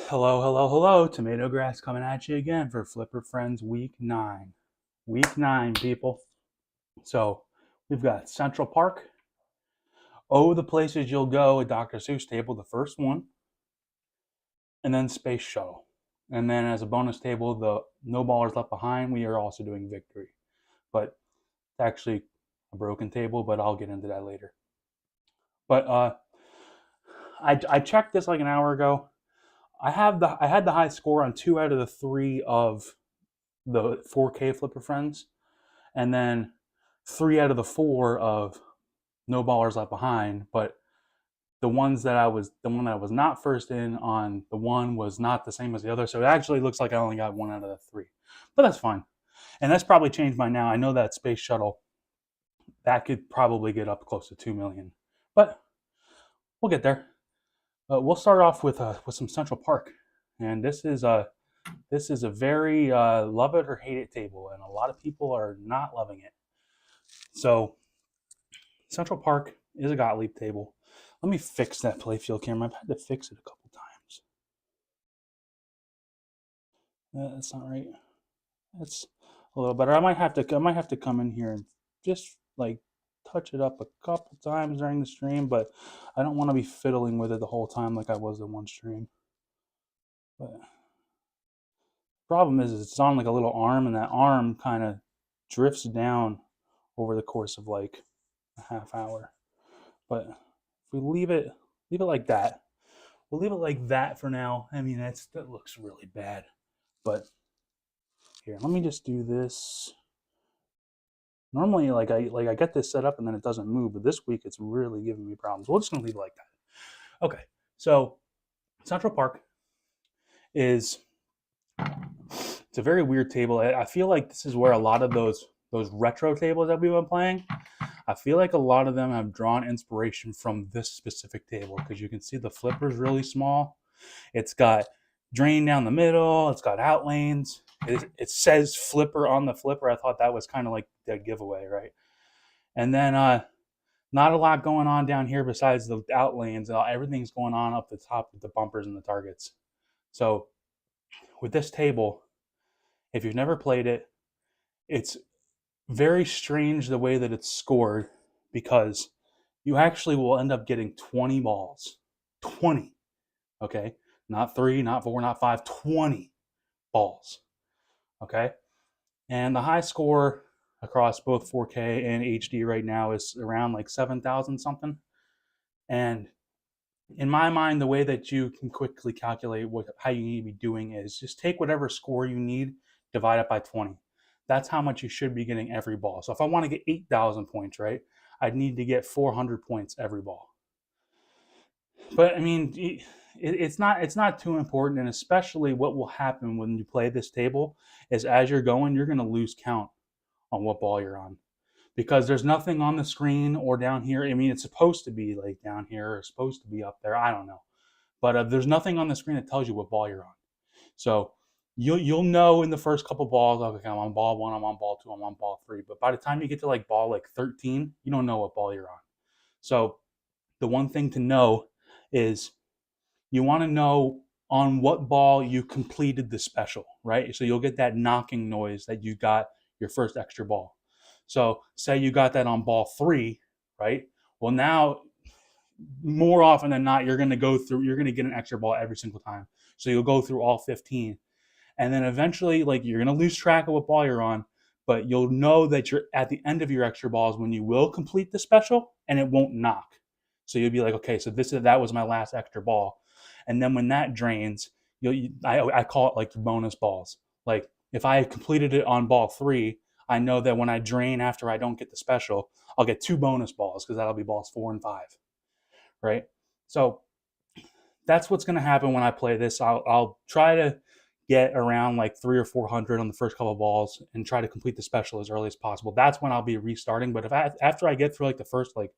Hello, hello, hello. Tomato Grass coming at you again for Flipper Friends Week 9. Week 9, people. So, we've got Central Park. Oh, the places you'll go, a Dr. Seuss table, the first one. And then Space Shuttle. And then as a bonus table, the No Ballers Left Behind, we are also doing Victory. But it's actually a broken table, but I'll get into that later. But I checked this like an hour ago. I had the high score on 2 out of the 3 of the 4K Flipper Friends, and then 3 out of the 4 of No Ballers Left Behind. But the one that I was not first in on, the one was not the same as the other, so it actually looks like I only got 1 out of the 3. But that's fine, and that's probably changed by now. I know that Space Shuttle, that could probably get up close to 2 million, but we'll get there. We'll start off with some Central Park, and this is a very love it or hate it table, and a lot of people are not loving it. So Central Park is a Gottlieb table. Let me fix that playfield camera. I've had to fix it a couple times. That's not right. That's a little better. I might have to come in here and just like touch it up a couple times during the stream, but I don't want to be fiddling with it the whole time like I was in one stream. But problem is it's on like a little arm, and that arm kind of drifts down over the course of like a half hour. But if we leave it like that, we'll leave it like that for now. I mean, that looks really bad, but here, let me just do this. Normally, like I get this set up and then it doesn't move, but this week it's really giving me problems. We're just gonna leave it like that. Okay, so Central Park is, it's a very weird table. I feel like this is where a lot of those retro tables that we've been playing, I feel like a lot of them have drawn inspiration from this specific table, because you can see the flipper's really small. It's got drain down the middle. It's got out lanes. It says flipper on the flipper. I thought that was kind of like the giveaway, right? And then not a lot going on down here besides the out lanes. Everything's going on up the top with the bumpers and the targets. So with this table, if you've never played it, it's very strange the way that it's scored, because you actually will end up getting 20 balls. 20. Okay? Not 3, not 4, not 5, 20 balls. Okay? And the high score across both 4K and HD right now is around like 7,000 something. And in my mind, the way that you can quickly calculate how you need to be doing is just take whatever score you need, divide it by 20. That's how much you should be getting every ball. So if I want to get 8,000 points, right, I'd need to get 400 points every ball. But I mean, it's not too important, and especially what will happen when you play this table is as you're going, you're going to lose count on what ball you're on, because there's nothing on the screen or down here. I mean, it's supposed to be like down here or supposed to be up there. I don't know, but there's nothing on the screen that tells you what ball you're on. So you'll know in the first couple balls, okay, I'm on ball 1, I'm on ball 2, I'm on ball 3. But by the time you get to like ball like 13, you don't know what ball you're on. So the one thing to know is you want to know on what ball you completed the special, right? So you'll get that knocking noise that you got your first extra ball. So say you got that on ball 3, right? Well, now more often than not, you're going to get an extra ball every single time. So you'll go through all 15. And then eventually, like, you're going to lose track of what ball you're on, but you'll know that you're at the end of your extra balls when you will complete the special, and it won't knock. So you'll be like, okay, so that was my last extra ball. And then when that drains, I call it like bonus balls. Like if I completed it on ball 3, I know that when I drain after I don't get the special, I'll get 2 bonus balls, because that'll be balls 4 and 5, right? So that's what's going to happen when I play this. I'll try to get around like 300 or 400 on the first couple of balls and try to complete the special as early as possible. That's when I'll be restarting. But after I get through like the first like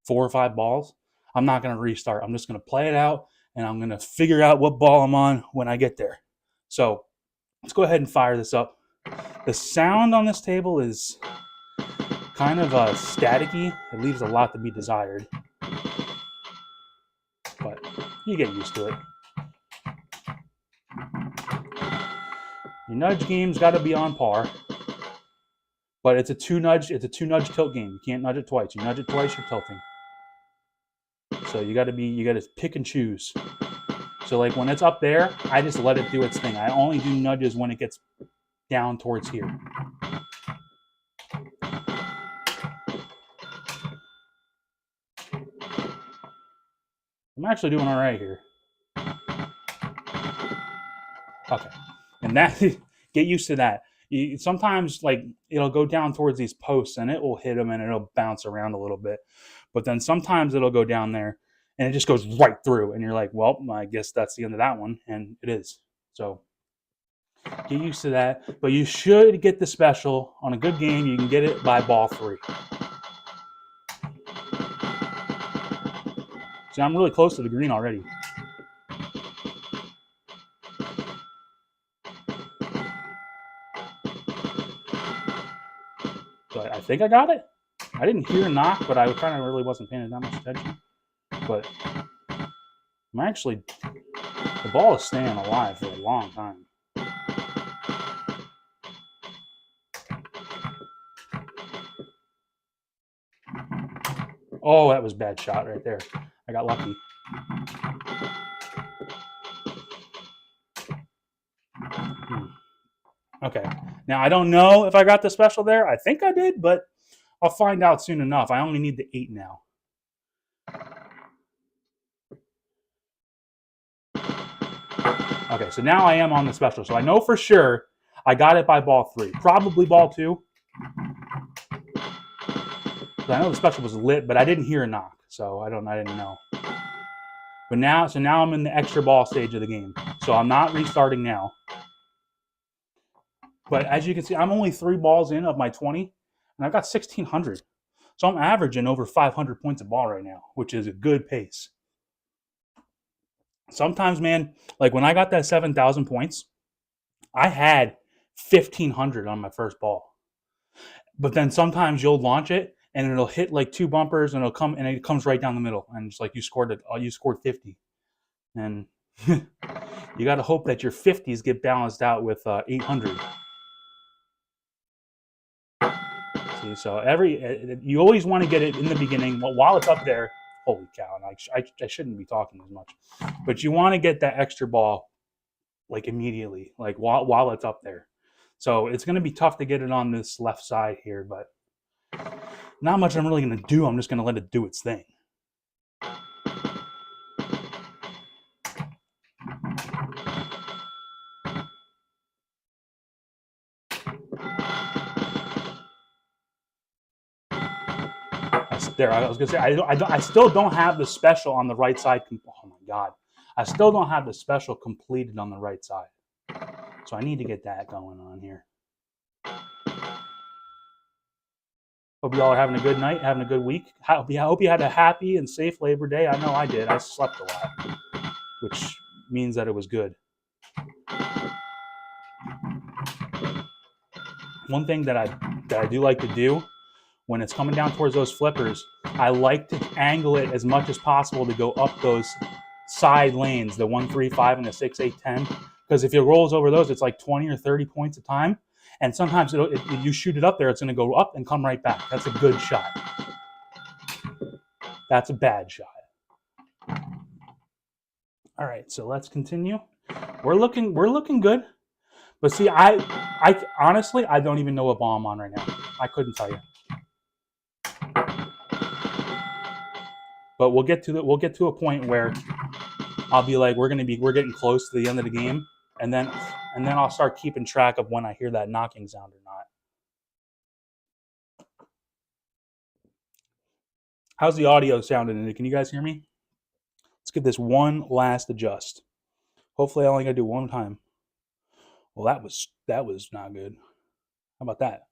4 or 5 balls, I'm not going to restart. I'm just going to play it out, and I'm going to figure out what ball I'm on when I get there. So let's go ahead and fire this up. The sound on this table is kind of staticky. It leaves a lot to be desired, but you get used to it. Your nudge game's got to be on par, but it's a two nudge tilt game. You can't nudge it twice. You nudge it twice, you're tilting. So you got to pick and choose. So like when it's up there, I just let it do its thing. I only do nudges when it gets down towards here. I'm actually doing all right here. Okay, and that get used to that. Sometimes like it'll go down towards these posts and it will hit them and it'll bounce around a little bit, but then sometimes it'll go down there and it just goes right through, and you're like, well, I guess that's the end of that one, and it is. So get used to that, but you should get the special on a good game. You can get it by ball 3. See, I'm really close to the green already. So I think I got it. I didn't hear a knock, but I kind of really wasn't paying that much attention. But I'm actually, the ball is staying alive for a long time. Oh, that was a bad shot right there. I got lucky. Okay. Now, I don't know if I got the special there. I think I did, but I'll find out soon enough. I only need the 8 now. Okay, so now I am on the special. So I know for sure I got it by ball 3. Probably ball 2. I know the special was lit, but I didn't hear a knock, so I didn't know. But now I'm in the extra ball stage of the game. So I'm not restarting now. But as you can see, I'm only 3 balls in of my 20, and I've got 1,600. So I'm averaging over 500 points a ball right now, which is a good pace. Sometimes, man, like when I got that 7,000 points, I had 1,500 on my first ball. But then sometimes you'll launch it and it'll hit like 2 bumpers and it comes right down the middle, and it's like you scored 50. And you got to hope that your 50s get balanced out with 800. See, so you always want to get it in the beginning while it's up there. Holy cow! And I shouldn't be talking as much, but you want to get that extra ball like immediately, like while it's up there. So it's going to be tough to get it on this left side here, but not much I'm really going to do. I'm just going to let it do its thing. There, I was going to say, I still don't have the special on the right side. Oh my God. I still don't have the special completed on the right side. So I need to get that going on here. Hope you all are having a good night, having a good week. I hope you had a happy and safe Labor Day. I know I did. I slept a lot, which means that it was good. One thing that I do like to do when it's coming down towards those flippers, I like to angle it as much as possible to go up those side lanes, the 1, 3, 5, and the 6, 8, 10. Because if it rolls over those, it's like 20 or 30 points a time. And sometimes if you shoot it up there, it's going to go up and come right back. That's a good shot. That's a bad shot. All right, so let's continue. We're looking good. But see, I honestly, I don't even know what ball I'm on right now. I couldn't tell you. But we'll get to a point where I'll be like, we're getting close to the end of the game, and then I'll start keeping track of when I hear that knocking sound or not. How's the audio sounding? Can you guys hear me? Let's give this one last adjust. Hopefully I only gotta do one time. Well, that was not good. How about that?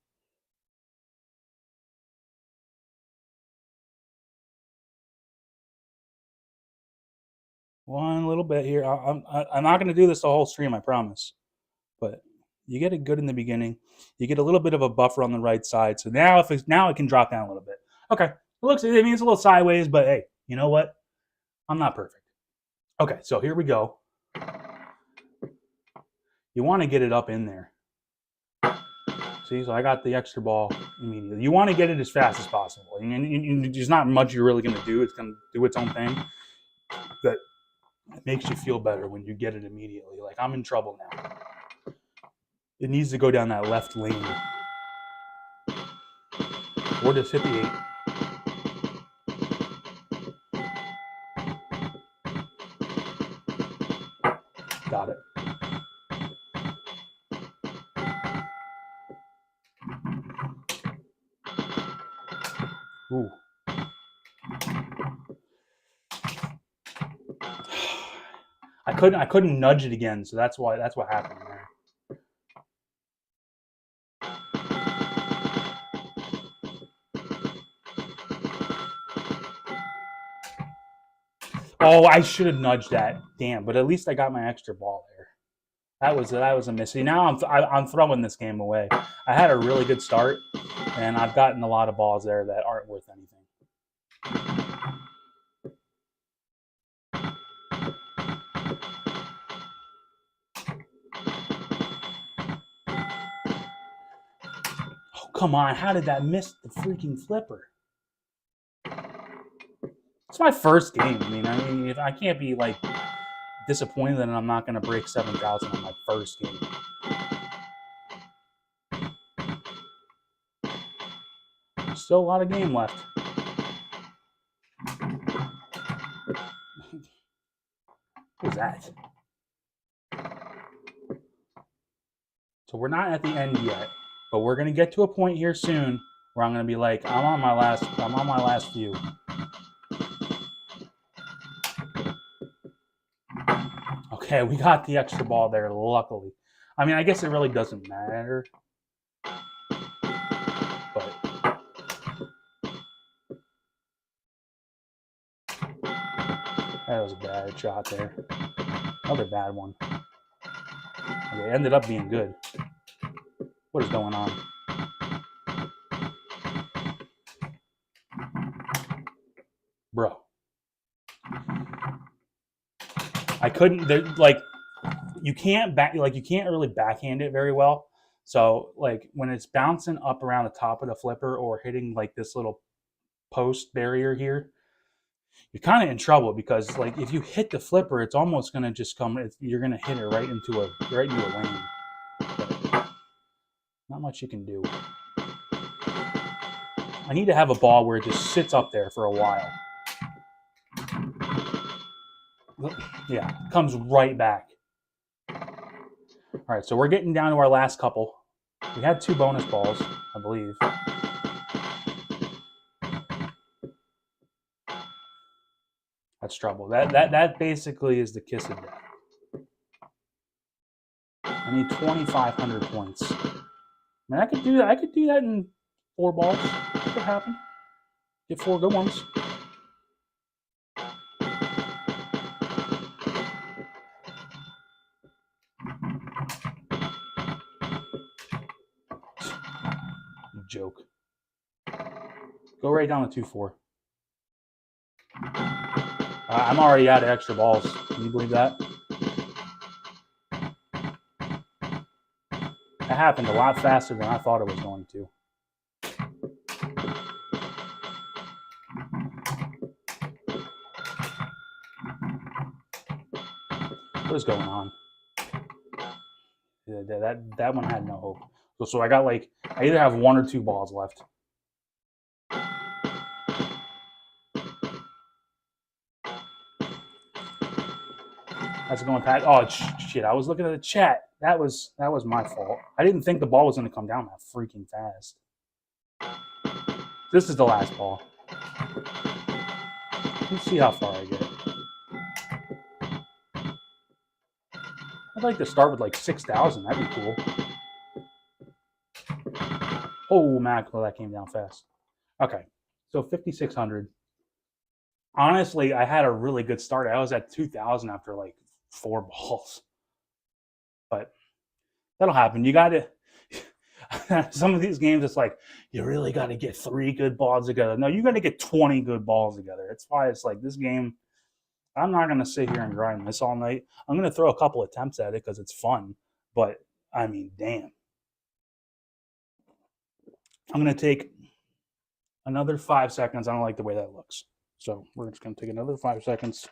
One little bit here. I'm not going to do this the whole stream, I promise. But you get it good in the beginning. You get a little bit of a buffer on the right side. So now it can drop down a little bit. Okay. It's a little sideways, but hey, you know what? I'm not perfect. Okay, so here we go. You want to get it up in there. See, so I got the extra ball immediately. You want to get it as fast as possible. And there's not much you're really going to do. It's going to do its own thing. That it makes you feel better when you get it immediately. Like, I'm in trouble now. It needs to go down that left lane. Or just hit the 8. Got it. Ooh. I couldn't nudge it again, so that's what happened there. Oh, I should have nudged that. Damn, but at least I got my extra ball there. That was a miss. See, now I'm throwing this game away. I had a really good start, and I've gotten a lot of balls there that aren't worth anything. Oh, come on. How did that miss the freaking flipper? It's my first game. I mean, if I can't be like disappointed that I'm not going to break 7,000 on my first game. Still a lot of game left. What was that? So we're not at the end yet, but we're going to get to a point here soon where I'm going to be like, I'm on my last few. Okay, we got the extra ball there, luckily. I mean, I guess it really doesn't matter. But that was a bad shot there. Another bad one. Okay, it ended up being good. What is going on? Bro. I couldn't, like, you can't really backhand it very well. So, like, when it's bouncing up around the top of the flipper or hitting, like, this little post barrier here, you're kind of in trouble because, like, if you hit the flipper, it's almost going to just you're going to hit it right into a lane. But not much you can do. I need to have a ball where it just sits up there for a while. Yeah, comes right back. All right, so we're getting down to our last couple. We had 2 bonus balls, I believe. That's trouble. That basically is the kiss of death. I need 2,500 points. I mean, I could do that. I could do that in 4 balls. That could happen. Get 4 good ones. Joke. Go right down to 2-4. I'm already out of extra balls. Can you believe that? That happened a lot faster than I thought it was going to. What is going on? Yeah, that one had no hope. So I got I either have 1 or 2 balls left. That's going past. Oh shit! I was looking at the chat. That was my fault. I didn't think the ball was going to come down that freaking fast. This is the last ball. Let's see how far I get. I'd like to start with like 6,000. That'd be cool. Oh, mackerel, that came down fast. Okay, so 5,600. Honestly, I had a really good start. I was at 2,000 after like 4 balls. But that'll happen. You got to... Some of these games, it's like, you really got to get 3 good balls together. No, you got to get 20 good balls together. It's why it's like this game, I'm not going to sit here and grind this all night. I'm going to throw a couple attempts at it because it's fun. But I mean, damn. I'm going to take another 5 seconds. I don't like the way that looks. So we're just going to take another 5 seconds.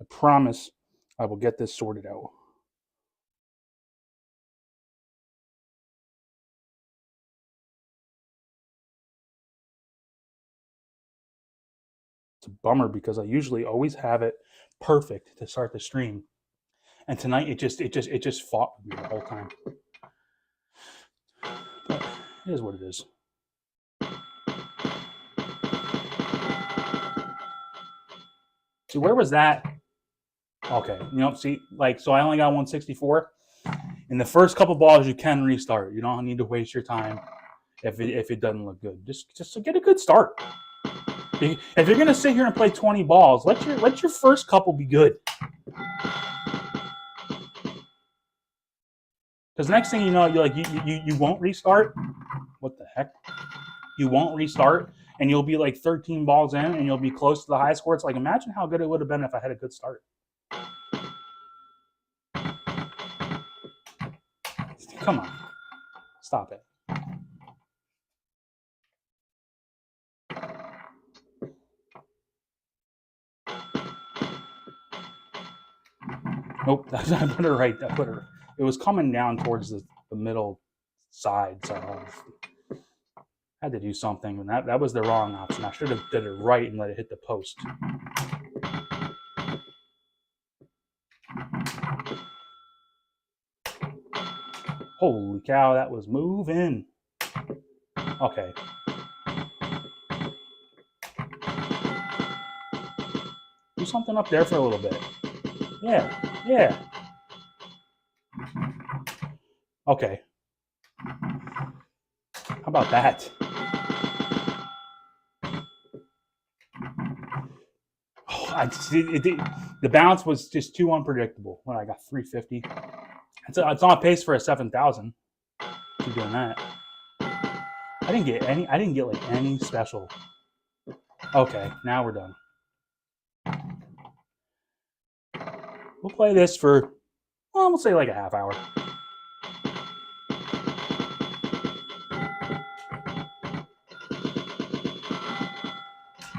I promise I will get this sorted out. It's a bummer because I usually always have it perfect to start the stream. And tonight it just fought with me the whole time. But it is what it is. See, where was that? Okay, see, like, so I only got 164. In the first couple balls, you can restart. You don't need to waste your time if it doesn't look good. Just get a good start. If you're gonna sit here and play 20 balls, let your first couple be good. Because next thing you know, you won't restart. What the heck? You won't restart, and you'll be like 13 balls in, and you'll be close to the high score. It's like, imagine how good it would have been if I had a good start. Come on, stop it. Nope, I put it right. It was coming down towards the middle side, so I had to do something, and that was the wrong option. I should have did it right and let it hit the post. Holy cow, that was moving. Okay. Do something up there for a little bit. Yeah. Okay. How about that? The bounce was just too unpredictable when I got 350. It's on pace for a 7,000. Keep doing that. I didn't get like any special. Okay, now we're done. We'll play this for, well, we'll say like a half hour.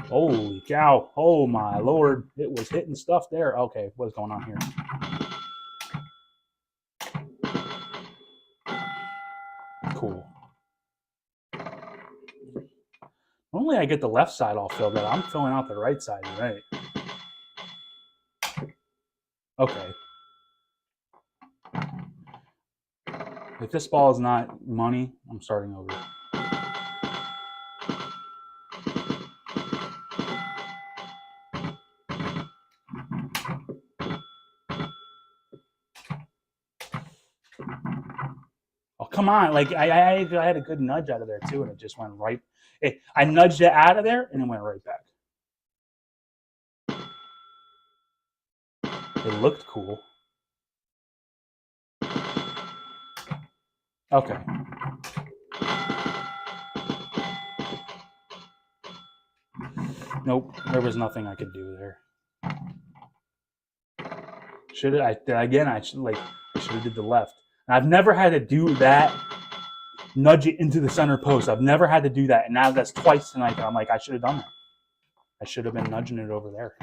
Holy cow. Oh my lord. It was hitting stuff there. Okay, what's going on here? Cool. Normally I get the left side all filled out. I'm filling out the right side, right? Okay. If this ball is not money, I'm starting over. Oh, come on. Like, I had a good nudge out of there, too, and it just went right. I nudged it out of there, and it went right back. It looked cool. Okay. Nope, there was nothing I could do there. Should I should have did the left. And I've never had to do that, nudge it into the center post. I've never had to do that, and now that's twice tonight that I'm like, I should have done that. I should have been nudging it over there.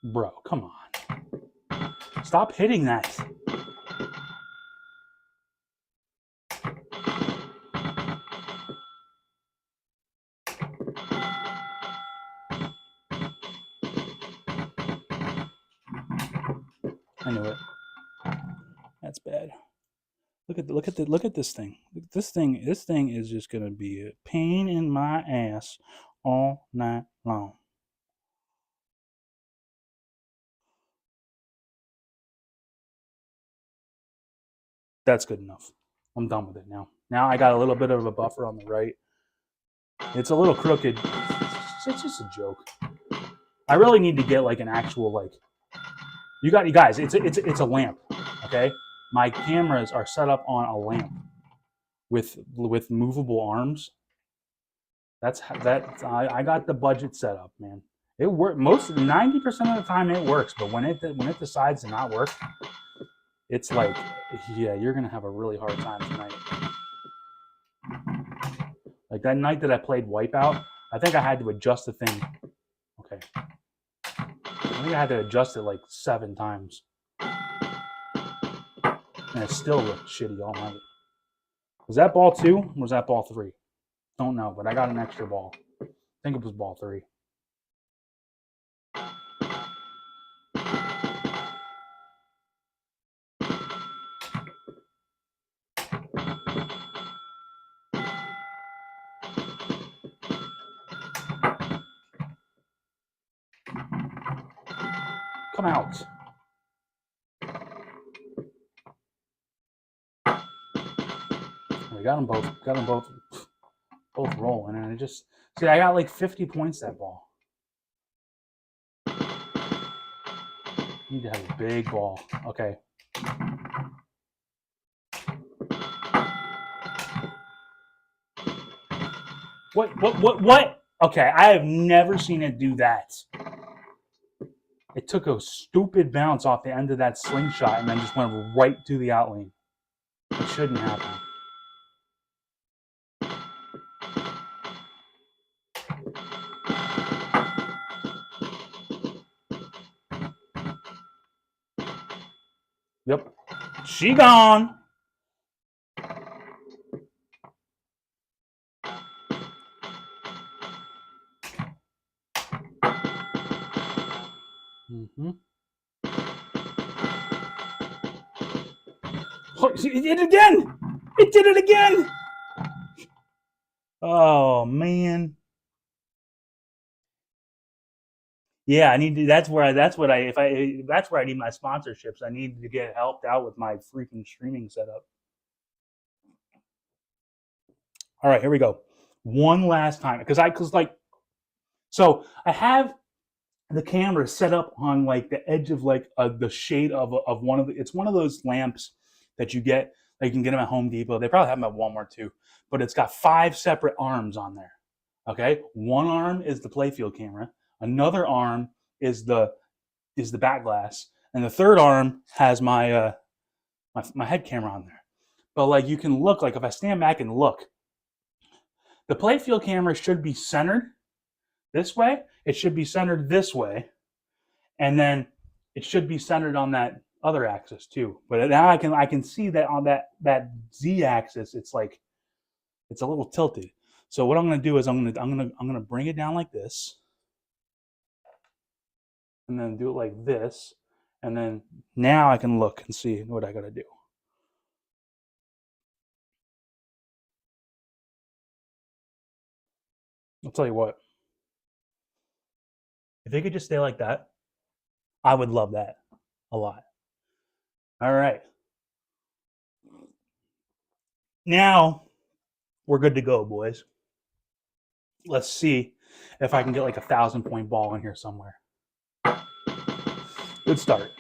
Bro, come on. Stop hitting that. I knew it. That's bad. Look at this thing. This thing is just gonna be a pain in my ass all night long. That's good enough. I'm done with it now. Now I got a little bit of a buffer on the right. It's a little crooked. It's just a joke. I really need to get like an actual like. You guys. It's a lamp. Okay, my cameras are set up on a lamp with movable arms. I got the budget set up, man. It worked 90% of the time it works, but when it decides to not work, it's like, yeah, you're gonna have a really hard time tonight. Like that night that I played Wipeout, I think I had to adjust the thing. Okay. I think I had to adjust it like 7 times. And it still looked shitty all night. Was that ball 2 or was that ball 3? Don't know, but I got an extra ball. I think it was ball 3. Come out. We got them both rolling, and I just see I got like 50 points that ball. Need to have a big ball. Okay. What? Okay, I have never seen it do that. It took a stupid bounce off the end of that slingshot and then just went right to the outlane. It shouldn't happen. Yep. She gone. Mm-hmm. Oh, it did it again! It did it again! Oh man. Yeah, I need to. That's where I need my sponsorships. I need to get helped out with my freaking streaming setup. All right, here we go. One last time, because so I have the camera set up on like the edge of like the shade of one of the. It's one of those lamps that you get. Like you can get them at Home Depot. They probably have them at Walmart too. But it's got 5 separate arms on there. Okay, one arm is the playfield camera. Another arm is the back glass, and the third arm has my my head camera on there. But like you can look, like if I stand back and look, the playfield camera should be centered this way. It should be centered this way, and then it should be centered on that other axis too. But now I can see that on that Z axis, it's like it's a little tilted. So what I'm going to do is I'm going to bring it down like this, and then do it like this, and then now I can look and see what I got to do. I'll tell you what. If it could just stay like that, I would love that a lot. All right. Now we're good to go, boys. Let's see if I can get like a 1,000-point ball in here somewhere. Good start.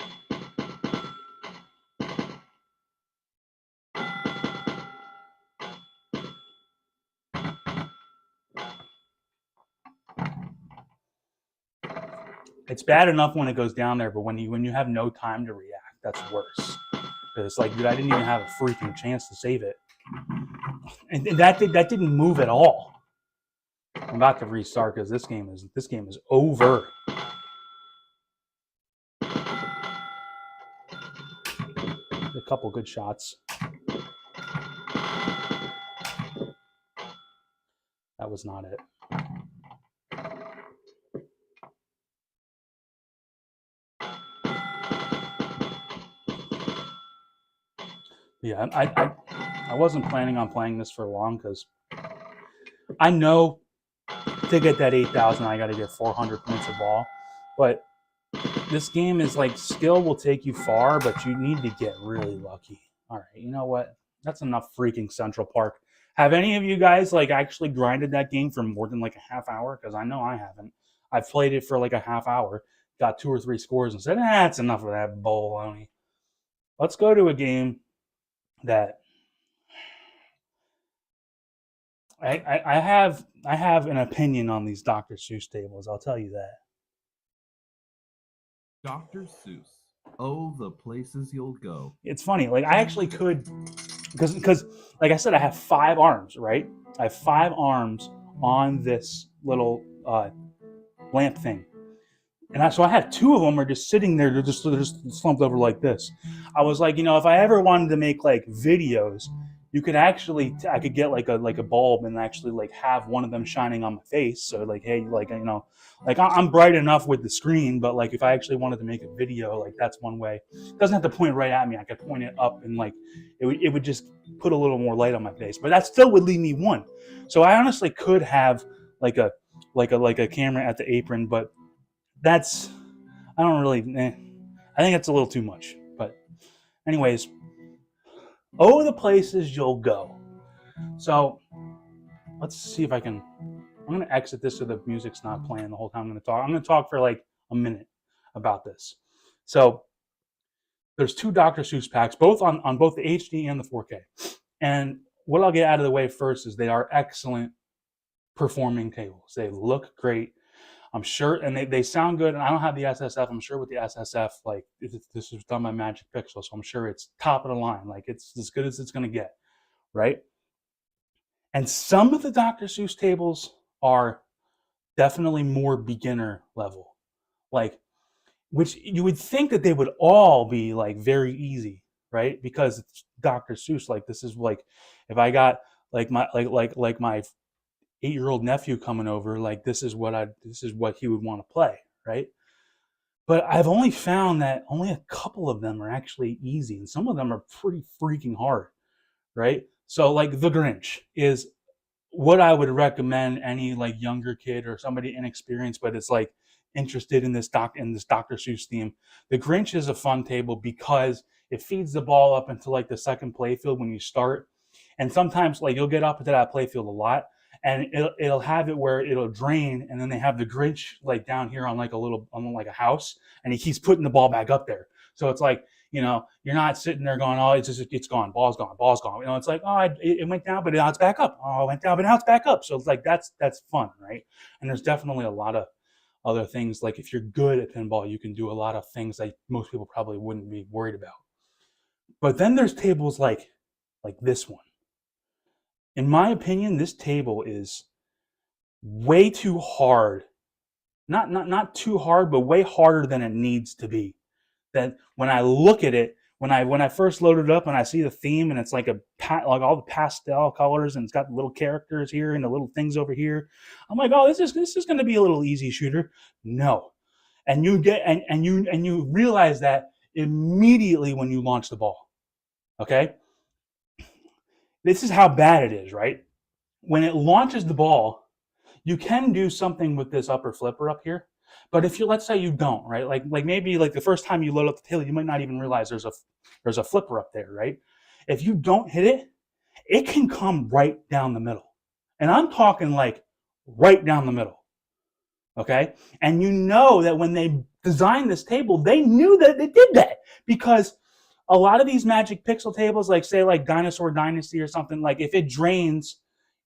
It's bad enough when it goes down there, but when you have no time to react, that's worse. Because it's like, dude, I didn't even have a freaking chance to save it, and that didn't move at all. I'm about to restart because this game is over. A couple good shots. That was not it. Yeah, I wasn't planning on playing this for long because I know to get that 8,000, I got to get 400 points a ball. But this game is like skill will take you far, but you need to get really lucky. All right, you know what? That's enough freaking Central Park. Have any of you guys like actually grinded that game for more than like a half hour? Because I know I haven't. I've played it for like a half hour, got 2 or 3 scores, and said, that's enough of that baloney. Let's go to a game that I have an opinion on these Dr. Seuss tables. I'll tell you that. Dr. Seuss. Oh, the places you'll go. It's funny. Like I actually could, because like I said, I have 5 arms, right? I have 5 arms on this little lamp thing. And so I had 2 of them are just sitting there, they're just slumped over like this. I was like, if I ever wanted to make like videos, you could actually, I could get like a bulb and actually like have one of them shining on my face. So like, hey, like like I'm bright enough with the screen, but like if I actually wanted to make a video, like that's one way. It doesn't have to point right at me. I could point it up and like it would just put a little more light on my face. But that still would leave me 1. So I honestly could have like a camera at the apron, but that's I don't really. I think that's a little too much. But anyways, oh, the places you'll go. So let's see if I can. I'm gonna exit this so the music's not playing the whole time I'm gonna talk. I'm gonna talk for like a minute about this. So there's 2 Dr. Seuss packs, both on both the HD and the 4K. And what I'll get out of the way first is they are excellent performing tables. They look great. I'm sure, and they sound good. And I don't have the SSF. I'm sure with the SSF, like this was done by Magic Pixel, so I'm sure it's top of the line. Like it's as good as it's gonna get, right? And some of the Dr. Seuss tables are definitely more beginner level, like which you would think that they would all be like very easy, right? Because it's Dr. Seuss. Like this is like if I got like my 8-year-old nephew coming over, like this is what he would want to play, right? But I've only found that only a couple of them are actually easy, and some of them are pretty freaking hard, right? So like The Grinch is what I would recommend any like younger kid or somebody inexperienced, but it's like interested in this Dr. Seuss theme. The Grinch is a fun table because it feeds the ball up into like the second playfield when you start, and sometimes like you'll get up into that playfield a lot, and it'll have it where it'll drain, and then they have the Grinch like down here on like a house, and he keeps putting the ball back up there. So it's like you're not sitting there going, oh, it's gone, ball's gone, ball's gone. It's like, oh, it went down, but now it's back up. Oh, it went down, but now it's back up. So it's like that's fun, right? And there's definitely a lot of other things. Like if you're good at pinball, you can do a lot of things that most people probably wouldn't be worried about. But then there's tables like this one. In my opinion, this table is way too hard. Not too hard, but way harder than it needs to be. That when I look at it, when I first loaded it up and I see the theme and it's like like all the pastel colors and it's got the little characters here and the little things over here, I'm like, oh, this is going to be a little easy shooter. No, and you realize that immediately when you launch the ball. Okay, this is how bad it is, right? When it launches the ball, you can do something with this upper flipper up here. But if let's say you don't, right? Like maybe like the first time you load up the table, you might not even realize there's a flipper up there, right? If you don't hit it, it can come right down the middle. And I'm talking like right down the middle. Okay? And you know that when they designed this table, they knew that they did that because a lot of these Magic Pixel tables, like say like Dinosaur Dynasty or something, like if it drains,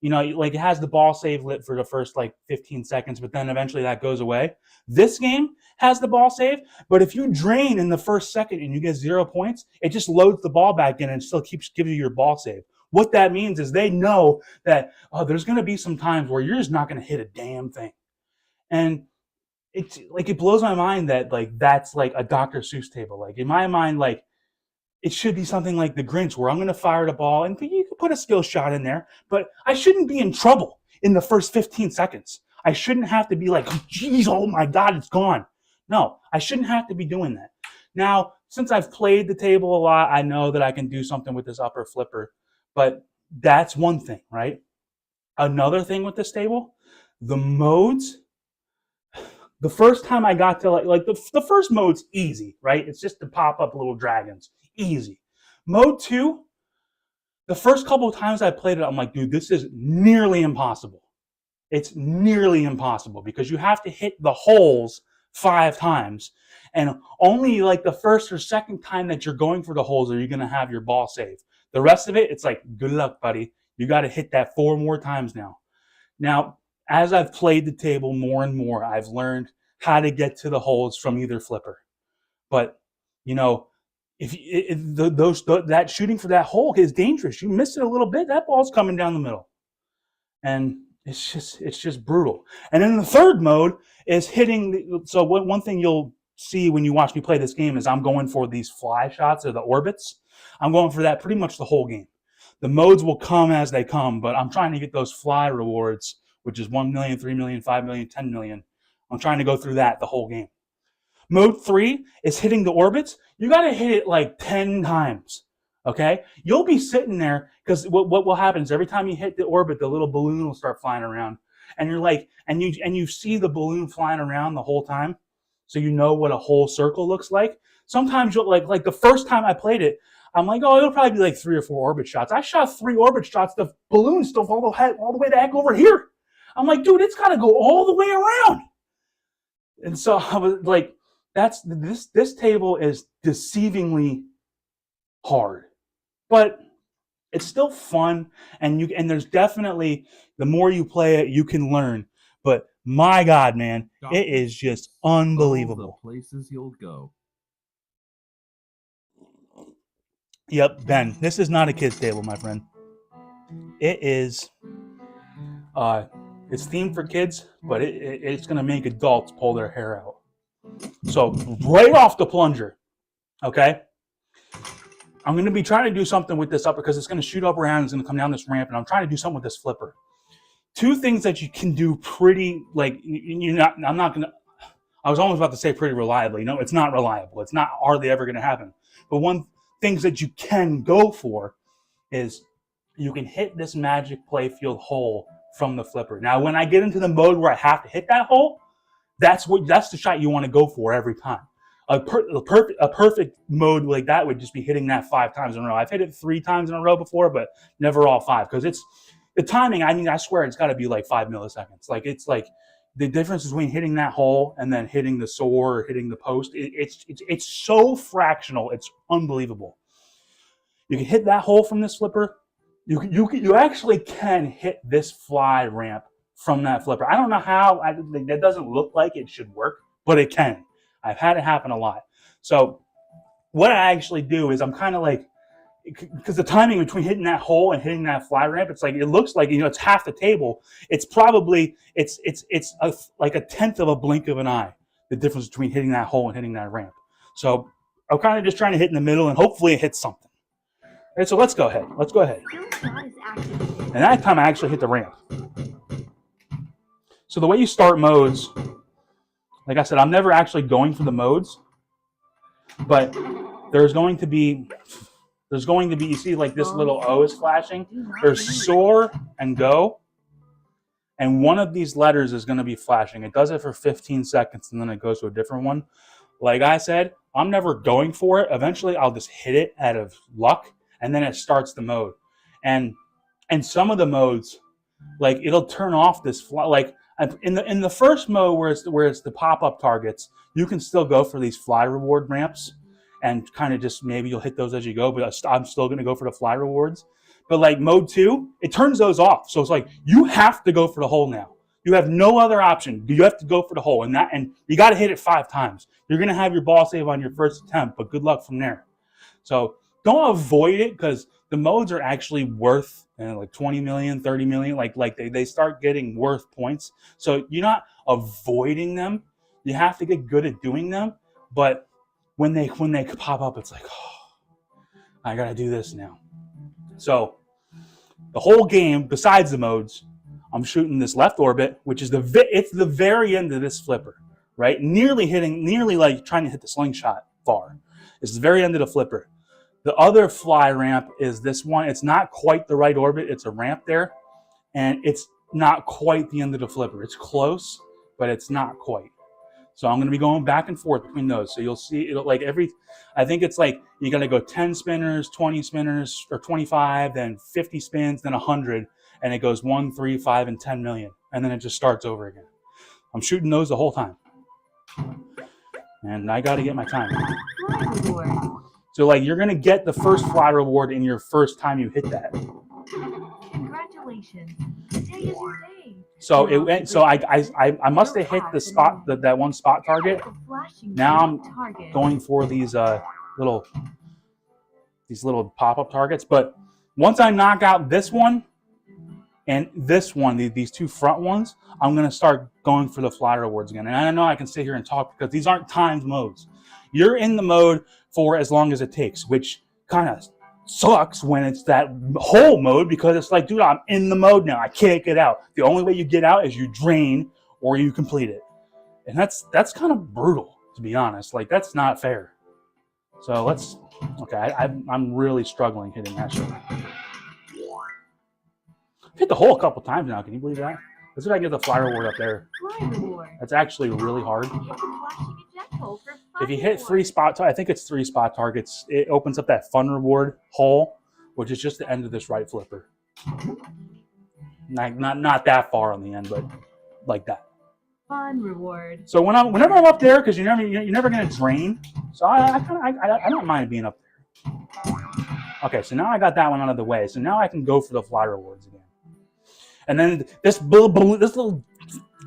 like it has the ball save lit for the first like 15 seconds, but then eventually that goes away. This game has the ball save, but if you drain in the first second and you get 0 points, it just loads the ball back in and still keeps giving you your ball save. What that means is they know that there's going to be some times where you're just not going to hit a damn thing. And it's like it blows my mind that like that's like a Dr. Seuss table. Like in my mind, like it should be something like the Grinch, where I'm going to fire the ball and you can put a skill shot in there, but I shouldn't be in trouble in the first 15 seconds. I shouldn't have to be like, geez, oh my God, it's gone. No, I shouldn't have to be doing that. Now, since I've played the table a lot, I know that I can do something with this upper flipper, but that's one thing, right? Another thing with this table, the modes. The first time I got to like the first mode's easy, right? It's just to pop up little dragons. Easy. Mode 2, The first couple of times I played it, I'm like, dude, this is nearly impossible. It's nearly impossible because you have to hit the holes 5 times. And only like the first or second time that you're going for the holes are you going to have your ball safe. The rest of it, it's like, good luck, buddy. You got to hit that 4 more times now. Now, as I've played the table more and more, I've learned how to get to the holes from either flipper. But, you know, if that shooting for that hole is dangerous. You miss it a little bit, that ball's coming down the middle. And it's just brutal. And then the third mode is hitting. So one thing you'll see when you watch me play this game is I'm going for these fly shots or the orbits. I'm going for that pretty much the whole game. The modes will come as they come, but I'm trying to get those fly rewards, which is 1 million, 3 million, 5 million, 10 million. I'm trying to go through that the whole game. Mode 3 is hitting the orbits. You got to hit it like 10 times. Okay? You'll be sitting there because what will happen is every time you hit the orbit, the little balloon will start flying around. And you're like, and you see the balloon flying around the whole time. So you know what a whole circle looks like. Sometimes you'll like the first time I played it, I'm like, oh, it'll probably be like 3 or 4 orbit shots. I shot 3 orbit shots. The balloon still all the way the heck over here. I'm like, dude, it's got to go all the way around. And so I was like, this table is deceivingly hard, but it's still fun. And there's definitely, the more you play it, you can learn. But my God, man, it is just unbelievable. The places you'll go. Yep, Ben, this is not a kid's table, my friend. It is, it's themed for kids, but it's going to make adults pull their hair out. So right off the plunger, okay, I'm going to be trying to do something with this upper because it's going to shoot up around, it's going to come down this ramp, and I'm trying to do something with this flipper. 2 things that you can do pretty, like, I was almost about to say pretty reliably. No, it's not reliable. It's not hardly ever going to happen. But things that you can go for is you can hit this magic playfield hole from the flipper. Now, when I get into the mode where I have to hit that hole, that's the shot you want to go for every time. A perfect mode like that would just be hitting that 5 times in a row. I've hit it 3 times in a row before, but never all 5 because it's the timing. I mean, I swear it's got to be like 5 milliseconds. Like it's like the difference between hitting that hole and then hitting the soar or hitting the post. It's so fractional. It's unbelievable. You can hit that hole from this flipper. You actually can hit this fly ramp from that flipper. I don't know how. That doesn't look like it should work, but it can. I've had it happen a lot. So what I actually do is I'm kind of like, because the timing between hitting that hole and hitting that fly ramp, it's like, it looks like, it's half the table. It's probably, like a tenth of a blink of an eye, the difference between hitting that hole and hitting that ramp. So I'm kind of just trying to hit in the middle and hopefully it hits something. All right, so let's go ahead. And that time I actually hit the ramp. So the way you start modes, like I said, I'm never actually going for the modes, but there's going to be, you see like this little O is flashing. There's soar and go. And one of these letters is going to be flashing. It does it for 15 seconds and then it goes to a different one. Like I said, I'm never going for it. Eventually I'll just hit it out of luck and then it starts the mode. And some of the modes, like it'll turn off this fly, like in the first mode where it's the pop-up targets, you can still go for these fly reward ramps and kind of just maybe you'll hit those as you go, but I'm still going to go for the fly rewards. But like mode 2, it turns those off. So it's like you have to go for the hole now. You have no other option. You have to go for the hole, and you got to hit it 5 times. You're going to have your ball save on your first attempt, but good luck from there. So don't avoid it because the modes are actually worth like 20 million, 30 million. Like they start getting worth points. So you're not avoiding them. You have to get good at doing them. But when they pop up, it's like, oh, I got to do this now. So the whole game, besides the modes, I'm shooting this left orbit, which is it's the very end of this flipper, right? Nearly like trying to hit the slingshot bar. It's the very end of the flipper. The other fly ramp is this one. It's not quite the right orbit. It's a ramp there, and it's not quite the end of the flipper. It's close, but it's not quite. So I'm going to be going back and forth between those. So you'll see it'll like I think it's like you got to go 10 spinners, 20 spinners, or 25, then 50 spins, then 100, and it goes 1, 3, 5, and 10 million, and then it just starts over again. I'm shooting those the whole time, and I got to get my time. So like you're going to get the first fly reward in your first time you hit that. Congratulations. Today is your day. So it went. So I must have hit the spot that one spot target. Now I'm going for these little pop-up targets. But once I knock out this one and this one, these two front ones, I'm gonna start going for the fly rewards again. And I know I can sit here and talk because these aren't timed modes. You're in the mode for as long as it takes, which kind of sucks when it's that whole mode because it's like, dude, I'm in the mode now. I can't get out. The only way you get out is you drain or you complete it. And that's kind of brutal, to be honest. Like, that's not fair. So let's, okay, I'm really struggling hitting that shot. I've hit the hole a couple times now. Can you believe that? Let's see if I get the fly reward up there. Fly reward. That's actually really hard. Hit the flashing eject hole for fun If you hit reward. 3 spot, I think it's 3 spot targets, it opens up that fun reward hole, which is just the end of this right flipper. Not that far on the end, but like that. Fun reward. So whenever I'm up there, because you're never gonna drain. So I don't mind being up there. Okay, so now I got that one out of the way. So now I can go for the fly rewards again. And then this little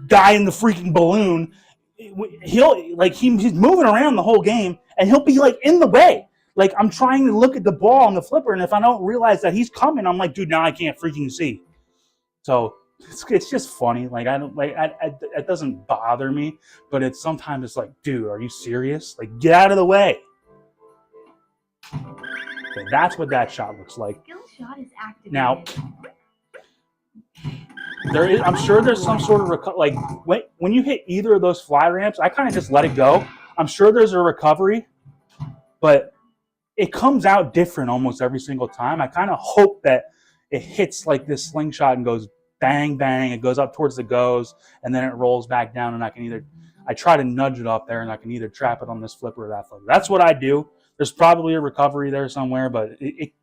guy in the freaking balloon, he's moving around the whole game, and he'll be like in the way. Like I'm trying to look at the ball on the flipper, and if I don't realize that he's coming, I'm like, dude, now I can't freaking see. So it's just funny. Like it doesn't bother me, but sometimes it's like, dude, are you serious? Like get out of the way. Okay, that's what that shot looks like. Skill shot is activated. Now, I'm sure there's some sort of like when you hit either of those fly ramps, I kind of just let it go. I'm sure there's a recovery, but it comes out different almost every single time. I kind of hope that it hits like this slingshot and goes bang, bang. It goes up towards the goes, and then it rolls back down, and I try to nudge it up there, and I can either trap it on this flipper or that flipper. That's what I do. There's probably a recovery there somewhere, but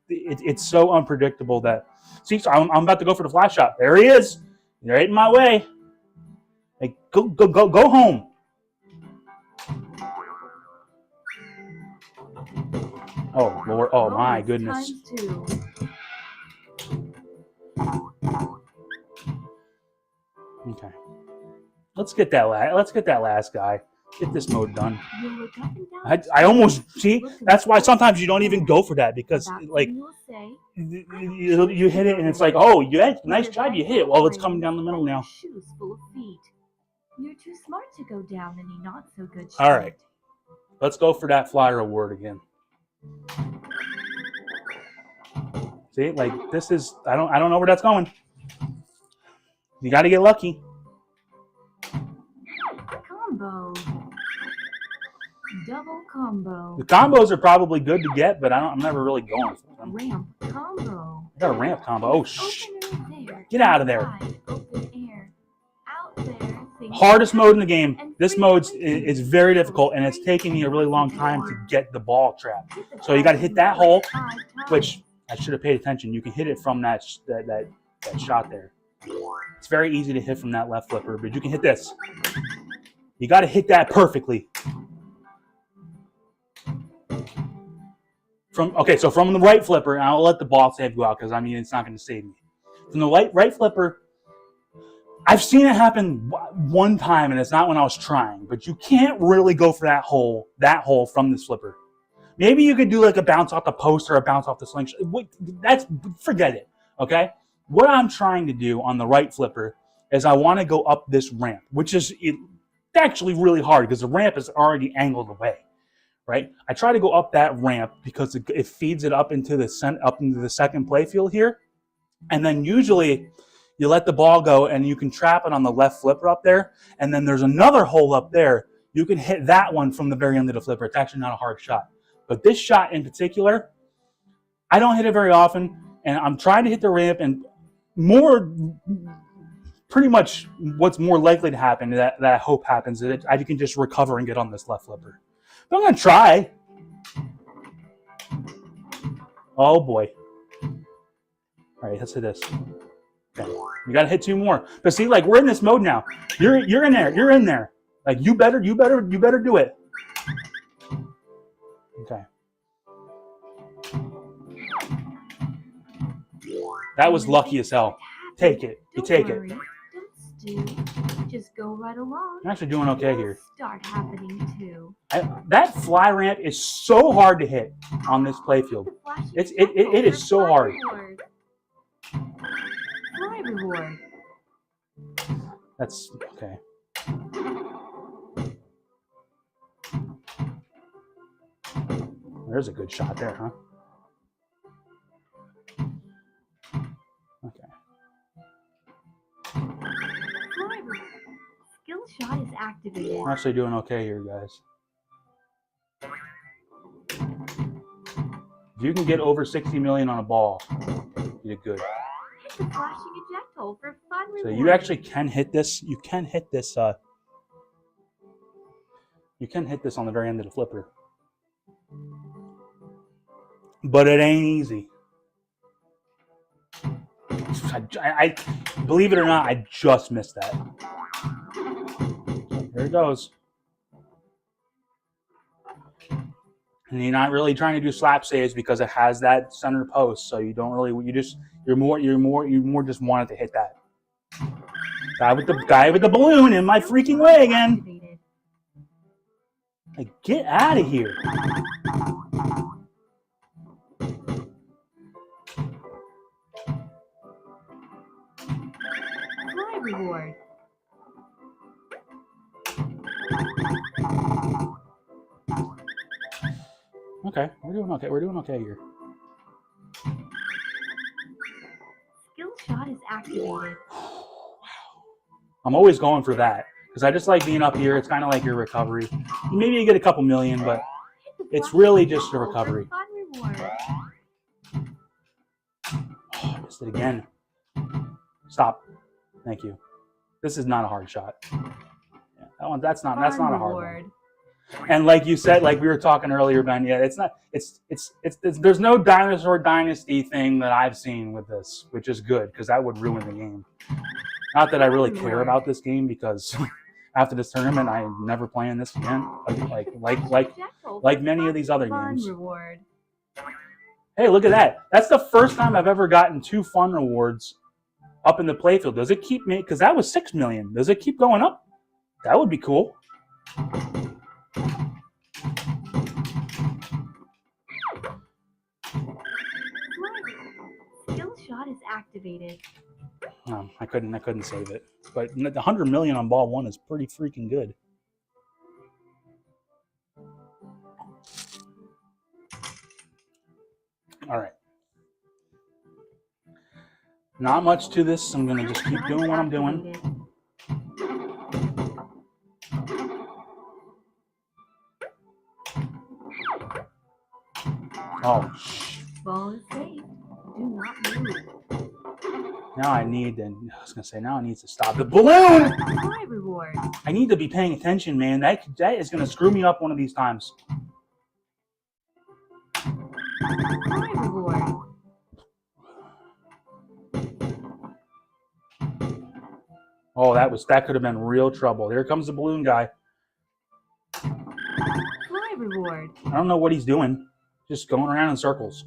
it's so unpredictable that, see, so I'm about to go for the flash shot. There he is. You're right in my way. Hey, go home. Oh, Lord. Oh, my goodness. Okay. Let's get that last guy. Get this mode done. I almost, see, that's why sometimes you don't even go for that, because like you hit it and it's like, oh, you had nice job, you hit it. Well, it's coming down the middle now. Shoes full of feet. You're too smart to go down any not so good shot. All right, let's go for that fly reward again. See, like this is, I don't know where that's going. You got to get lucky. Combo. Double combo. The combos are probably good to get, but I'm never really going for them. Ramp combo. I got a ramp combo. Oh, shh. There. Get out of there. Open air. Out there. Hardest mode in the game. This mode is very difficult, and it's taking me a really long time to get the ball trapped. So you got to hit that hole, which I should have paid attention. You can hit it from that shot there. It's very easy to hit from that left flipper, but you can hit this. You got to hit that perfectly. So from the right flipper, and I'll let the ball save go out because, I mean, it's not going to save me. From the right flipper, I've seen it happen one time, and it's not when I was trying, but you can't really go for that hole from this flipper. Maybe you could do like a bounce off the post or a bounce off the slingshot. Forget it, okay? What I'm trying to do on the right flipper is I want to go up this ramp, which is actually really hard because the ramp is already angled away, right? I try to go up that ramp because it feeds it up into the second playfield here, and then usually you let the ball go and you can trap it on the left flipper up there, and then there's another hole up there. You can hit that one from the very end of the flipper. It's actually not a hard shot, but this shot in particular, I don't hit it very often, and I'm trying to hit the ramp, and pretty much what's more likely to happen that I hope happens. That I can just recover and get on this left flipper. But I'm going to try. Oh, boy. All right, let's hit this. Okay. You got to hit 2 more. But see, like, we're in this mode now. You're in there. You're in there. Like, you better do it. Okay. That was lucky as hell. Take it. You take it. Don't stew. Just go right along. I'm actually doing okay here. Start happening too. That fly ramp is so hard to hit on this playfield. It is so hard. Fly reward. That's okay. There's a good shot there, huh? Okay. Fly reward. Skill shot is activated. I'm actually doing okay here, guys. If you can get over 60 million on a ball, you did good. Hit the flashing ejectile for fun reward. So you actually can hit this. You can hit this. You can hit this on the very end of the flipper, but it ain't easy. I believe it or not, I just missed that. There it goes. And you're not really trying to do slap saves because it has that center post, so you don't really. You're more just wanted to hit that. Guy with the balloon in my freaking way again. Like, get out of here. Fly reward. Okay, we're doing okay. We're doing okay here. Skill shot is activated. I'm always going for that because I just like being up here. It's kind of like your recovery. Maybe you get a couple million, but it's really just a recovery. Fun reward. Oh, I missed it again. Stop. Thank you. This is not a hard shot. Yeah, that one. That's not a hard one. And like you said, like we were talking earlier, Ben. Yeah, it's not. It's there's no dinosaur dynasty thing that I've seen with this, which is good because that would ruin the game. Not that I really care about this game because after this tournament, I'm never playing this again. Like many of these other games. Reward. Hey, look at that! That's the first time I've ever gotten 2 fun rewards up in the playfield. Does it keep me? Because that was 6 million. Does it keep going up? That would be cool. Skill shot is activated. No, I couldn't save it. But the 100 million on ball 1 is pretty freaking good. All right. Not much to this. I'm going to just keep doing what I'm doing. Oh, Ball is safe. Do not move. now I need to, I was going to say, now I need to stop the balloon. Fly reward. I need to be paying attention, man. That is going to screw me up one of these times. Fly reward. Oh, that could have been real trouble. Here comes the balloon guy. Fly reward. I don't know what he's doing. Just going around in circles.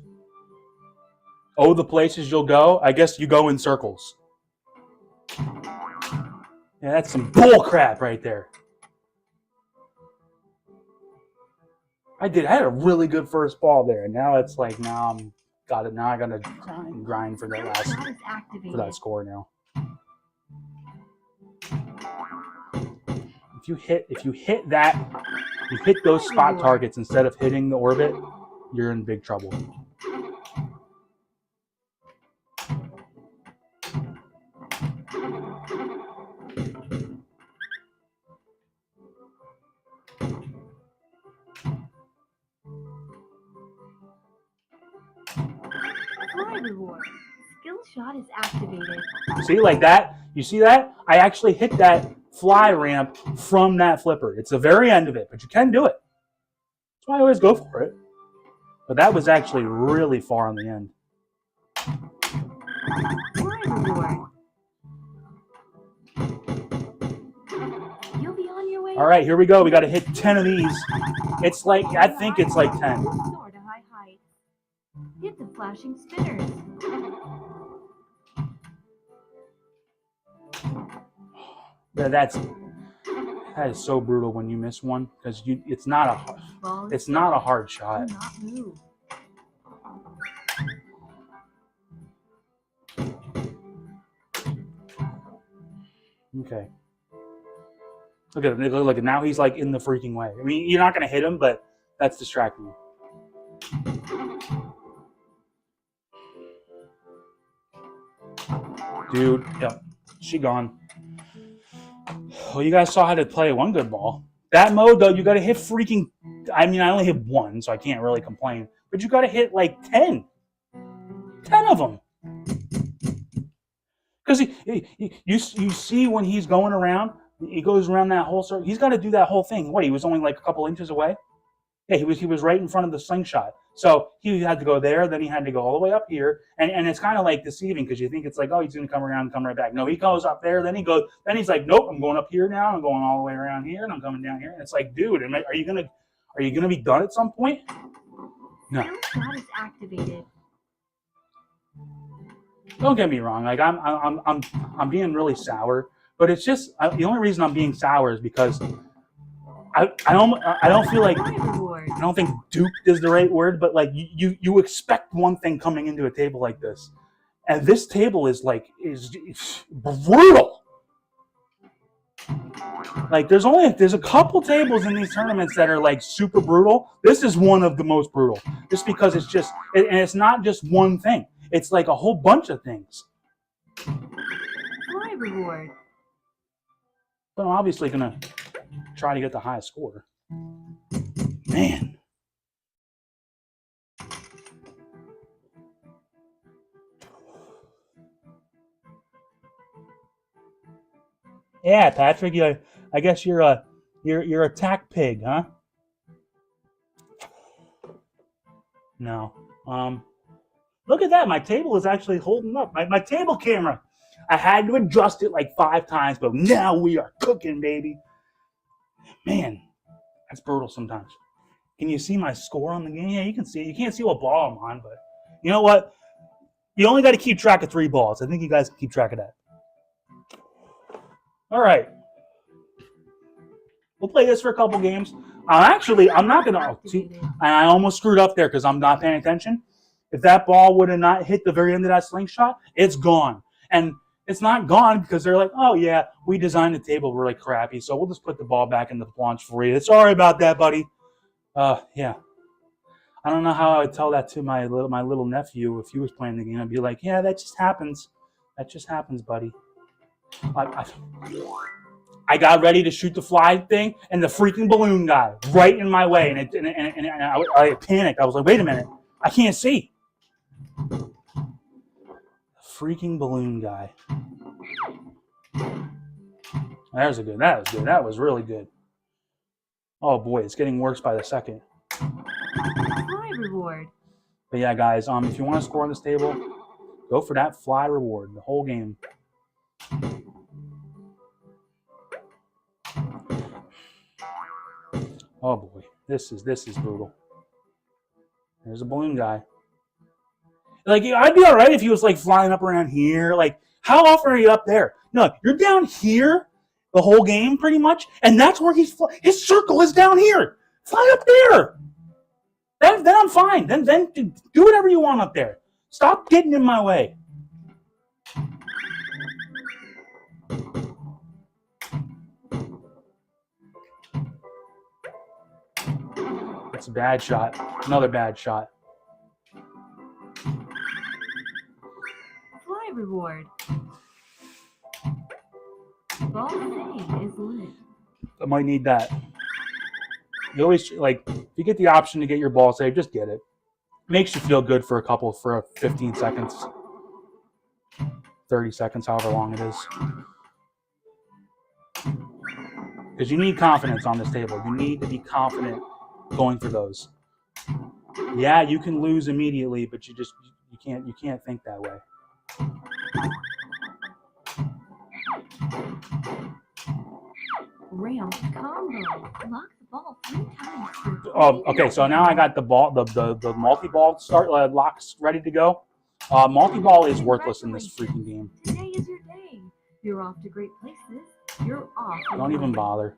Oh, the places you'll go? I guess you go in circles. Yeah, that's some bull crap right there. I had a really good first ball there, and now it's like now I gotta grind for that score now. If you hit that, you hit those spot targets instead of hitting the orbit, you're in big trouble. Fly reward. Skill shot is activated. See, like that? You see that? I actually hit that fly ramp from that flipper. It's the very end of it, but you can do it. That's why I always go for it. But that was actually really far on the end. Fly reward. You'll be on your way. All right, here we go. We got to hit 10 of these. It's like, I think it's like 10. Soar to high heights. Hit the flashing spinners. Yeah, that is so brutal when you miss one because it's not a hard shot. Do not move. Okay. Look at him. Look at now he's like in the freaking way. I mean, you're not gonna hit him, but that's distracting you. Dude, yep, she gone. Well, you guys saw how to play one good ball. That mode though, you gotta hit freaking. I mean, I only hit one, so I can't really complain. But you gotta hit like 10. 10 of them. Because you see when he's going around, he goes around that whole circle. He's got to do that whole thing. What? He was only like a couple inches away. Yeah, he was right in front of the slingshot. So he had to go there, then he had to go all the way up here, and it's kind of like deceiving because you think it's like, oh, he's going to come around and come right back. No, he goes up there, then he's like, nope, I'm going up here now, I'm going all the way around here, and I'm coming down here, and it's like, dude, are you gonna be done at some point? No. Shot is activated. Don't get me wrong, like I'm being really sour, but it's just the only reason I'm being sour is because I don't feel like, I don't think duped is the right word, but like you expect one thing coming into a table like this, and this table is brutal. Like there's a couple tables in these tournaments that are like super brutal. This is one of the most brutal, just because and it's not just one thing. It's like a whole bunch of things. Fly reward. But I'm obviously gonna try to get the highest score. Man. Yeah, Patrick, I guess you're a tack pig, huh? No. Look at that. My table is actually holding up. My table camera. I had to adjust it like 5 times, but now we are cooking, baby. Man, that's brutal sometimes. Can you see my score on the game? Yeah, you can see it. You can't see what ball I'm on, but you know what? You only got to keep track of 3 balls. I think you guys can keep track of that. All right. We'll play this for a couple games. I'm not going to. See, I almost screwed up there because I'm not paying attention. If that ball would have not hit the very end of that slingshot, it's gone. And it's not gone because they're like, oh, yeah, we designed the table really crappy, so we'll just put the ball back in the launch for you. Sorry about that, buddy. Yeah. I don't know how I would tell that to my little nephew if he was playing the game. I'd be like, yeah, that just happens. That just happens, buddy. I got ready to shoot the fly thing, and the freaking balloon guy right in my way, and I panicked. I was like, wait a minute. I can't see. The freaking balloon guy. That was good. That was really good. Oh boy, it's getting worse by the second. Fly reward. But yeah, guys, if you want to score on this table, go for that fly reward the whole game. Oh boy, this is brutal. There's a balloon guy. Like, I'd be all right if he was like flying up around here. Like, how often are you up there? No, you're down here the whole game pretty much, and that's where his circle is down here. Fly up there. Then I'm fine. Then do whatever you want up there. Stop getting in my way. That's a bad shot. Another bad shot. Fly reward. Ball save is lit. I might need that. You always, like, if you get the option to get your ball saved, just get it. Makes you feel good for 15 seconds. 30 seconds, however long it is. Because you need confidence on this table. You need to be confident going for those. Yeah, you can lose immediately, but you can't think that way. Round combo. Lock the ball 3 times. Oh, okay. So now I got the ball, the multi-ball start locks ready to go. Multi-ball is worthless in this freaking game. Today is your day. You're off to great places. You're off. Don't even bother.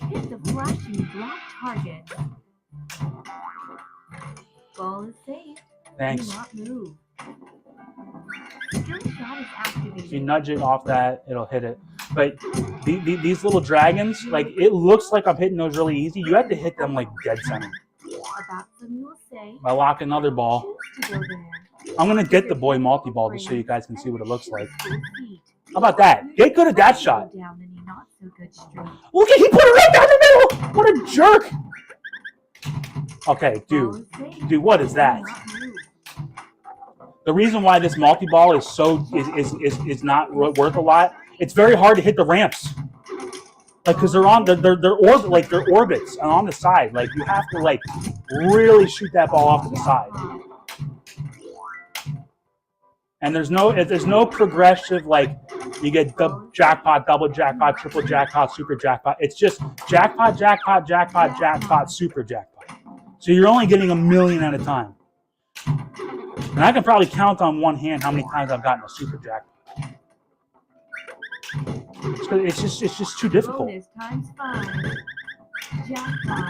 Hit the flashing drop target. Ball is safe. Thanks. Do not move. Skill shot is activated. If you nudge it off that, it'll hit it. But these little dragons, like, it looks like I'm hitting those really easy. You have to hit them like dead center. About some you will say. I lock another ball. Choose to go there. I'm gonna get the boy multi-ball just so you guys can see what it looks like. How about that? Get good at that shot. Down any not so good streak. Look at, he put it right down the middle. What a jerk. Okay, dude, what is that? The reason why this multi-ball is not worth a lot, it's very hard to hit the ramps. Like, because they're orbits and on the side. Like, you have to like really shoot that ball off to the side. And there's no progressive, like, you get jackpot, double jackpot, triple jackpot, super jackpot. It's just jackpot, jackpot, jackpot, jackpot, super jackpot. So you're only getting 1 million at a time. And I can probably count on one hand how many times I've gotten a super jackpot. It's just too difficult. Bonus times 5. Jackpot.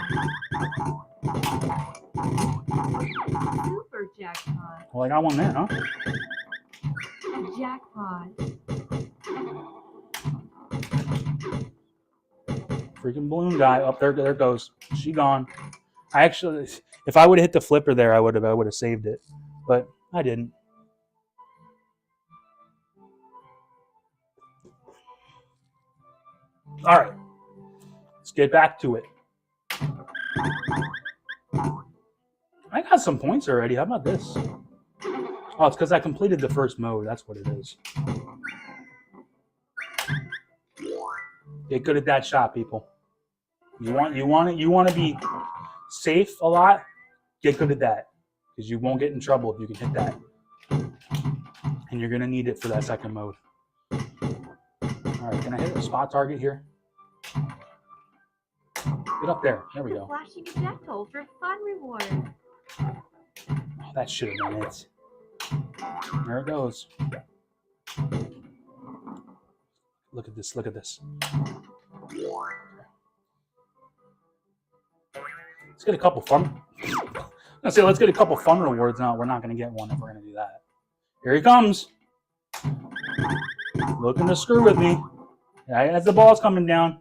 Super jackpot. Well, I got one there, huh? Jackpot. Freaking balloon guy. Up there it goes. She gone. I actually, if I would have hit the flipper there, I would have saved it, but I didn't. All right, let's get back to it. I got some points already. How about this? Oh, it's because I completed the first mode. That's what it is. Get good at that shot, people. You want to be safe a lot. Get good at that, because you won't get in trouble if you can hit that, and you're gonna need it for that second mode. All right, can I hit a spot target here? Get up there. There we go. Flashing ejectile for fun reward. Oh, that should have been it. There it goes. Look at this. Look at this. Let's get a couple fun. Let's get a couple fun rewards. No, we're not going to get one if we're going to do that. Here he comes. Looking to screw with me. As the ball's coming down.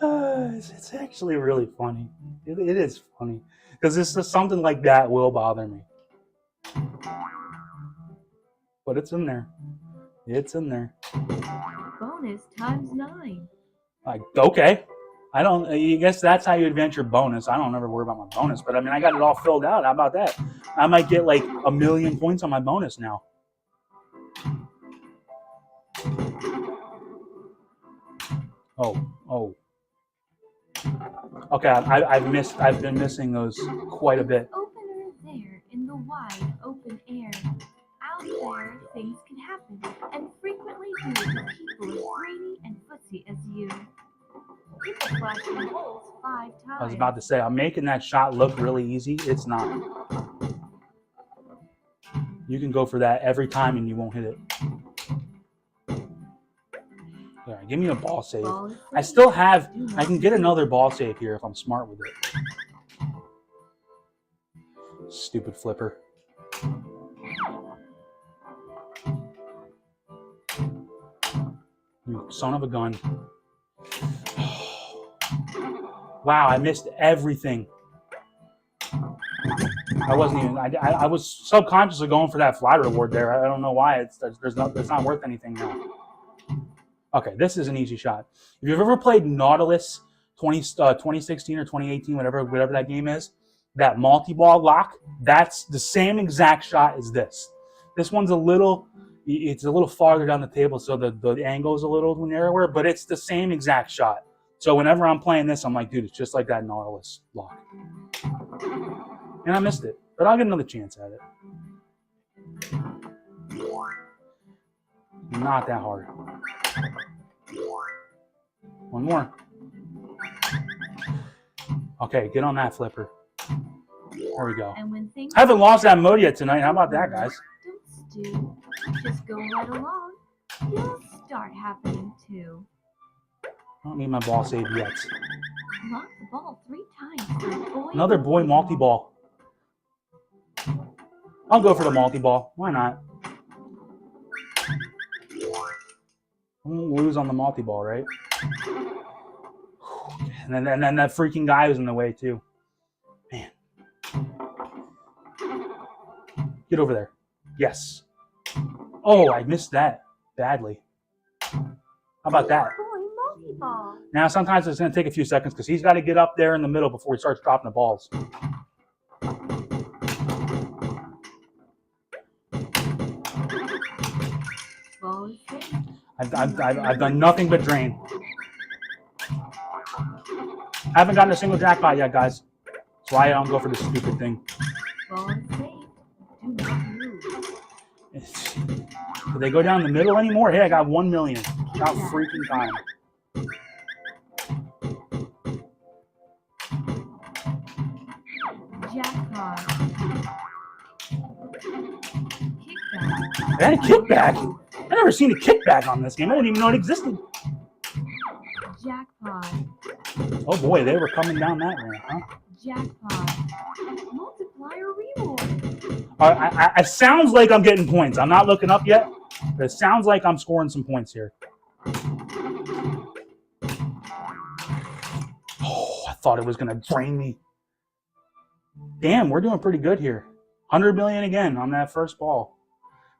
It's actually really funny. It is funny. Because it's just something like that will bother me. But it's in there. It's in there. Bonus times 9. Like, okay. I guess that's how you advance your bonus. I don't ever worry about my bonus, but I mean, I got it all filled out. How about that? I might get like 1 million points on my bonus now. Oh. Okay, I've been missing those quite a bit. Opener there in the wide open air. Out there, things can happen, and frequently do to people as brainy and fussy as you. Hit the flashing holes 5 times. I was about to say, I'm making that shot look really easy. It's not. You can go for that every time and you won't hit it. All right, give me a ball save. I still have, I can get another ball save here if I'm smart with it. Stupid flipper. You son of a gun. Wow, I missed everything. I wasn't even, I was subconsciously going for that fly reward there. I don't know why. It's not worth anything now. Okay, this is an easy shot. If you've ever played Nautilus 2016 or 2018, whatever that game is, that multi-ball lock, that's the same exact shot as this. This one's it's a little farther down the table, so the angle's a little narrower, but it's the same exact shot. So whenever I'm playing this, I'm like, dude, it's just like that Nautilus lock. And I missed it, but I'll get another chance at it. Not that hard. One more. Okay, get on that flipper. There we go. And when things I haven't lost that mode yet tonight. How about that, guys? don't stew, just go right along. You'll start happening too. I don't need my ball saved yet. Lock the ball 3 times. for boy Another boy multi-ball. I'll go for the multi-ball. Why not? I won't lose on the multi-ball, right? And then that freaking guy was in the way, too. Man. Get over there. Yes. Oh, I missed that badly. How about that? Boy multi-ball. Now, sometimes it's going to take a few seconds because he's got to get up there in the middle before he starts dropping the balls. Ball is safe. I've done nothing but drain. I haven't gotten a single jackpot yet, guys. That's why I don't go for this stupid thing. Ball is safe. Do not move. Do they go down the middle anymore? Hey, I got 1 million. About freaking time. Jackpot. Kickback. They had a kickback? I never seen a kickback on this game. I didn't even know it existed. Jackpot. Oh boy, they were coming down that ramp, huh? Jackpot. Multiplier reward. It sounds like I'm getting points. I'm not looking up yet, but it sounds like I'm scoring some points here. Oh, I thought it was going to drain me. Damn, we're doing pretty good here. 100 million again on that first ball.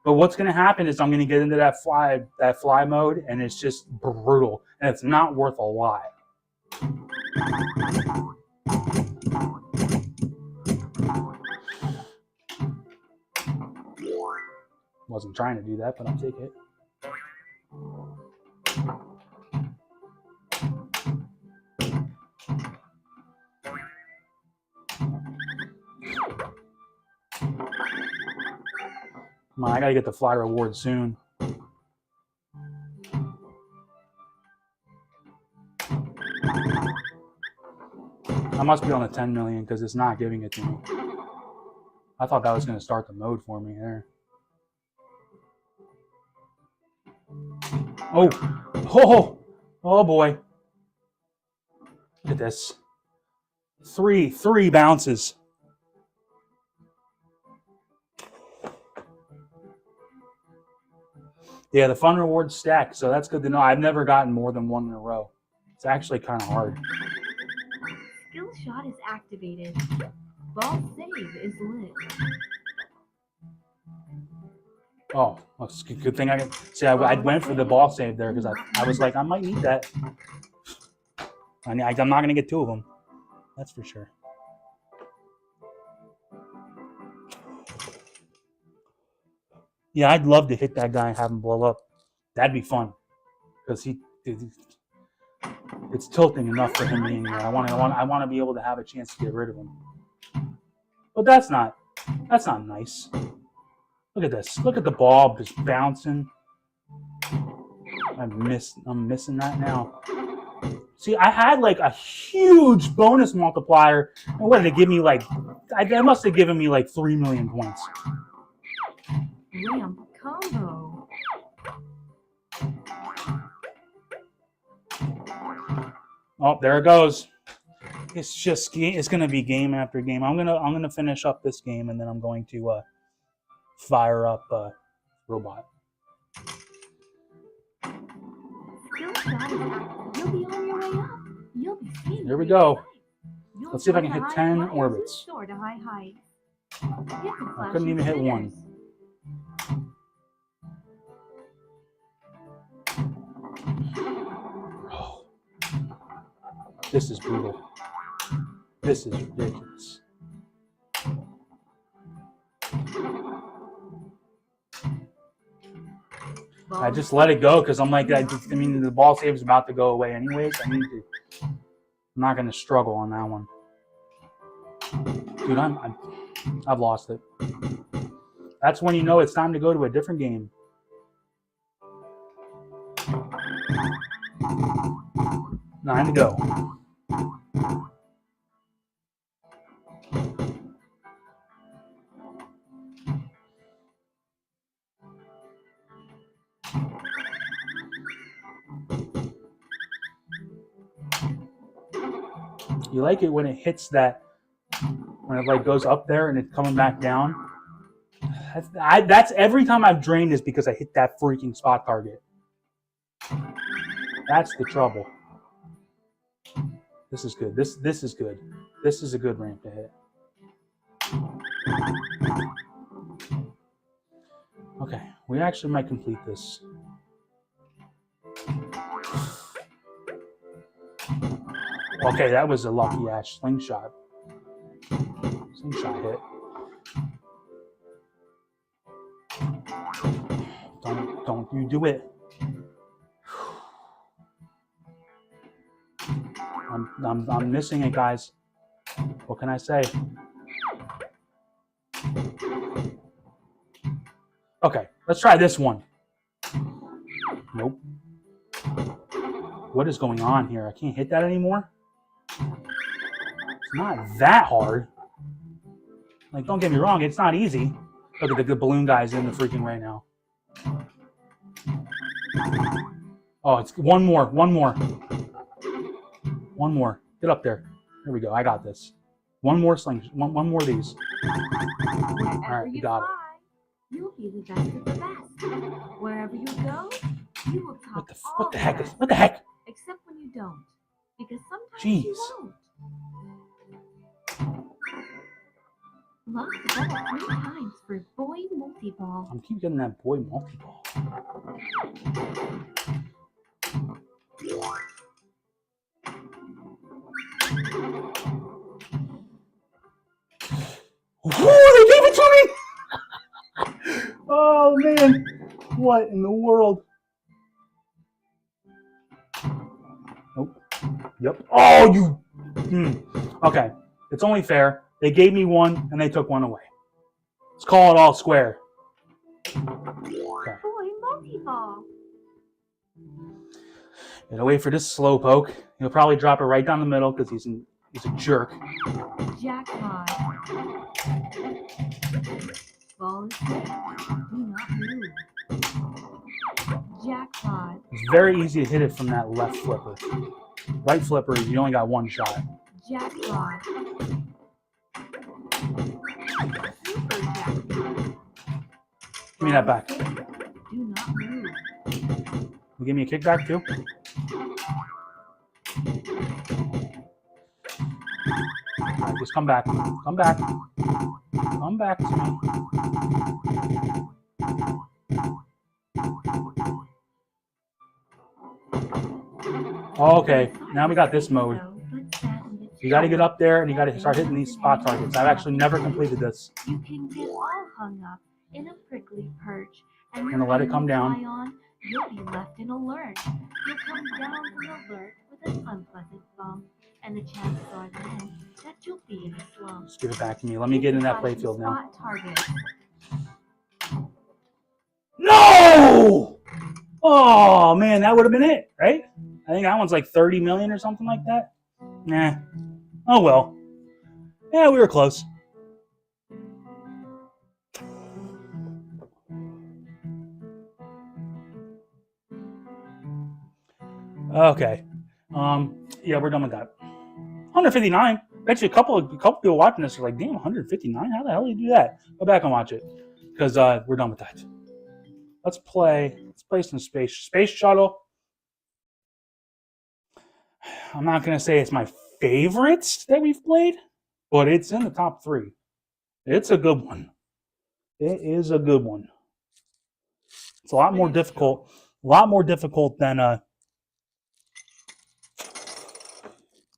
But what's going to happen is I'm going to get into that fly mode, and it's just brutal, and it's not worth a lot. Wasn't trying to do that, but I'll take it. Come on, I gotta get the fly reward soon. I must be on the 10 million because it's not giving it to me. I thought that was going to start the mode for me there. Oh boy. Look at this. Three bounces. Yeah, the fun rewards stack, so that's good to know. I've never gotten more than one in a row. It's actually kind of hard. Skill shot is activated. Ball save is lit. Oh, that's a good thing I can see. I went for the ball save there because I was like, I might need that. I'm not going to get 2 of them. That's for sure. Yeah, I'd love to hit that guy and have him blow up. That'd be fun because it's tilting enough for him being there. I want to be able to have a chance to get rid of him. But that's not nice. Look at this. Look at the ball just bouncing. I'm missing that now. See, I had like a huge bonus multiplier. And what did it give me? Like, that must have given me like 3 million points. Ramp combo. Oh, there it goes. It's gonna be game after game. I'm gonna finish up this game and then I'm going to fire up Robot. Skill shot is active. You'll be on your way up. You'll be seen. Here we go. You'll Let's see if I can soar hit to 10 high orbits. heights and soar to high heights. I couldn't even hit 1. Oh. This is brutal. This is ridiculous. Ball I just let it go because I'm like, I mean, the ball save is about to go away anyways. I need to. I'm not going to struggle on that one. Dude, I've lost it. That's when you know it's time to go to a different game. Time to go. You like it when it hits that, when it like goes up there and it's coming back down. That's every time I've drained is because I hit that freaking spot target. That's the trouble. This is good. This is good. This is a good ramp to hit. Okay, we actually might complete this. Okay, that was a lucky ass slingshot. Slingshot hit. Don't you do it. I'm missing it, guys. What can I say? Okay, let's try this one. Nope. What is going on here? I can't hit that anymore? It's not that hard. Like, don't get me wrong, it's not easy. Look at the balloon guy's in the freaking right now. Oh, it's one more. One more. Get up there. There we go. I got this. One more sling. One more of these. Wherever All right, we you got it. fly, you'll be the best of the best. Wherever you go, you will top What the all heck the is? rest. What the heck? Except when you don't, because sometimes Jeez. you won't. Lost the ball 3 times for boy multi-ball. I'm keep getting that boy multi-ball. Oh, they gave it to me! Oh man, what in the world? Nope. Yep. Oh, you. Okay, it's only fair. They gave me one and they took one away. Let's call it all square. Okay. Boy multi-ball. Gotta wait for this slowpoke. He'll probably drop it right down the middle because he's a jerk. Jackpot. Ball is hit. Do not move. Jackpot. It's very easy to hit it from that left flipper. Right flipper, you only got one shot. Jackpot. Super jackpot. Give me that back. Do not move. You give me a kickback too? Alright, just come back. Come back. Come back to me. Okay, now we got this mode. You got to get up there and you got to start hitting these spot targets. I've actually never completed this. You can get all hung up in a prickly perch, and I'm gonna let it come down. You'll be left in a lurch. You'll come down from the lurch with an unpleasant bump, and the chances are then that you'll be in a slump. Just give it back to me. Let me get in that playfield now. Spot target. No! Oh man, that would have been it, right? I think that one's like 30 million or something like that. Nah. Oh well. Yeah, we were close. Okay. Yeah, we're done with that. 159. Bet you a couple people watching this are like, damn, 159? How the hell do you do that? Go back and watch it. Because we're done with that. Let's play some Space Shuttle. I'm not going to say it's my favorites that we've played, but it's in the top 3. It's a good one. It is a good one. It's a lot more difficult. A lot more difficult than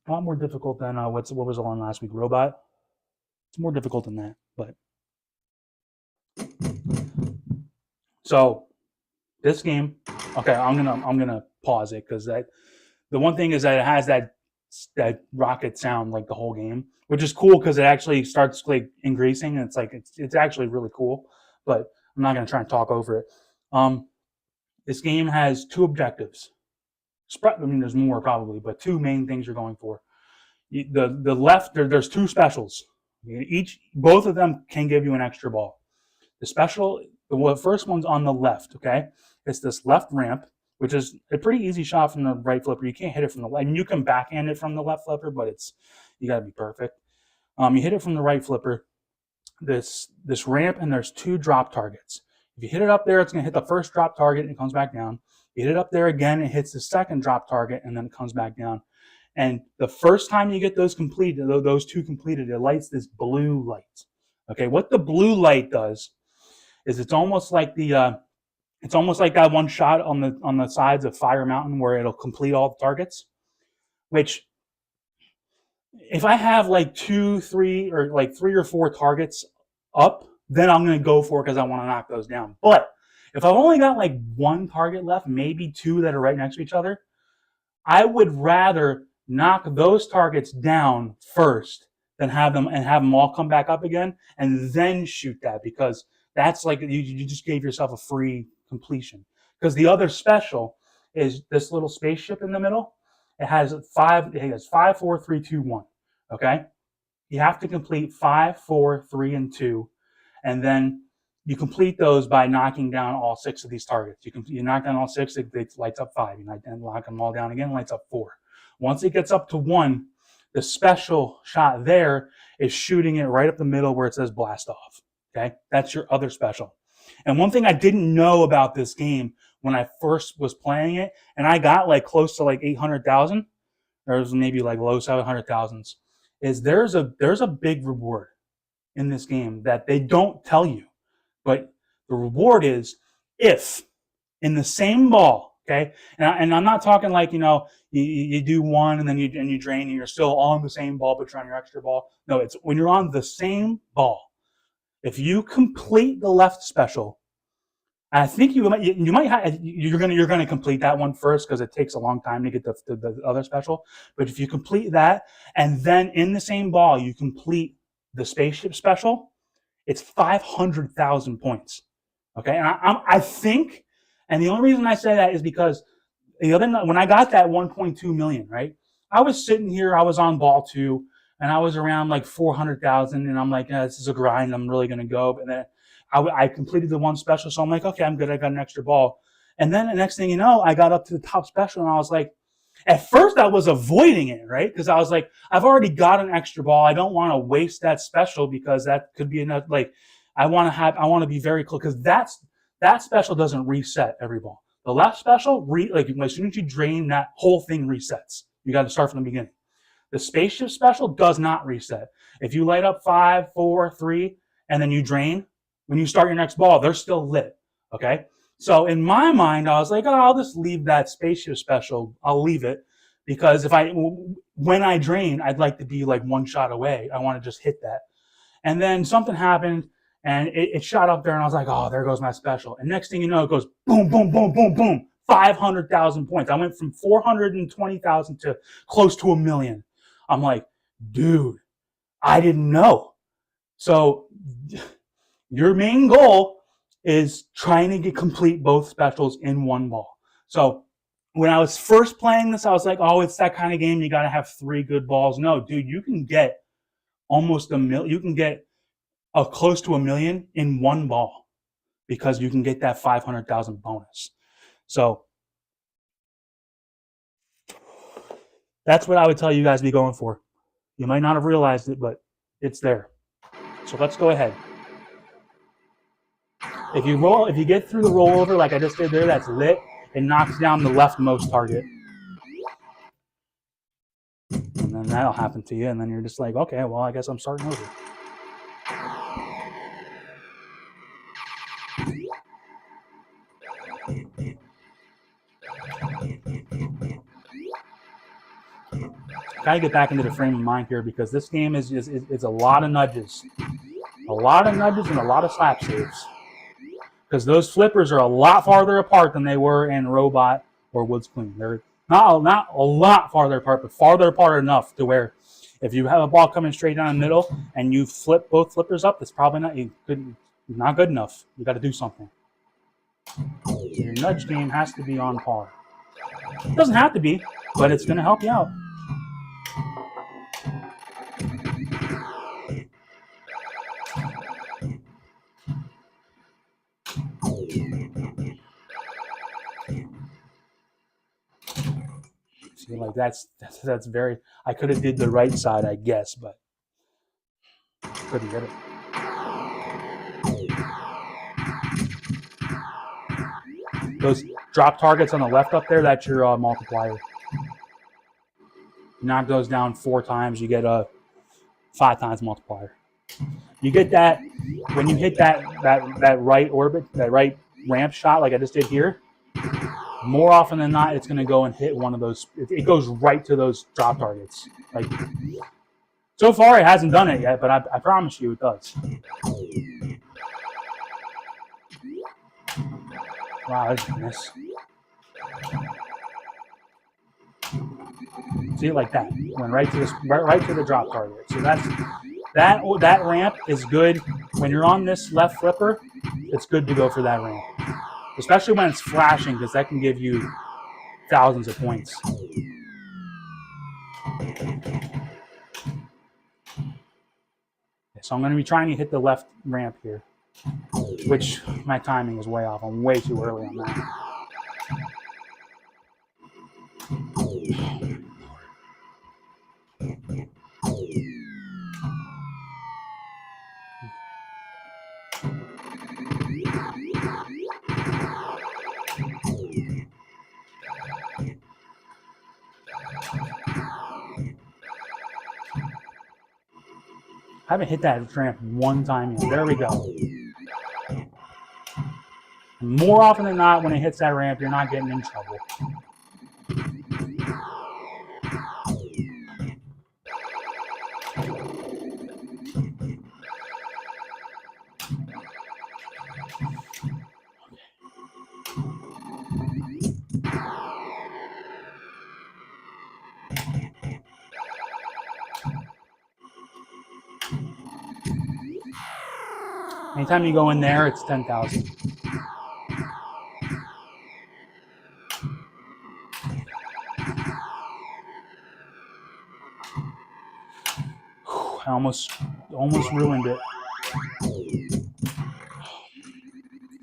what was the one last week? Robot. It's more difficult than that, but so This game, okay, I'm gonna pause it because the one thing is that it has that rocket sound like the whole game, which is cool because it actually starts like increasing, and it's actually really cool. But I'm not gonna try and talk over it. This game has 2 objectives. I mean, there's more probably, but 2 main things you're going for. The left, there's 2 specials. Both of them can give you an extra ball. The special, the first one's on the left. Okay, it's this left ramp, which is a pretty easy shot from the right flipper. You can't hit it from the left. I mean, you can backhand it from the left flipper, but you got to be perfect. You hit it from the right flipper. This ramp, and there's 2 drop targets. If you hit it up there, it's going to hit the first drop target and it comes back down. You hit it up there again, it hits the second drop target and then it comes back down. And the first time you get those completed, those 2 completed, it lights this blue light. Okay, what the blue light does is it's almost like that one shot on the sides of Fire Mountain where it'll complete all the targets. Which, if I have like 2, 3, or like 3 or 4 targets up, then I'm going to go for it because I want to knock those down. But if I've only got like 1 target left, maybe 2 that are right next to each other, I would rather knock those targets down first than have them all come back up again and then shoot that, because that's like you just gave yourself a free completion. Because the other special is this little spaceship in the middle. It has 5, 4, 3, 2, 1. Okay? You have to complete 5, 4, 3, and 2. And then you complete those by knocking down all 6 of these targets. You knock down all 6, it lights up 5. You knock them all down again, lights up 4. Once it gets up to 1, the special shot there is shooting it right up the middle where it says blast off. Okay? That's your other special. And one thing I didn't know about this game when I first was playing it, and I got like close to like 800,000, or it was maybe like low 700,000s, is there's a big reward in this game that they don't tell you. But the reward is if in the same ball, okay, and I'm not talking like, you do one and then you drain and you're still on the same ball but you're on your extra ball. No, it's when you're on the same ball. If you complete the left special, I think you're gonna complete that one first because it takes a long time to get the other special. But if you complete that and then in the same ball you complete the spaceship special, it's 500,000 points. Okay, and I think, and the only reason I say that is because the other night when I got that 1.2 million, right? I was sitting here, I was on ball 2, and I was around like 400,000, and I'm like, this is a grind. I'm really gonna go. But then I completed the one special, so I'm like, okay, I'm good. I got an extra ball. And then the next thing you know, I got up to the top special, and I was like, at first I was avoiding it, right? Because I was like, I've already got an extra ball. I don't want to waste that special because that could be enough. Like, I want to be very close because that special doesn't reset every ball. The last special, as soon as you drain, that whole thing resets. You got to start from the beginning. The spaceship special does not reset. If you light up 5, 4, 3, and then you drain, when you start your next ball, they're still lit. Okay? So in my mind, I was like, I'll just leave that spaceship special. I'll leave it because when I drain, I'd like to be like 1 shot away. I want to just hit that. And then something happened and it shot up there and I was like, there goes my special. And next thing you know, it goes boom, boom, boom, boom, boom, 500,000 points. I went from 420,000 to close to 1 million. I'm like, dude, I didn't know. So your main goal is trying to complete both specials in 1 ball. So when I was first playing this, I was like, it's that kind of game. You got to have 3 good balls. No, dude, you can get almost 1 million. You can get close to 1 million in 1 ball because you can get that 500,000 bonus. So that's what I would tell you guys to be going for. You might not have realized it, but it's there. So let's go ahead. If you get through the rollover like I just did there, that's lit, it knocks down the leftmost target. And then that'll happen to you, and then you're just like, okay, well, I guess I'm starting over. Gotta get back into the frame of mind here because this game is a lot of nudges. A lot of nudges and a lot of slap saves. because those flippers are a lot farther apart than they were in Robot or Woods Queen. They're not a lot farther apart, but farther apart enough to where if you have a ball coming straight down the middle and you flip both flippers up, it's probably not good enough. You got to do something. So your nudge game has to be on par. It doesn't have to be, but it's going to help you out. See, like that's very. I could have did the right side, I guess, but couldn't get it. Those drop targets on the left up there, that's your multiplier. You knock those down 4 times, you get a 5 times multiplier. You get that when you hit that right orbit, that right ramp shot, like I just did here. More often than not, it's going to go and hit one of those. It goes right to those drop targets. Like so far, it hasn't done it yet, but I promise you, it does. Wow, that's a miss. See, like that went right to the drop target. So that ramp is good when you're on this left flipper. It's good to go for that ramp, especially when it's flashing, because that can give you thousands of points. So I'm going to be trying to hit the left ramp here, which my timing is way off. I'm way too early on that. I haven't hit that ramp one time yet. There we go. More often than not, when it hits that ramp, you're not getting in trouble. Anytime you go in there, it's 10,000. I almost ruined it.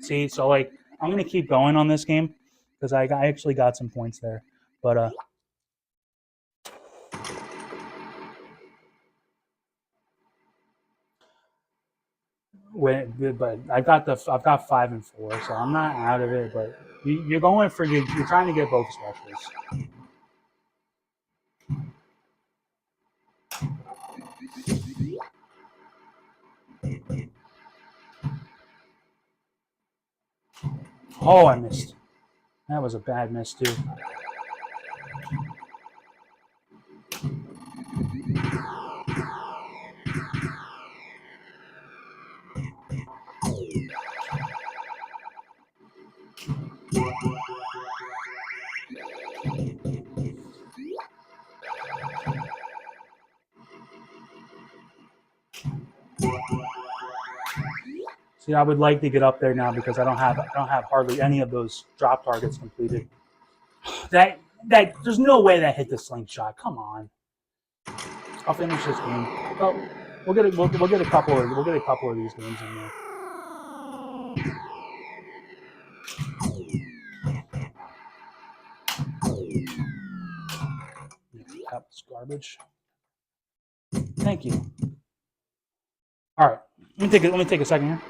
See, so like I'm gonna keep going on this game because I actually got some points there, but but I've got 5 and 4, so I'm not out of it. But you're going for you're trying to get both specials. Oh, I missed. That was a bad miss too. See, I would like to get up there now because I don't have hardly any of those drop targets completed. That there's no way that hit the slingshot. Come on. I'll finish this game. Oh, we'll get a couple of these games in there. That's garbage. Thank you. All right, let me take a second here.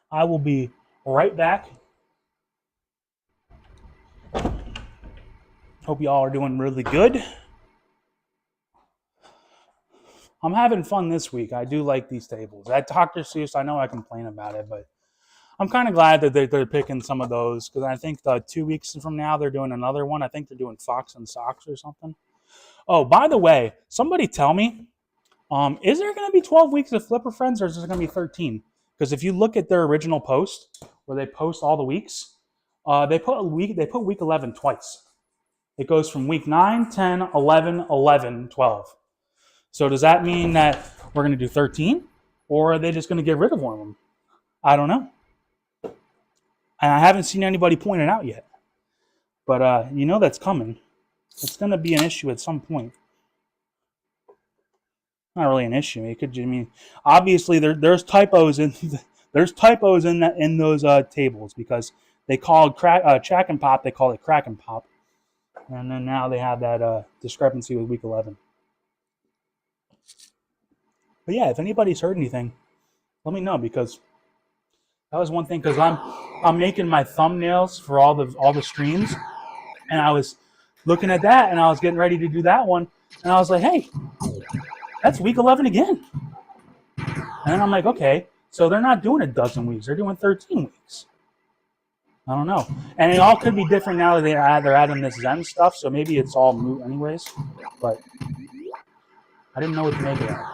I will be right back. Hope you all are doing really good. I'm having fun this week. I do like these tables. At Dr. Seuss, I know I complain about it, but I'm kind of glad that they're picking some of those because I think 2 weeks from now they're doing another one. I think they're doing Fox and Socks or something. Oh, by the way, somebody tell me, is there going to be 12 weeks of Flipper Friends or is there going to be 13? Because if you look at their original post where they post all the weeks, they put week 11 twice. It goes from week 9, 10, 11, 11, 12. So does that mean that we're going to do 13? Or are they just going to get rid of one of them? I don't know. And I haven't seen anybody point it out yet. But you know that's coming. It's going to be an issue at some point. Not really an issue. It could. I mean, obviously there's typos in in those tables because they called Track and Pop. They call it Crack and Pop, and then now they have that discrepancy with week 11. But yeah, if anybody's heard anything, let me know because that was one thing. Because I'm making my thumbnails for all the streams, and I was looking at that, and I was getting ready to do that one, and I was like, hey, that's week 11 again. And then I'm like, okay, so they're not doing a dozen weeks. They're doing 13 weeks. I don't know. And it all could be different now that they're adding this Zen stuff, so maybe it's all moot anyways. But I didn't know what to make of that.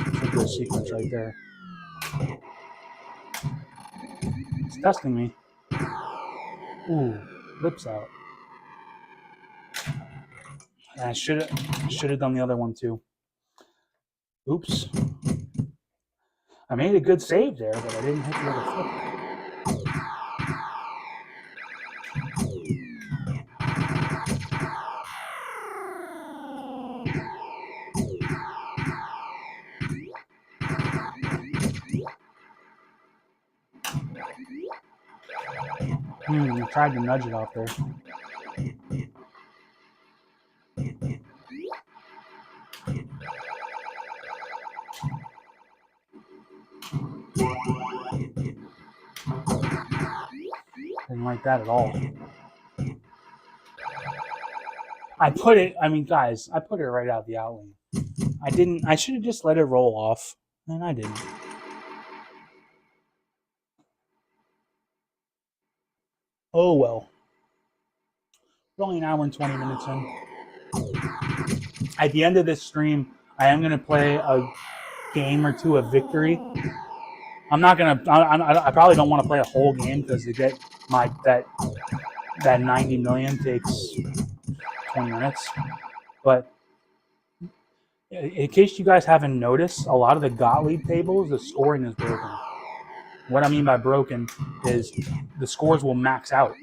It's a good sequence right there. It's testing me. Ooh, lips out. And I should have done the other one too. Oops. I made a good save there, but I didn't hit the other flip. I tried to nudge it off there. Didn't like that at all. Guys, I put it right out the outlane. I should have just let it roll off, and I didn't. Oh well. We're only an hour and 20 minutes in. At the end of this stream, I am going to play a game or two of victory. I'm not going to, I probably don't want to play a whole game because to get that 90 million takes 20 minutes. But in case you guys haven't noticed, a lot of the Gottlieb tables, the scoring is broken. What I mean by broken is the scores will max out.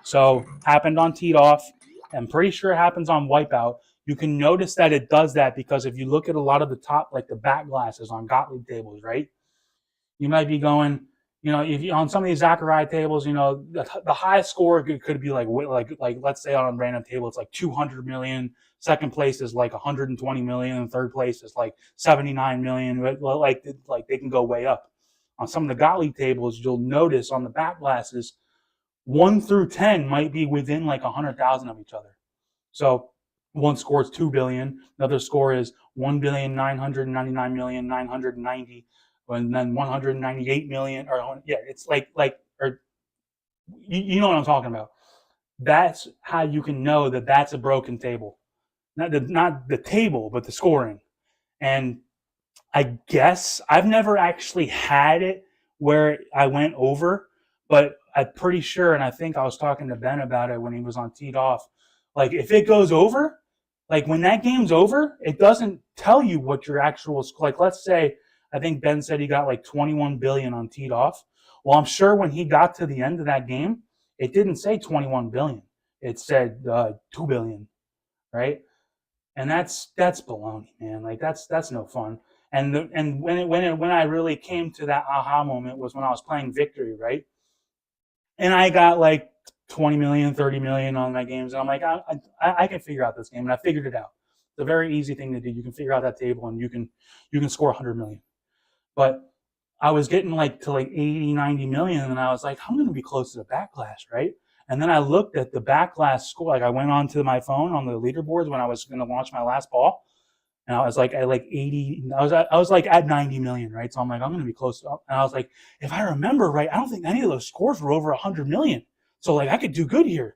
So happened on Teed Off. I'm pretty sure it happens on Wipeout. You can notice that it does that because if you look at a lot of the top, like the back glasses on Gottlieb tables, right? You might be going, if you on some of these Zachariah tables, the highest score could be like let's say on a random table it's like 200 million. Second place is like 120 million, and third place is like 79 million. Like they can go way up. On some of the Gottlieb tables, you'll notice on the back glasses, 1 through 10 might be within like 100,000 of each other. So one score is 2 billion, another score is 1,999,990, and then 198 million, it's you know what I'm talking about. That's how you can know that that's a broken table. Not the table, but the scoring. And I guess I've never actually had it where I went over, but I'm pretty sure, and I think I was talking to Ben about it when he was on Teed Off. Like if it goes over, like when that game's over, it doesn't tell you what your actual score. Like let's say, I think Ben said he got like 21 billion on Teed Off. Well, I'm sure when he got to the end of that game, it didn't say 21 billion. It said 2 billion, right? And that's baloney, man. Like that's no fun. And when I really came to that aha moment was when I was playing Victory, right? And I got like 20 million, 30 million on my games. And I'm like, I can figure out this game. And I figured it out. It's a very easy thing to do. You can figure out that table and you can score 100 million. But I was getting like to like 80, 90 million. And I was like, I'm going to be close to the backlash, right? And then I looked at the backlash score. Like I went onto my phone on the leaderboards when I was going to launch my last ball. And I was like at like 80, I was like at 90 million, right? So I'm like, I'm going to be close. And I was like, if I remember right, I don't think any of those scores were over 100 million. So like I could do good here.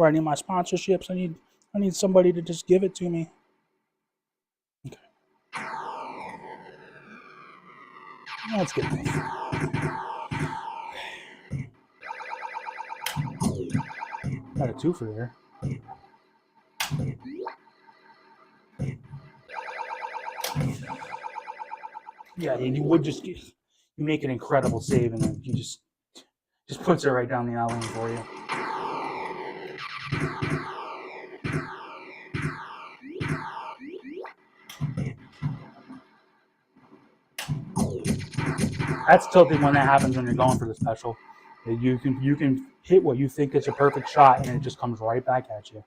where I need my sponsorships. I need somebody to just give it to me. Okay. Let's get this. Got a twofer there. Yeah, you would just you make an incredible save, and then you just puts it right down the alley for you. That's tilting when that happens when you're going for the special. You can hit what you think is a perfect shot, and it just comes right back at you.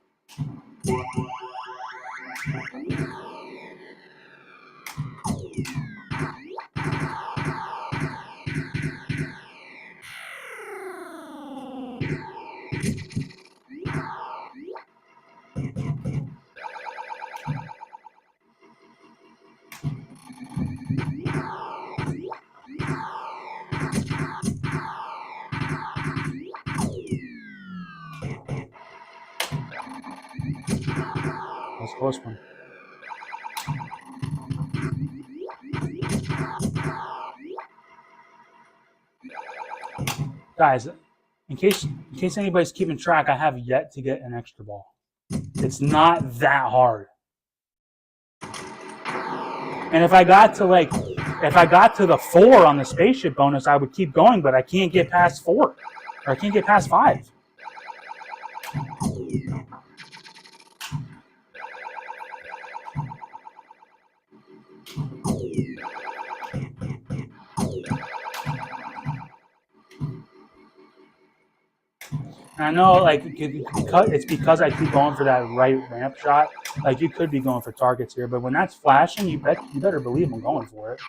That was a close one. Guys, in case anybody's keeping track, I have yet to get an extra ball. It's not that hard. And if I got to the 4 on the spaceship bonus, I would keep going, but I can't get past 4. Or I can't get past 5. And I know, like, it's because I keep going for that right ramp shot. Like, you could be going for targets here, but when that's flashing, you better believe I'm going for it.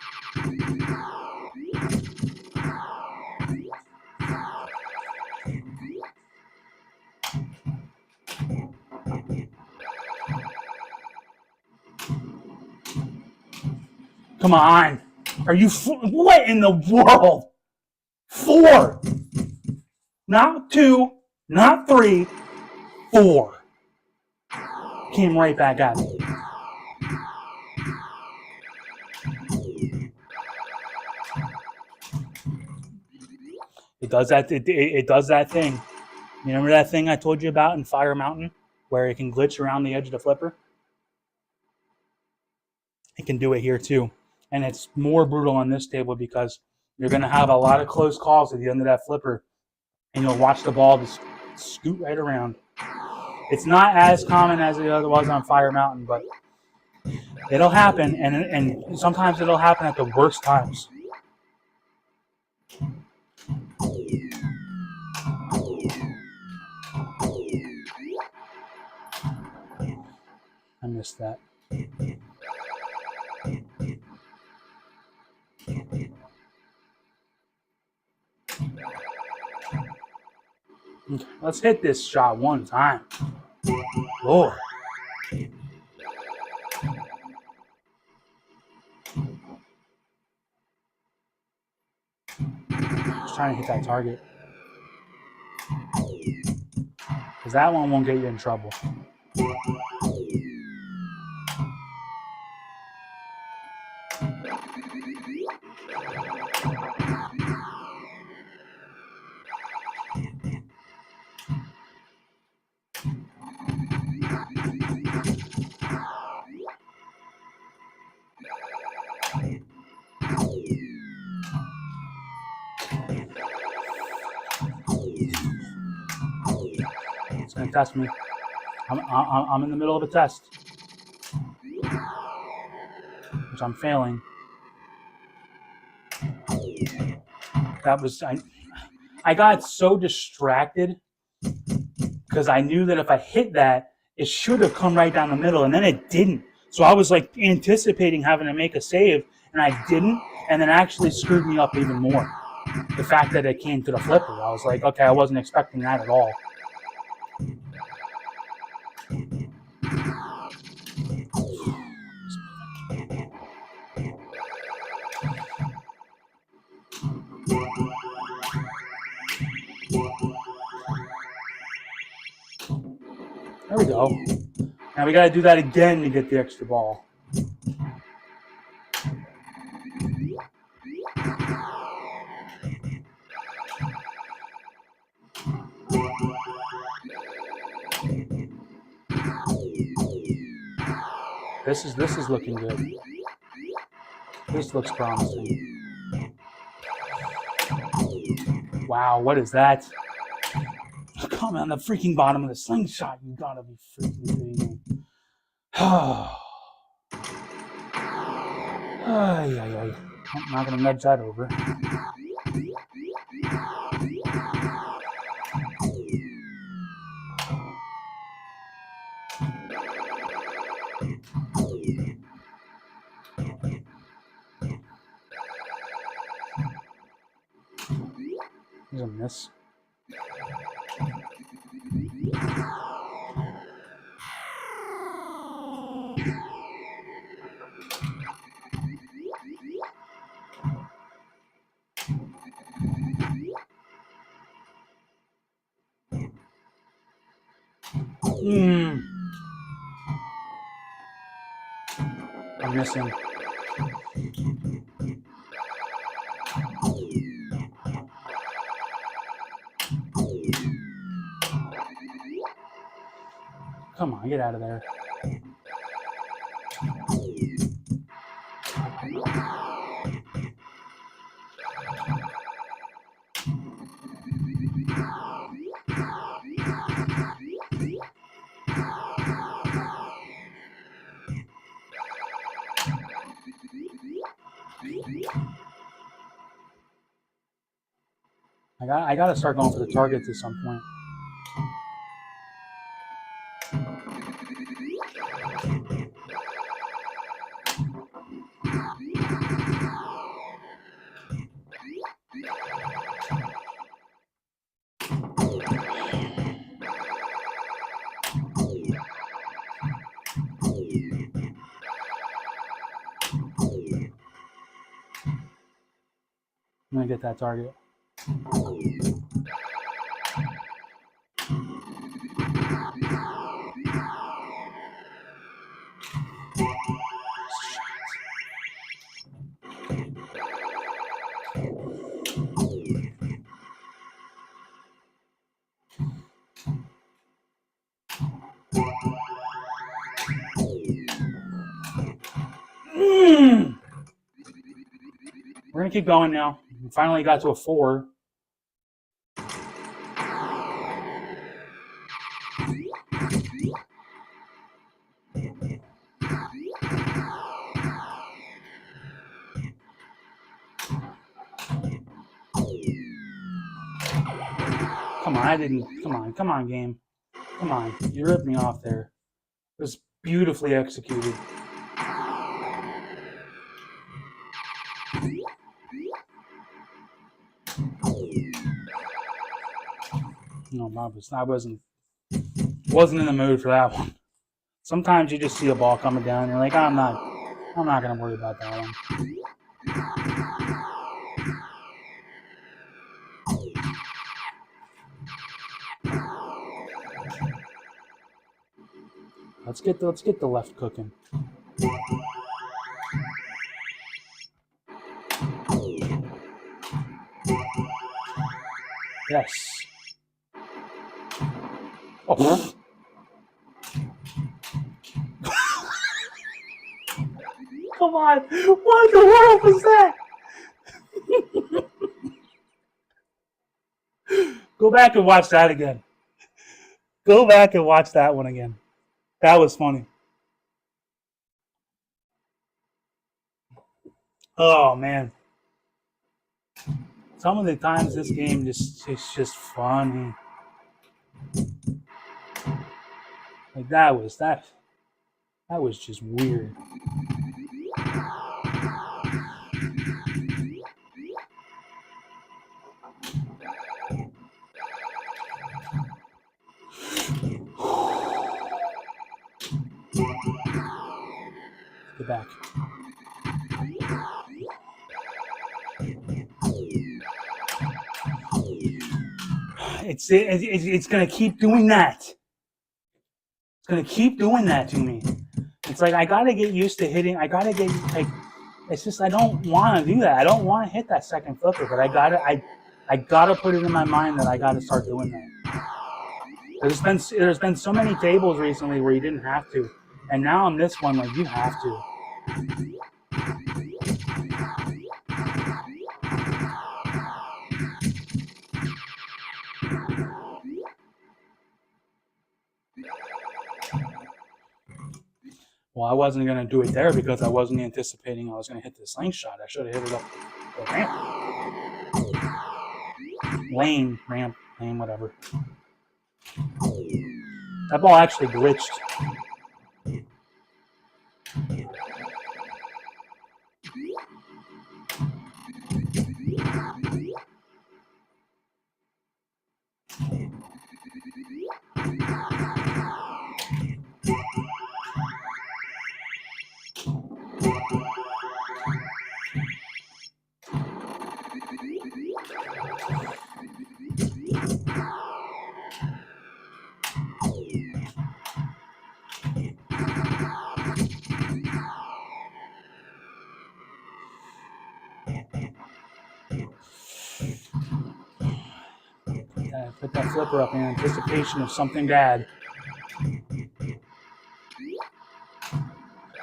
Come on. Are you... What in the world? 4. Not 2. Not 3. 4. Came right back at me. It does that. It does that thing. You remember that thing I told you about in Fire Mountain, where it can glitch around the edge of the flipper? It can do it here too, and it's more brutal on this table because you're going to have a lot of close calls at the end of that flipper, and you'll watch the ball just scoot right around. It's not as common as it was on Fire Mountain, but it'll happen, and sometimes it'll happen at the worst times. I missed that. Okay, let's hit this shot one time. Lord. Just trying to hit that target. Because that one won't get you in trouble. It's going to test me. I'm in the middle of a test, which I'm failing. That was I got so distracted because I knew that if I hit that, it should have come right down the middle, and then it didn't. So I was like anticipating having to make a save, and I didn't, and then actually screwed me up even more. The fact that it came to the flipper, I was like, okay, I wasn't expecting that at all. we go. Now we got to do that again to get the extra ball. This is looking good. This looks promising. Wow, what is that? Come on the freaking bottom of the slingshot. You gotta be freaking kidding me. I'm not gonna nudge that over. There's a miss. I'm missing. Come on, get out of there. I gotta start going for the targets at some point. I'm gonna get that target. We're gonna keep going now. We finally got to a 4. Come on, I didn't. Come on, game. Come on, you ripped me off there. It was beautifully executed. No, I wasn't in the mood for that one. Sometimes you just see a ball coming down and you're like, I'm not gonna worry about that one. Let's get the left cooking. Yes. Oh. Come on. What in the world was that? Go back and watch that again. Go back and watch that one again. That was funny. Oh man. Some of the times this game it's just funny. Like that was just weird. Get back. It's gonna keep doing that. It's going to keep doing that to me. It's like I got to get used to hitting. I got to get like. It's just I don't want to do that. I don't want to hit that second flipper, but I gotta put it in my mind that I gotta start doing that. There's been so many tables recently where you didn't have to, and now on this one, like you have to. Well, I wasn't gonna do it there because I wasn't anticipating I was gonna hit the slingshot. I should have hit it up the ramp. Ramp, lane, whatever. That ball actually glitched. Put that flipper up in anticipation of something bad.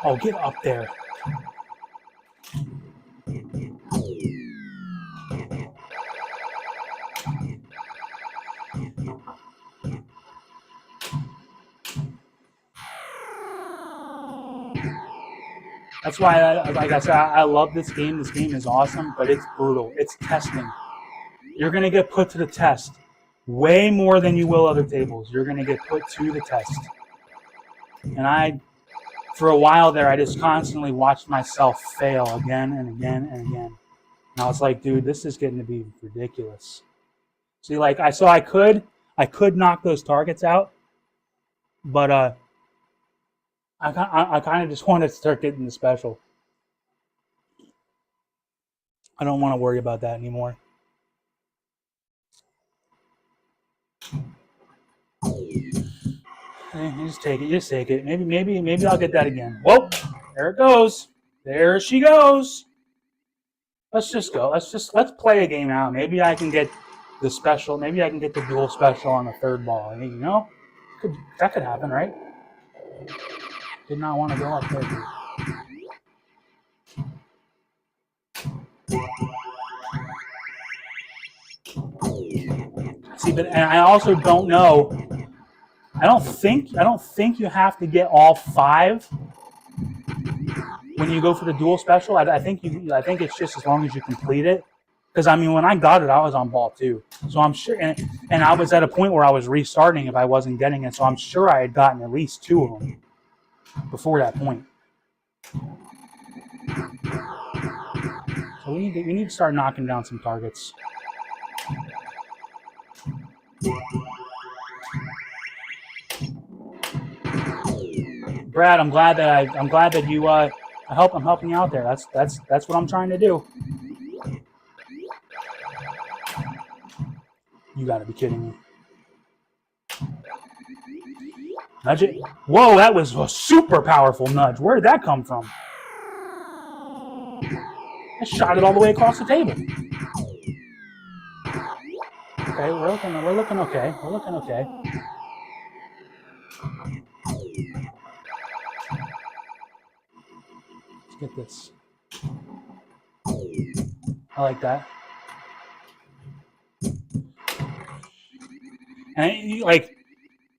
Oh, get up there. That's why, like I said, I love this game. This game is awesome, but it's brutal. It's testing. You're going to get put to the test way more than you will other tables. You're going to get put to the test. And for a while there, I just constantly watched myself fail again and again and again. And I was like, dude, this is getting to be ridiculous. See, like I could knock those targets out, but I kind of just want to start getting the special. I don't want to worry about that anymore. Just take it. Maybe I'll get that again. Whoa, there it goes. There she goes. Let's just go. Let's play a game out. Maybe I can get the special. Maybe I can get the dual special on the third ball. You know, that could happen, right? Did not want to go up there. See, but and I also don't know. I don't think you have to get all 5 when you go for the dual special. I think it's just as long as you complete it. Because I mean, when I got it, I was on ball 2, so I'm sure, and I was at a point where I was restarting if I wasn't getting it. So I'm sure I had gotten at least 2 of them before that point. So we need to start knocking down some targets. Brad, I'm glad that you I'm helping you out there. That's what I'm trying to do. You gotta be kidding me. Nudge it. Whoa, that was a super powerful nudge. Where did that come from? I shot it all the way across the table. Okay, we're looking okay. We're looking okay. Let's get this. I like that. And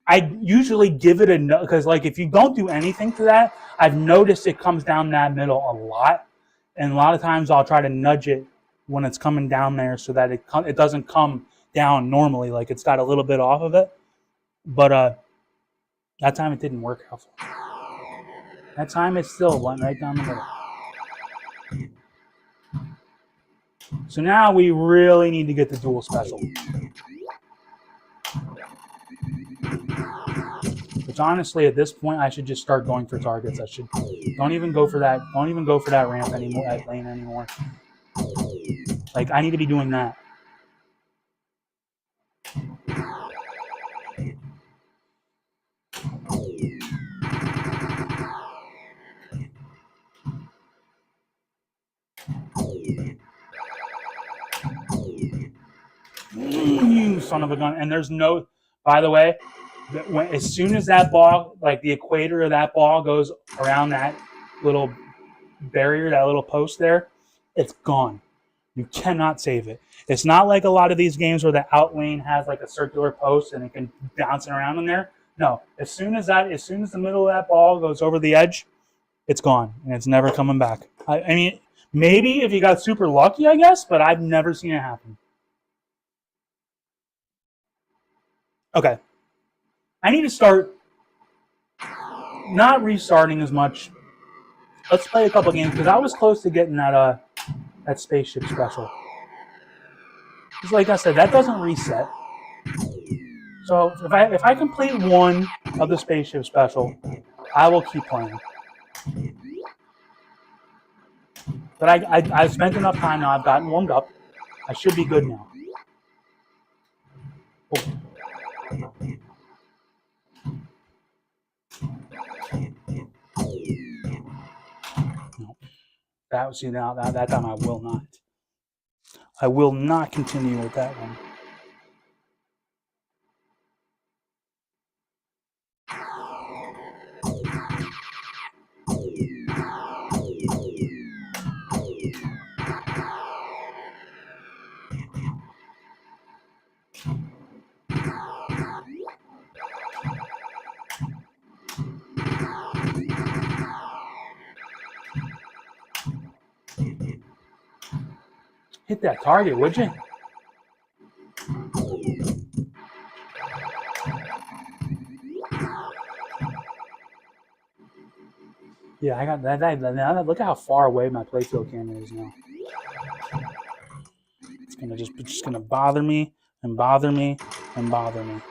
I usually give it a no, because if you don't do anything to that, I've noticed it comes down that middle a lot, and a lot of times I'll try to nudge it when it's coming down there so that it doesn't come down normally, like it's got a little bit off of it. But that time it didn't work out. That time it still went right down the middle. So now we really need to get the dual special. Which honestly, at this point, I should just start going for targets. Don't even go for that ramp anymore, that lane anymore. I need to be doing that. You son of a gun. And there's no, by the way, as soon as that ball, like the equator of that ball goes around that little barrier, that little post there, it's gone. You cannot save it. It's not like a lot of these games where the out lane has like a circular post and it can bounce around in there. No, as soon as the middle of that ball goes over the edge, it's gone and it's never coming back. I mean, maybe if you got super lucky, I guess, but I've never seen it happen. Okay. I need to start not restarting as much. Let's play a couple games because I was close to getting that spaceship special. Because like I said, that doesn't reset. So if I complete one of the spaceship special, I will keep playing. But I've spent enough time now. I've gotten warmed up. I should be good now. Oh. No. That time I will not. I will not continue with that one. Hit that target, would you? Yeah, I got that. Now look how far away my playfield camera is now. It's gonna just gonna bother me and bother me and bother me.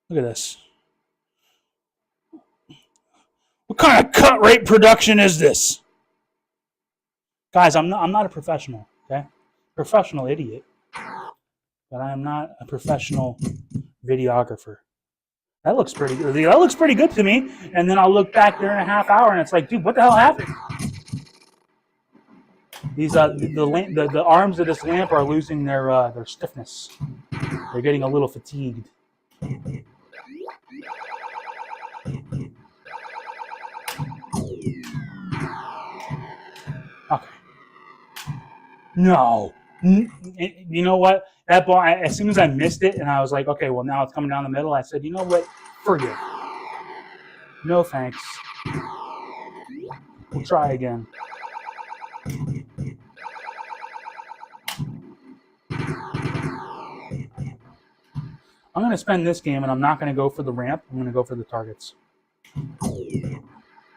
Look at this. What kind of cut rate production is this? Guys, I'm not a professional, okay? Professional idiot. But I am not a professional videographer. That looks pretty good. That looks pretty good to me. And then I'll look back there in a half hour and it's like, dude, what the hell happened? These the arms of this lamp are losing their stiffness. They're getting a little fatigued. Okay. No. You know what? That ball, as soon as I missed it and I was like, okay, well, now it's coming down the middle, I said, you know what? Forget it. No thanks. We'll try again. I'm going to spend this game and I'm not going to go for the ramp. I'm going to go for the targets. I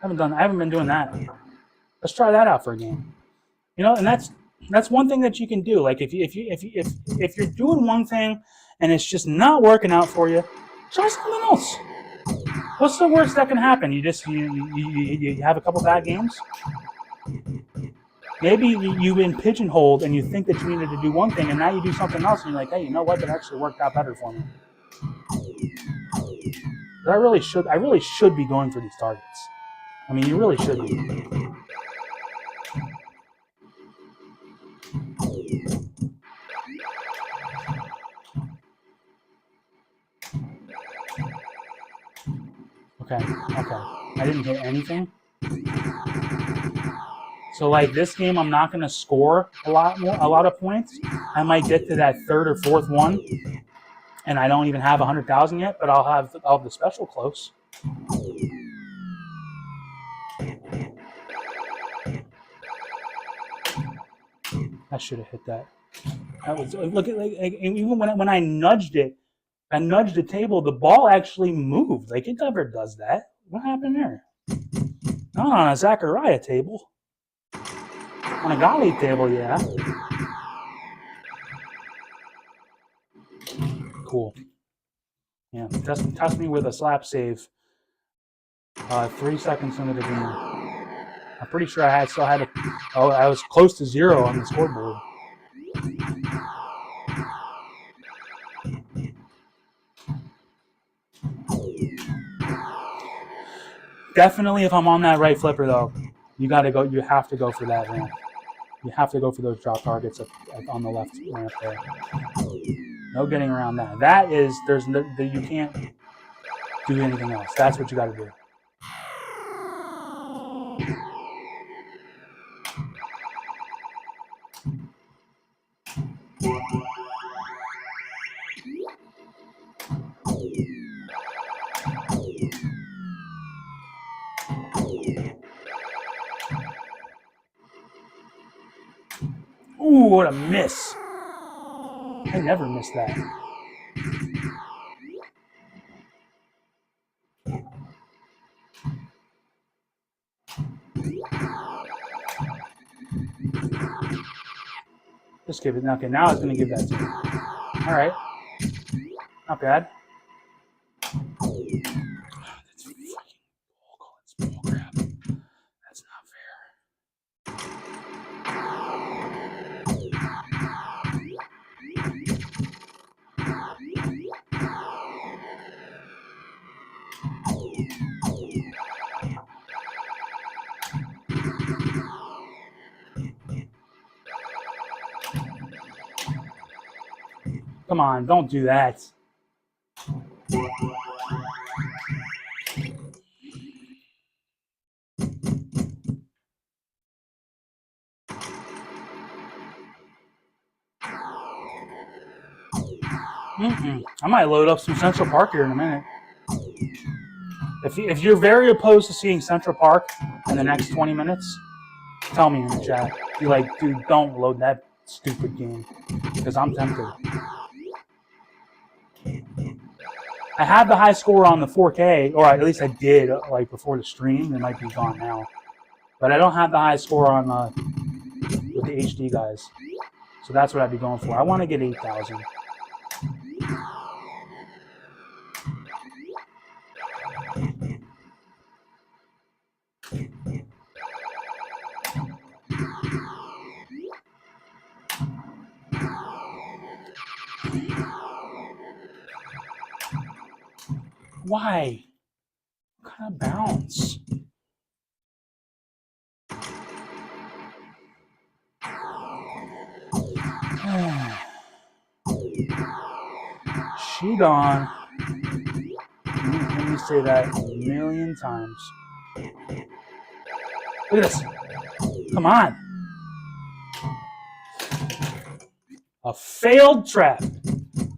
haven't been doing that. Let's try that out for a game. You know, and that's one thing that you can do. Like if you're doing one thing and it's just not working out for you, try something else. What's the worst that can happen? You have a couple bad games. Maybe you've been pigeonholed and you think that you needed to do one thing and now you do something else and you're like, hey, you know what? That actually worked out better for me. But I really should be going for these targets. I mean, you really should be. Okay. I didn't hit anything. So like this game, I'm not going to score a lot of points. I might get to that third or fourth one, and I don't even have 100,000 yet, but I'll have the special close. I should have hit that. That was look at even when I nudged it. I nudged the table, the ball actually moved. Like it never does that. What happened there? Not on a Zachariah table. On a Golly table, yeah. Cool. Yeah, test me with a slap save. 3 seconds into the game. I'm pretty sure I was close to 0 on the scoreboard. Definitely if I'm on that right flipper, though, You got to go. You have to go for that ramp. You have to go for those drop targets on the left ramp there. No getting around that. That is, you can't do anything else. That's what you got to do. Ooh, what a miss. I never miss that. Just give it. Okay, now it's going to give that to me. All right. Not bad. That's freaking bull crap. That's not fair. Come on, don't do that. I might load up some Central Park here in a minute. If you're very opposed to seeing Central Park in the next 20 minutes, tell me in the chat. Be like, dude, don't load that stupid game. Because I'm tempted. I had the high score on the 4K, or at least I did, like before the stream. It might be gone now. But I don't have the high score on with the HD guys. So that's what I'd be going for. I want to get 8,000. Why? What kind of bounce? She gone. Let me say that a million times. Look at this. Come on. A failed trap.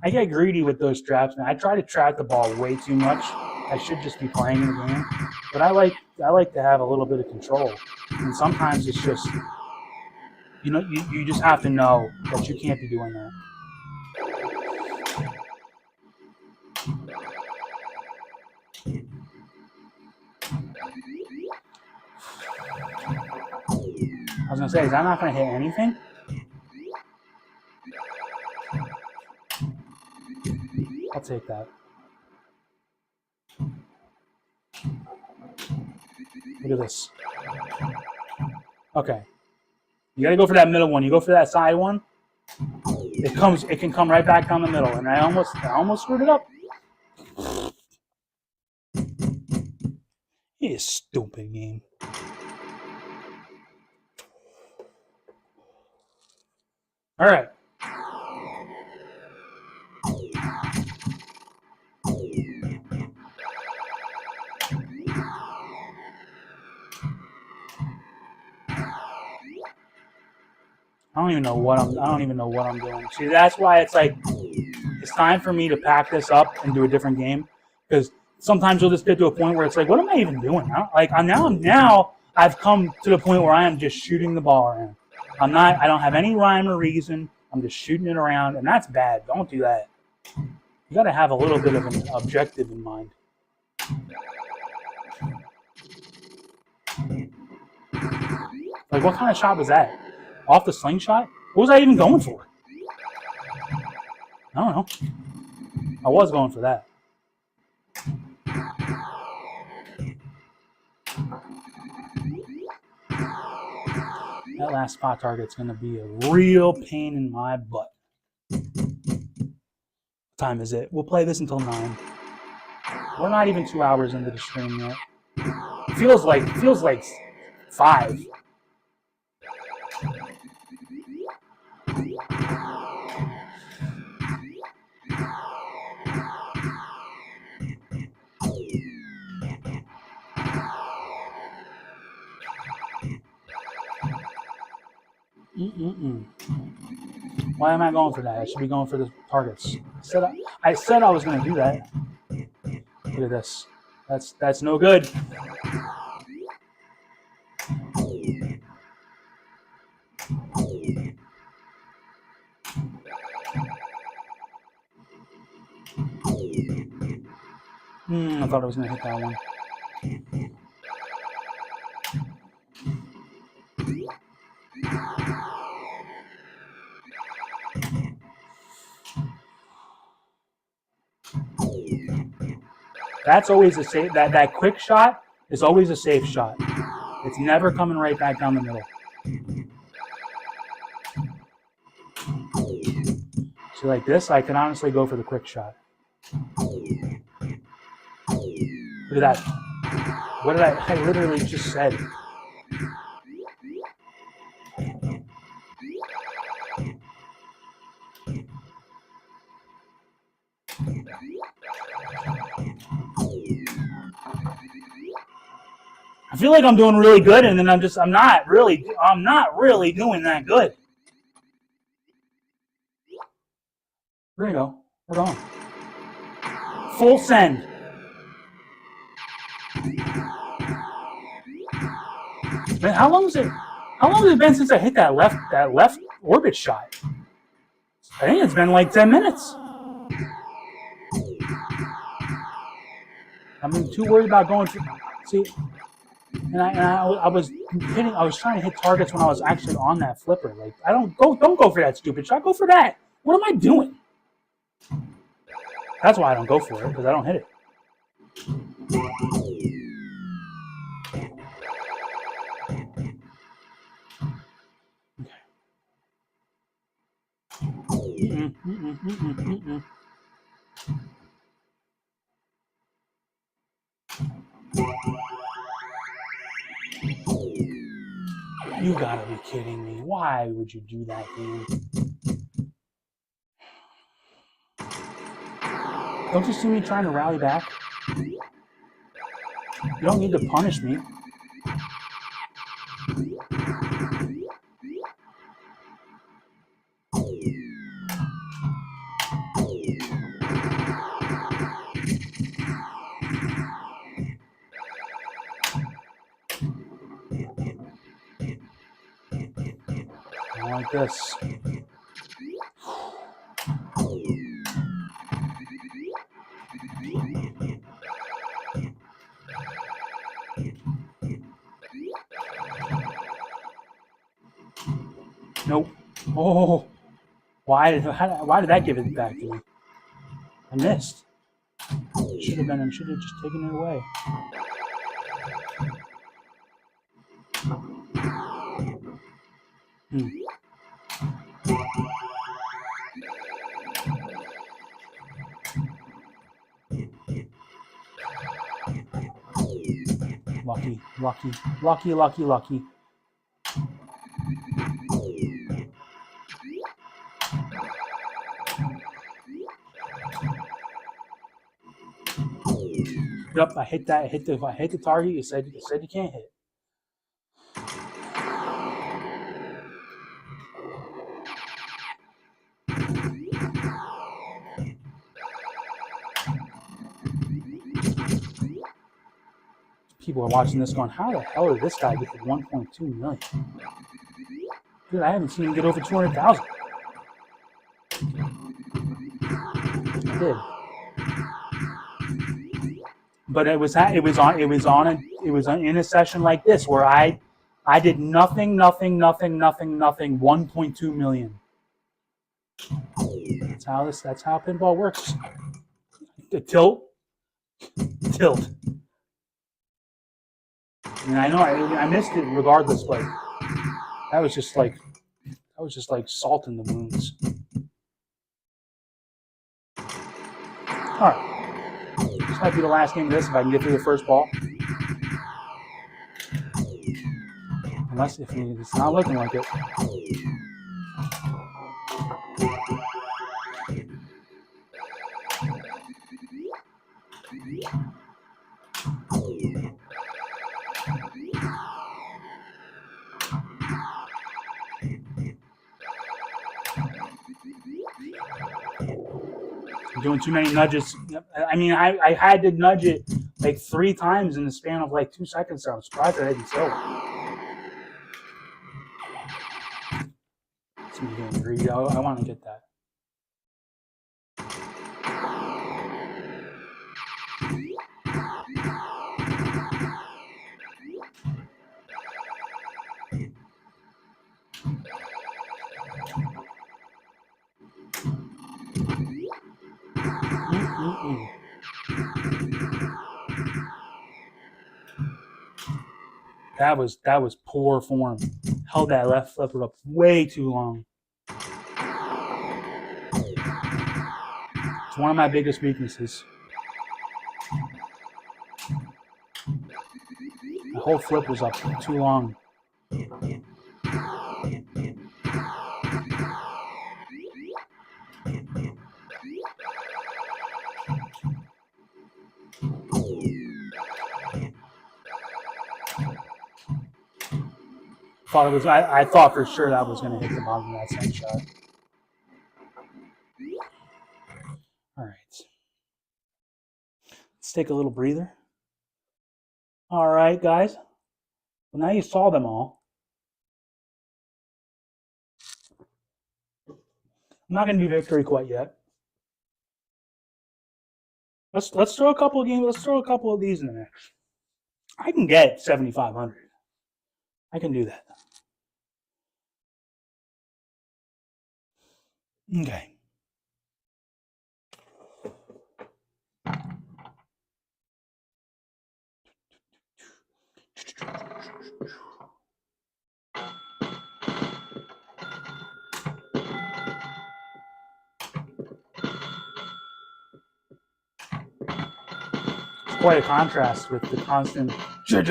I get greedy with those traps, man. I try to trap the ball way too much. I should just be playing the game. But I like to have a little bit of control. And sometimes it's just, you just have to know that you can't be doing that. I was going to say, is that not going to hit anything? I'll take that. Look at this. Okay. You got to go for that middle one. You go for that side one. It can come right back down the middle. And I almost screwed it up. It is a stupid game. All right. I don't even know what I'm doing. See, that's why it's like it's time for me to pack this up and do a different game, because sometimes you'll just get to a point where it's like, what am I even doing? Now I've come to the point where I am just shooting the ball around. I don't have any rhyme or reason. I'm just shooting it around, and that's bad. Don't do that. You got to have a little bit of an objective in mind. Like, what kind of shot was that? Off the slingshot? What was I even going for? I don't know. I was going for that. That last spot target's going to be a real pain in my butt. What time is it? We'll play this until 9. We're not even 2 hours into the stream yet. Feels like 5. Why am I going for that? I should be going for the targets. I said I was going to do that. Look at this. That's no good. I thought I was going to hit that one. That's always a safe. That quick shot is always a safe shot. It's never coming right back down the middle. So like this, I can honestly go for the quick shot. Look at that. What did I literally just said. I feel like I'm doing really good, and then I'm not really doing that good. There you go. We're going. Full send. Man, how long has it been since I hit that left orbit shot? I think it's been like 10 minutes. I'm too worried about going to see. And I was trying to hit targets when I was actually on that flipper. Like, don't go for that stupid shot. Go for that. What am I doing? That's why I don't go for it, because I don't hit it. You gotta be kidding me. Why would you do that, game? Don't you see me trying to rally back? You don't need to punish me. I like this. Nope. Oh, why did that give it back to me? I missed. Should have just taken it away. Lucky. Yep, I hit that. I hit the target. You said you can't hit. People are watching this going, how the hell did this guy get to 1.2 million? Dude, I haven't seen him get over 200,000. I did. But it was in a session like this where I did nothing, 1.2 million. That's how pinball works. The tilt. I mean, I know I missed it regardless, but that was just like salt in the wounds. All right. This might be the last game of this if I can get through the first ball. Unless if it's not looking like it. I'm doing too many nudges. I mean, I had to nudge it like 3 times in the span of like 2 seconds, so I'm surprised I didn't kill. It's me getting greedy. I want to get that. That was poor form. Held that left flipper up way too long. It's one of my biggest weaknesses. The whole flipper's up too long. I thought for sure that was going to hit the bottom of that second shot. All right. Let's take a little breather. All right, guys. Well, now you saw them all. I'm not going to do victory quite yet. Let's throw a couple of games. Let's throw a couple of these in the mix. I can get 7,500. I can do that. Okay. It's quite a contrast with the constant. Don't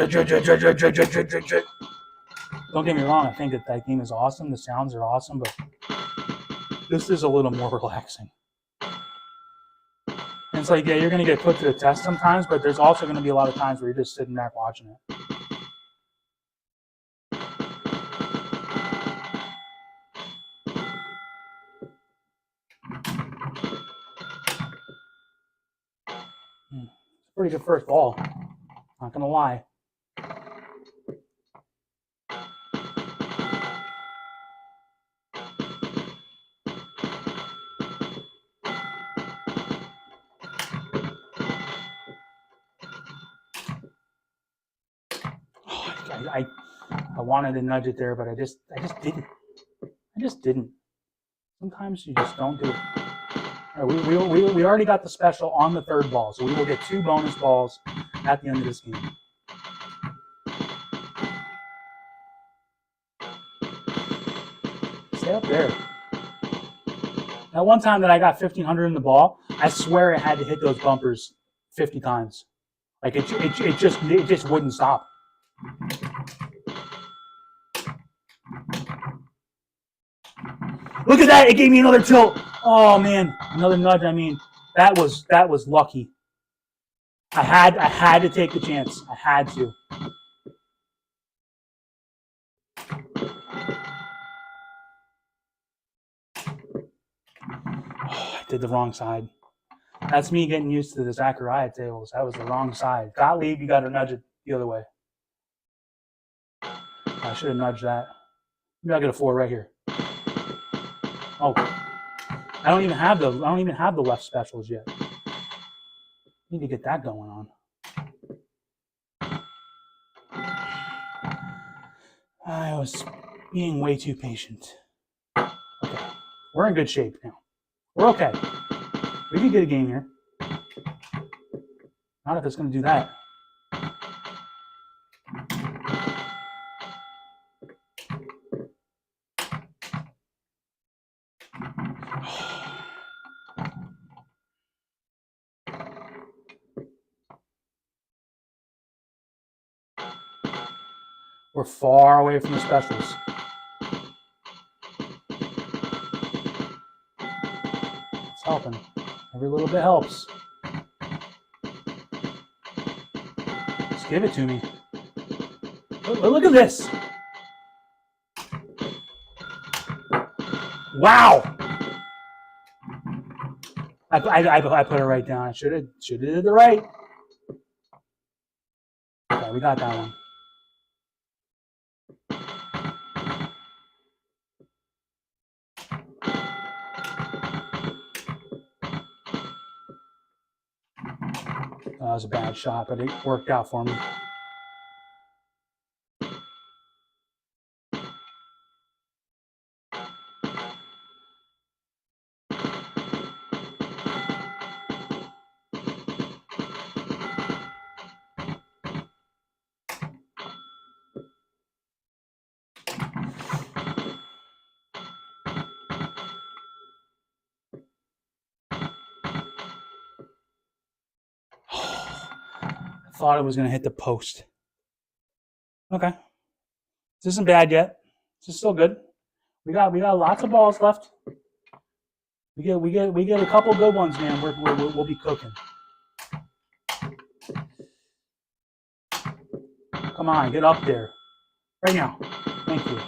get me wrong. I think that game is awesome. The sounds are awesome, but this is a little more relaxing. And it's like, yeah, you're going to get put to the test sometimes, but there's also going to be a lot of times where you're just sitting back watching it. Pretty good first ball. Not going to lie. I wanted to nudge it there, but I just didn't. I just didn't. Sometimes you just don't do it. All right, we already got the special on the third ball, so we will get 2 bonus balls at the end of this game. Stay up there. That one time that I got 1,500 in the ball, I swear I had to hit those bumpers 50 times. Like it just wouldn't stop. Look at that! It gave me another tilt. Oh man, another nudge. I mean, that was lucky. I had to take the chance. I had to. Oh, I did the wrong side. That's me getting used to the Zachariah tables. That was the wrong side. Gottlieb, you got to nudge it the other way. I should have nudged that. Maybe I'll get a 4 right here. Oh, I don't even have the left specials yet. Need to get that going on. I was being way too patient. Okay, we're in good shape now. We're okay. We can get a game here. Not if it's going to do that. We're far away from the specials. It's helping. Every little bit helps. Just give it to me. Look at this. Wow. I put it right down. I should have did it right. Okay, we got that one. That was a bad shot, but it worked out for me. I thought it was going to hit the post. Okay. This isn't bad yet. This is still good. We got lots of balls left. We get a couple good ones, man. We'll be cooking. Come on, get up there. Right now. Thank you.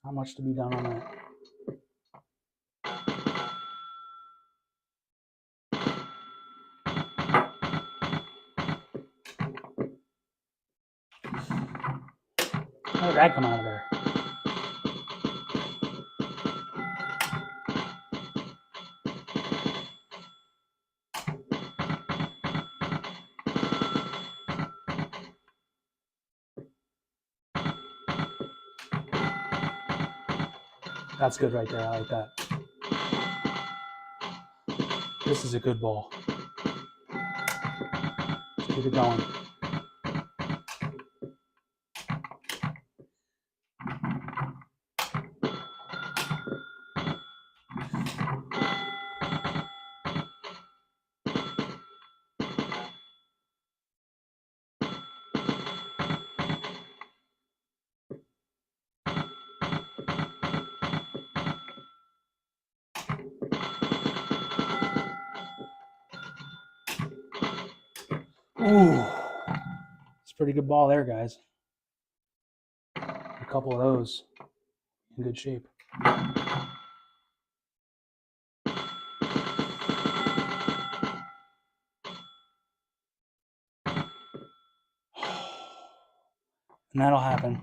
Not much to be done on that. How did that come out of there? That's good right there. I like that. This is a good ball. Let's keep it going. Ooh, it's a pretty good ball there, guys. A couple of those in good shape. And that'll happen.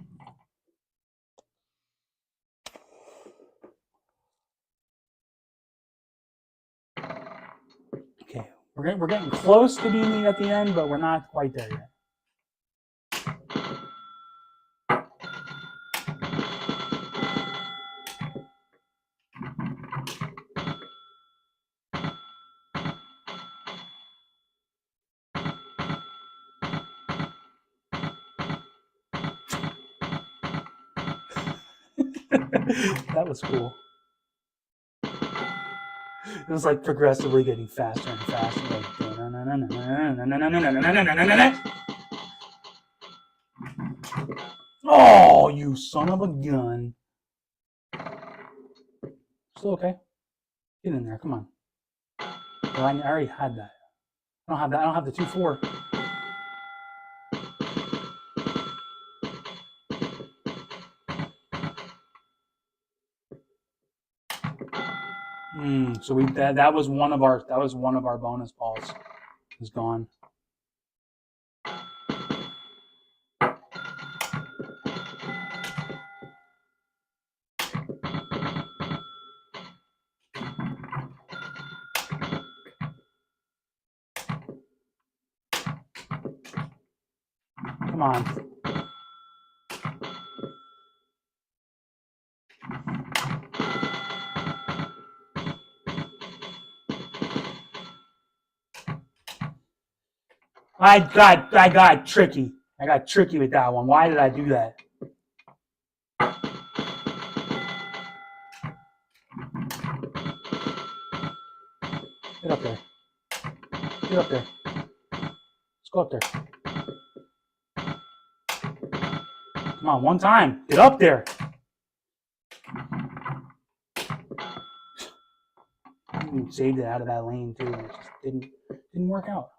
Okay, we're getting close to being at the end, but we're not quite there yet. That was cool. It was like progressively getting faster and faster. Like, oh, you son of a gun. Still okay. Get in there, come on. Oh, I already had that. I don't have that. I don't have the 2-4. So that was one of our bonus balls. Is gone. Come on. I got tricky. I got tricky with that one. Why did I do that? Get up there. Get up there. Let's go up there. Come on, one time. Get up there. You saved it out of that lane too. It just didn't work out.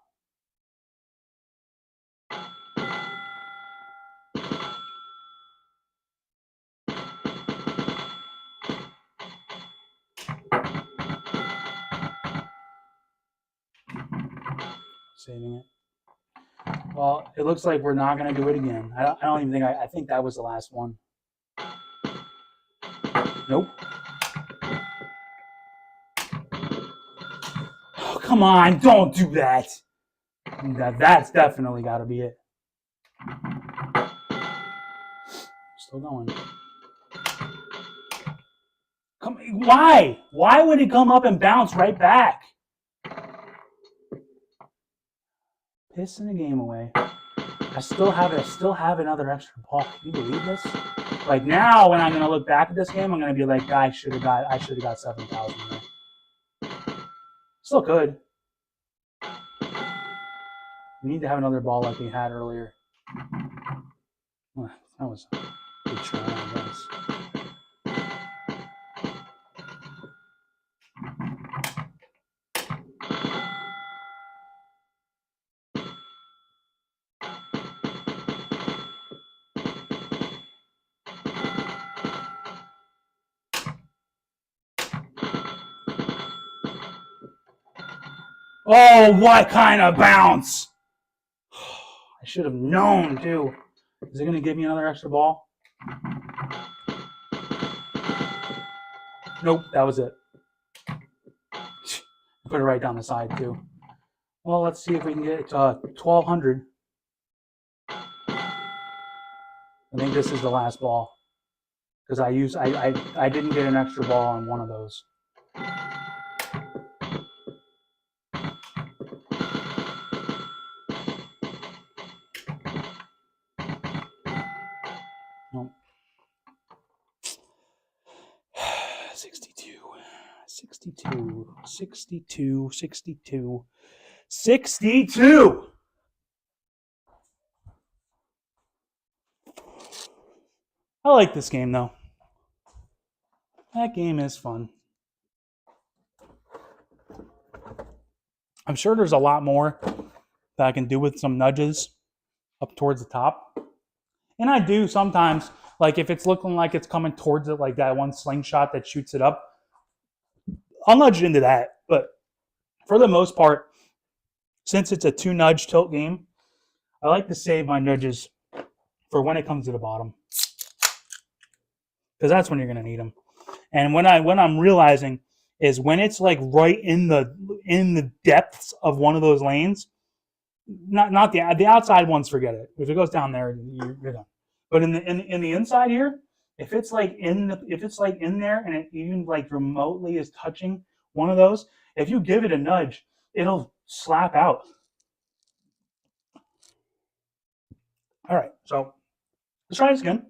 Saving it. Well, it looks like we're not going to do it again. I don't even think, I think that was the last one. Nope. Oh, come on, don't do that. That's definitely got to be it. Still going. Why? Why would it come up and bounce right back? Pissing the game away. I still have another extra ball. Can you believe this? Like now, when I'm gonna look back at this game, I'm gonna be like, I should have got 7,000 there. Still could. We need to have another ball like we had earlier. Well, that was a good try, I guess. Oh, what kind of bounce! I should have known, too. Is it going to give me another extra ball? Nope, that was it. Put it right down the side, too. Well, let's see if we can get 1,200. I think this is the last ball. Because I didn't get an extra ball on one of those. Nope. 62. 62. 62. 62. 62! I like this game, though. That game is fun. I'm sure there's a lot more that I can do with some nudges up towards the top. And I do sometimes, like if it's looking like it's coming towards it, like that one slingshot that shoots it up, I'll nudge it into that. But for the most part, since it's a 2-nudge tilt game, I like to save my nudges for when it comes to the bottom. Because that's when you're going to need them. And when I'm realizing is when it's like right in the depths of one of those lanes, not the outside ones, forget it. If it goes down there, you're done. But in the inside here, if it's like in there and it even like remotely is touching one of those, if you give it a nudge, it'll slap out. All right, so let's try this again.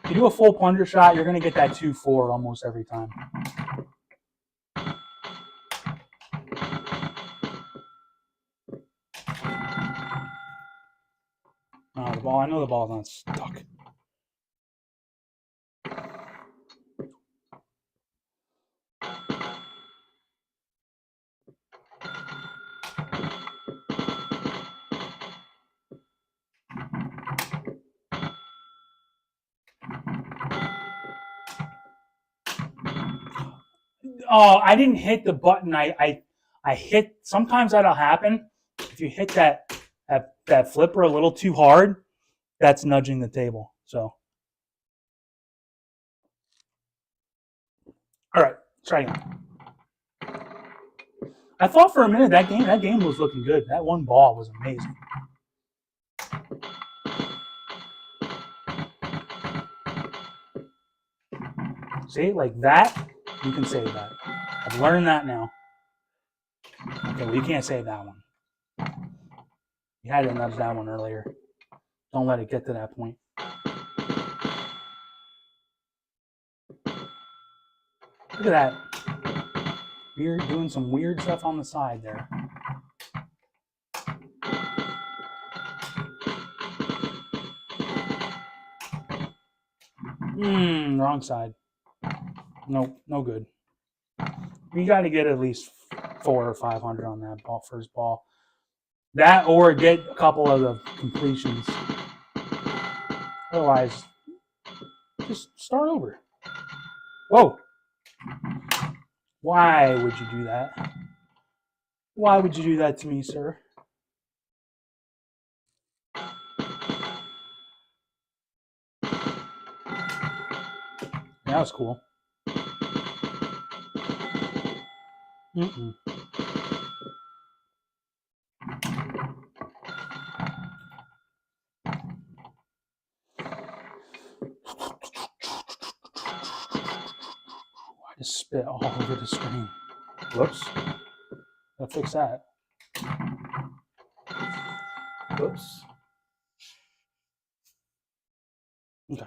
If you do a full plunger shot, you're going to get that 2-4 almost every time. The ball, I know the ball's not stuck. Oh, I didn't hit the button. I hit. Sometimes that'll happen. If you hit that flipper a little too hard, that's nudging the table. So, all right, let's try again. I thought for a minute that game was looking good. That one ball was amazing. See, like that, you can save that. I've learned that now. Okay, well, you can't save that one. You had to nudge that one earlier. Don't let it get to that point. Look at that. Weird, doing some weird stuff on the side there. Wrong side. Nope, no good. We got to get at least 400 or 500 on that ball, first ball. That or get a couple of the completions. Otherwise, just start over. Whoa. Why would you do that? Why would you do that to me, sir? That was cool. I just spit all over the screen. Whoops. Gotta fix that. Whoops. Okay.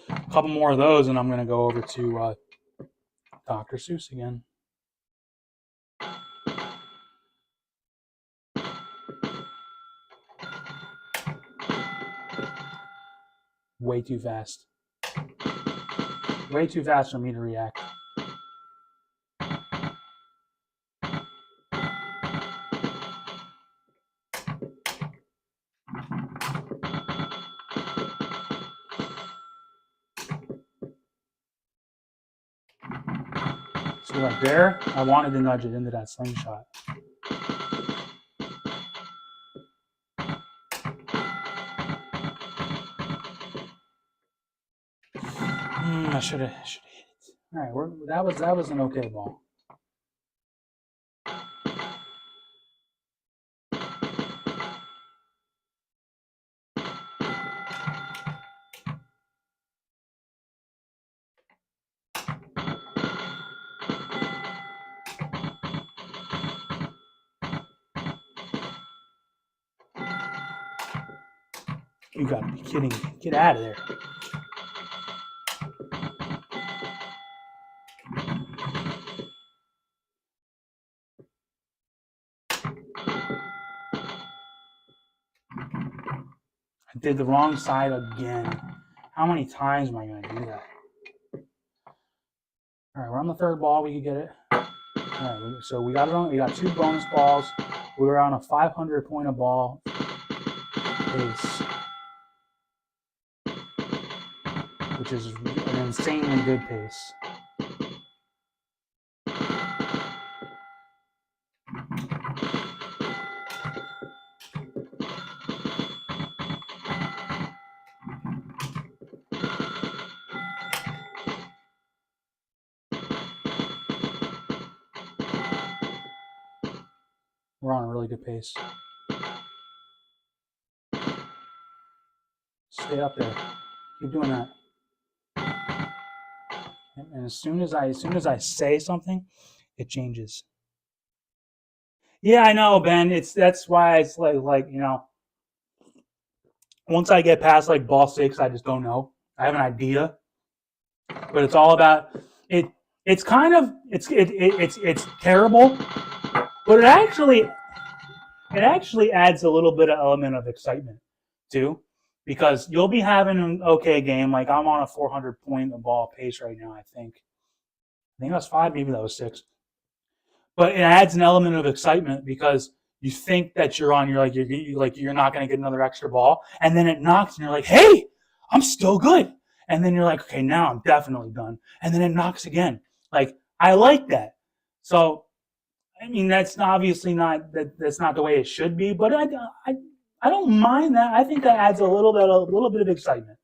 A couple more of those, and I'm going to go over to Dr. Seuss again. Way too fast. Way too fast for me to react. So right there, I wanted to nudge it into that slingshot. I should have hit it. All right, that was an okay ball. You gotta be kidding me. Get out of there. I did the wrong side again. How many times am I going to do that? All right, we're on the third ball. We could get it. All right, so we got it on. We got 2 bonus balls. We were on a 500 point a ball pace, which is an insanely good pace. We're on a really good pace. Stay up there. Keep doing that. And as soon as I say something, it changes. Yeah, I know, Ben. That's why it's like you know. Once I get past like ball 6, I just don't know. I have an idea, but it's all about it. It's kind of it's terrible, but it actually adds a little bit of element of excitement too, because you'll be having an okay game. Like I'm on a 400 point a ball pace right now. I think that was 5, maybe that was 6, but it adds an element of excitement because you think that you're not going to get another extra ball, and then it knocks, and you're like, hey, I'm still good. And then you're like, okay, now I'm definitely done. And then it knocks again. Like, I like that. So, I mean, that's obviously that's not the way it should be, but I don't mind that. I think that adds a little bit of excitement.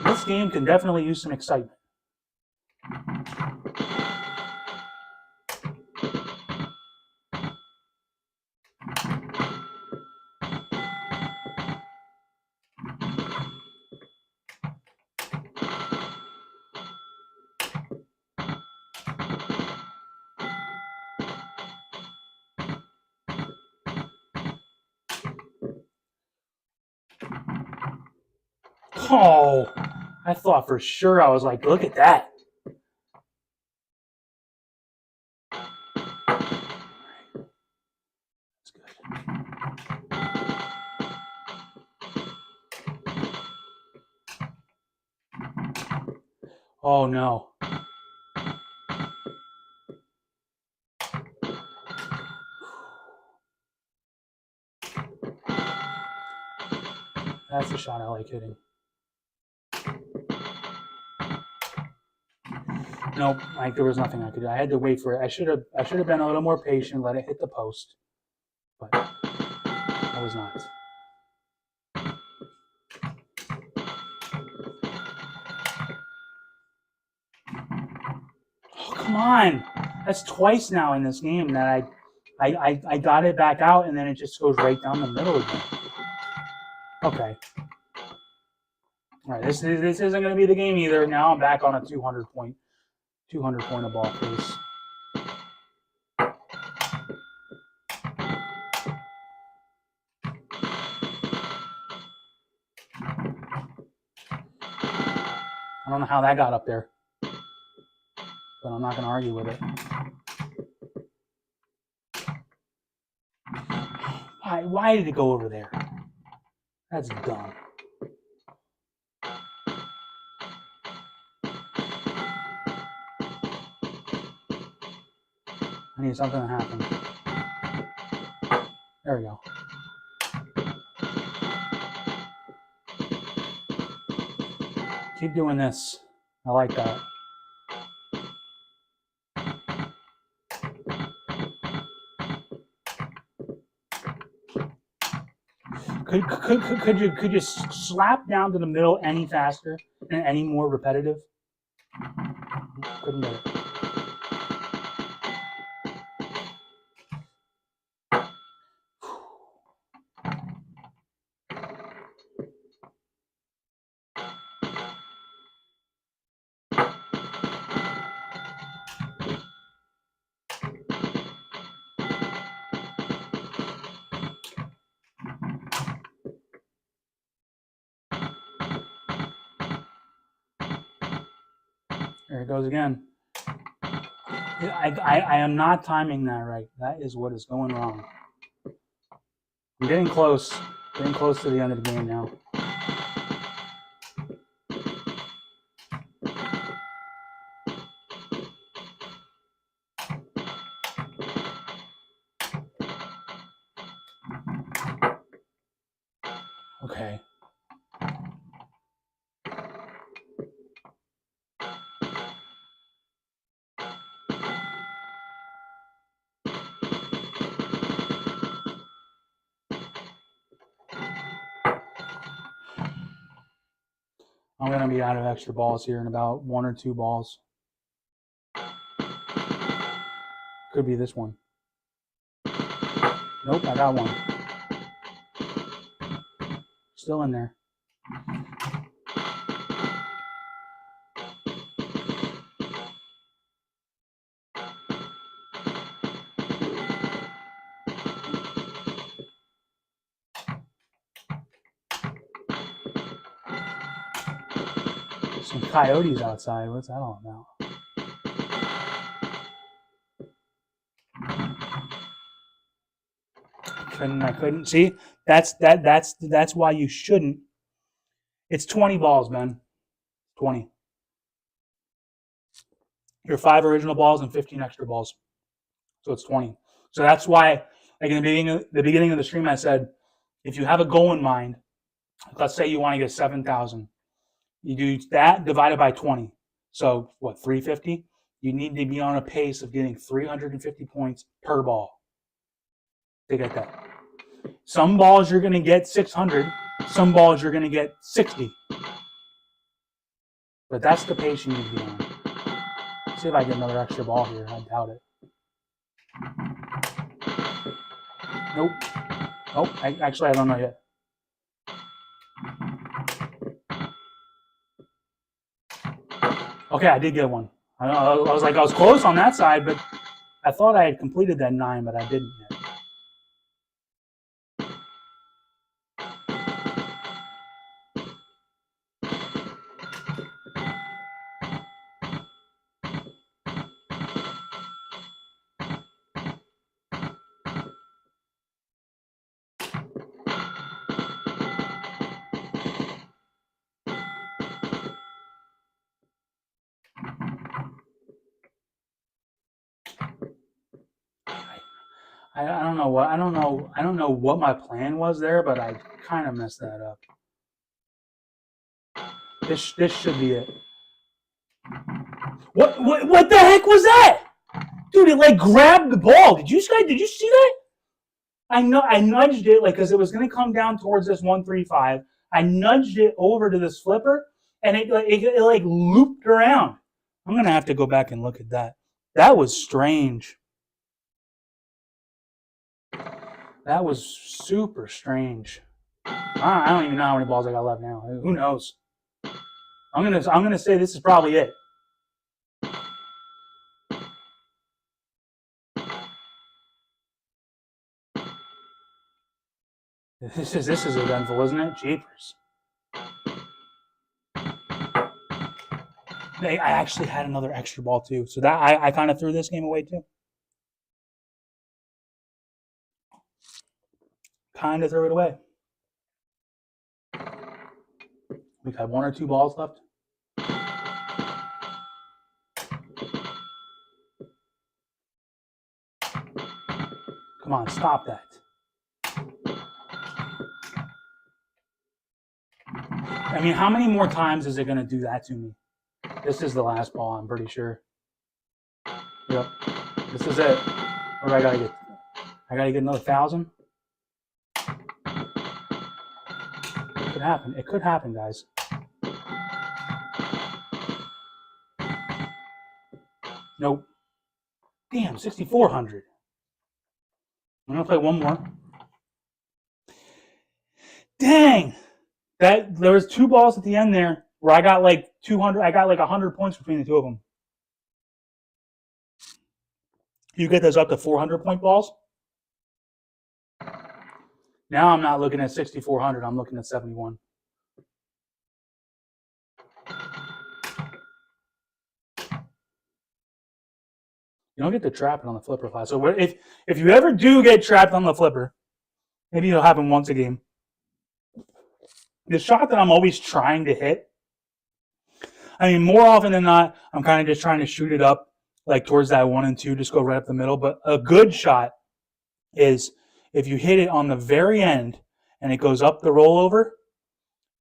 This game can definitely use some excitement. Oh, I thought for sure. I was like, look at that. That's good. Oh no. That's the shot I like hitting. Nope, like there was nothing I could do. I had to wait for it. I should have been a little more patient, let it hit the post, but I was not. Oh, come on! That's twice now in this game that I got it back out and then it just goes right down the middle again. Okay. All right, this isn't going to be the game either. Now I'm back on a 200 point a ball pace. I don't know how that got up there, but I'm not going to argue with it. Why did it go over there? That's dumb. I need something to happen. There we go. Keep doing this. I like that. Could you slap down to the middle any faster and any more repetitive? Couldn't do it. There it goes again. I am not timing that right. That is what is going wrong. I'm getting close. Getting close to the end of the game now. Okay. I'm going to be out of extra balls here in about 1 or 2 balls. Could be this one. Nope, I got one. Still in there. Some coyotes outside. What's that all about? I couldn't see. That's why you shouldn't. It's 20 balls, man. 20. Your 5 original balls and 15 extra balls. So it's 20. So that's why, like in the beginning of the stream, I said, if you have a goal in mind, let's say you want to get 7,000. You do that divided by 20. So what, 350? You need to be on a pace of getting 350 points per ball to get that. Some balls you're going to get 600. Some balls you're going to get 60. But that's the pace you need to be on. Let's see if I get another extra ball here. I doubt it. Nope. Oh, actually, I don't know yet. Okay, I did get one. I was like, I was close on that side, but I thought I had completed that 9, but I didn't yet. I don't know what my plan was there, but I kind of messed that up. This should be it. What the heck was that? Dude, it like grabbed the ball. Did you see that? I nudged it like because it was gonna come down towards this 135. I nudged it over to this flipper and it like looped around. I'm gonna have to go back and look at that. That was strange. That was super strange. I don't even know how many balls I got left now. Who knows? I'm gonna say this is probably it. This is eventful, isn't it? Jeepers. I actually had another extra ball too, so that I kind of threw this game away too. Kind of threw it away. We have 1 or 2 balls left. Come on, stop that. I mean, how many more times is it going to do that to me? This is the last ball, I'm pretty sure. Yep, this is it. What do I gotta get? I gotta get another 1,000. It could happen. It could happen, guys. Nope. Damn, 6,400. I'm gonna play one more. Dang! There was 2 balls at the end there where I got like 200. I got like 100 points between the 2 of them. You get those up to 400 point balls. Now I'm not looking at 6,400. I'm looking at 71. You don't get to trap it on the flipper class. So if you ever do get trapped on the flipper, maybe it'll happen once a game. The shot that I'm always trying to hit, I mean, more often than not, I'm kind of just trying to shoot it up like towards that 1 and 2, just go right up the middle. But a good shot is if you hit it on the very end and it goes up the rollover,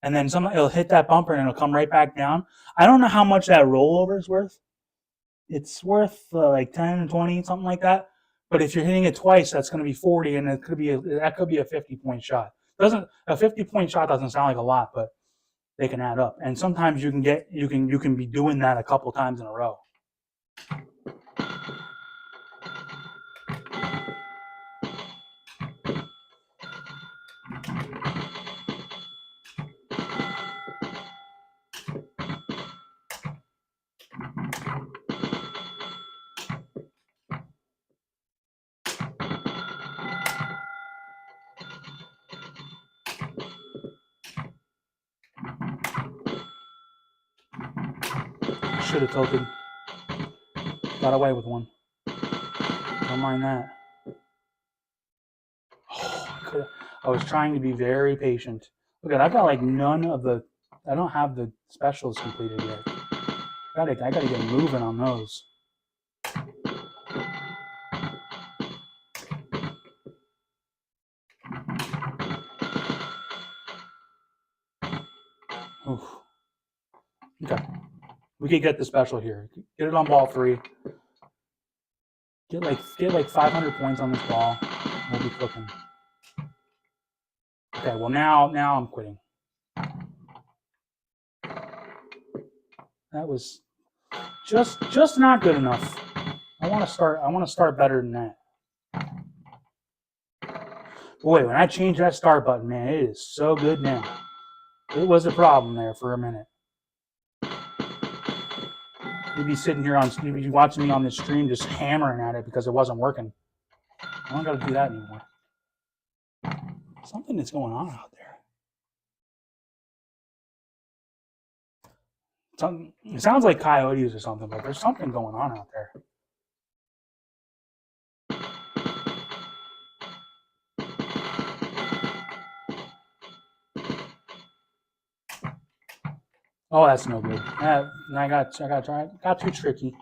and then it'll hit that bumper and it'll come right back down. I don't know how much that rollover is worth. It's worth like 10, 20, something like that. But if you're hitting it twice, that's going to be 40, and that could be a 50-point shot. A 50-point shot doesn't sound like a lot, but they can add up. And sometimes you can be doing that a couple times in a row. Should have tilted. Got away with one. Don't mind that. Oh, I was trying to be very patient. Look at, I've got like none of the. I don't have the specials completed yet. I gotta get moving on those. Oof. Okay. We could get the special here. Get it on ball 3. Get like 500 points on this ball. We'll be cooking. Okay, well now I'm quitting. That was just not good enough. I want to start better than that. Boy, when I change that start button, man, it is so good now. It was a problem there for a minute. You'd be sitting here you'd be watching me on this stream just hammering at it because it wasn't working. I don't got to do that anymore. Something is going on out there. It sounds like coyotes or something, but there's something going on out there. Oh, that's no good. I got to try it. Got too tricky.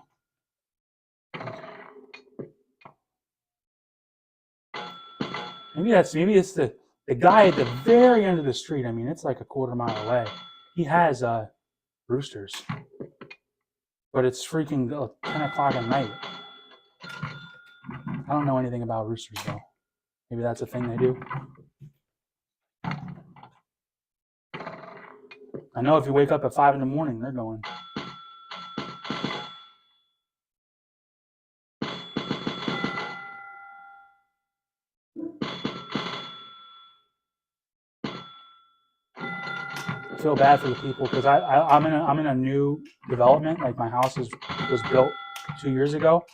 Maybe it's the guy at the very end of the street. I mean, it's like a quarter mile away. He has roosters, but it's freaking 10 o'clock at night. I don't know anything about roosters though. Maybe that's a thing they do. I know if you wake up at 5 in the morning, they're going. I feel bad for the people because I'm in a new development. Like my house was built 2 years ago.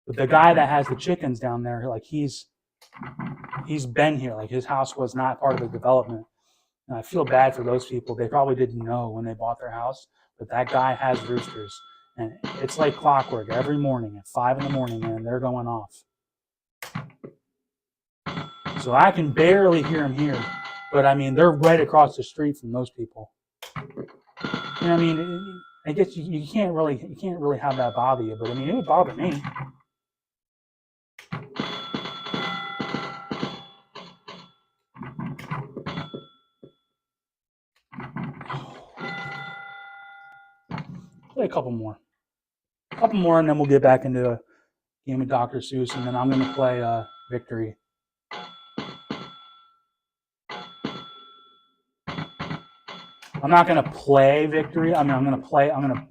But the guy that has the chickens down there, like he's been here. Like his house was not part of the development. And I feel bad for those people. They probably didn't know when they bought their house, but that guy has roosters. And it's like clockwork. Every morning at 5 in the morning, man, they're going off. So I can barely hear them here. But I mean, they're right across the street from those people. You know, I mean, I guess you can't really have that bother you. But I mean, it would bother me. Play a couple more, and then we'll get back into a game of Dr. Seuss, and then I'm going to play Victory. I'm not going to play Victory. I mean, I'm going to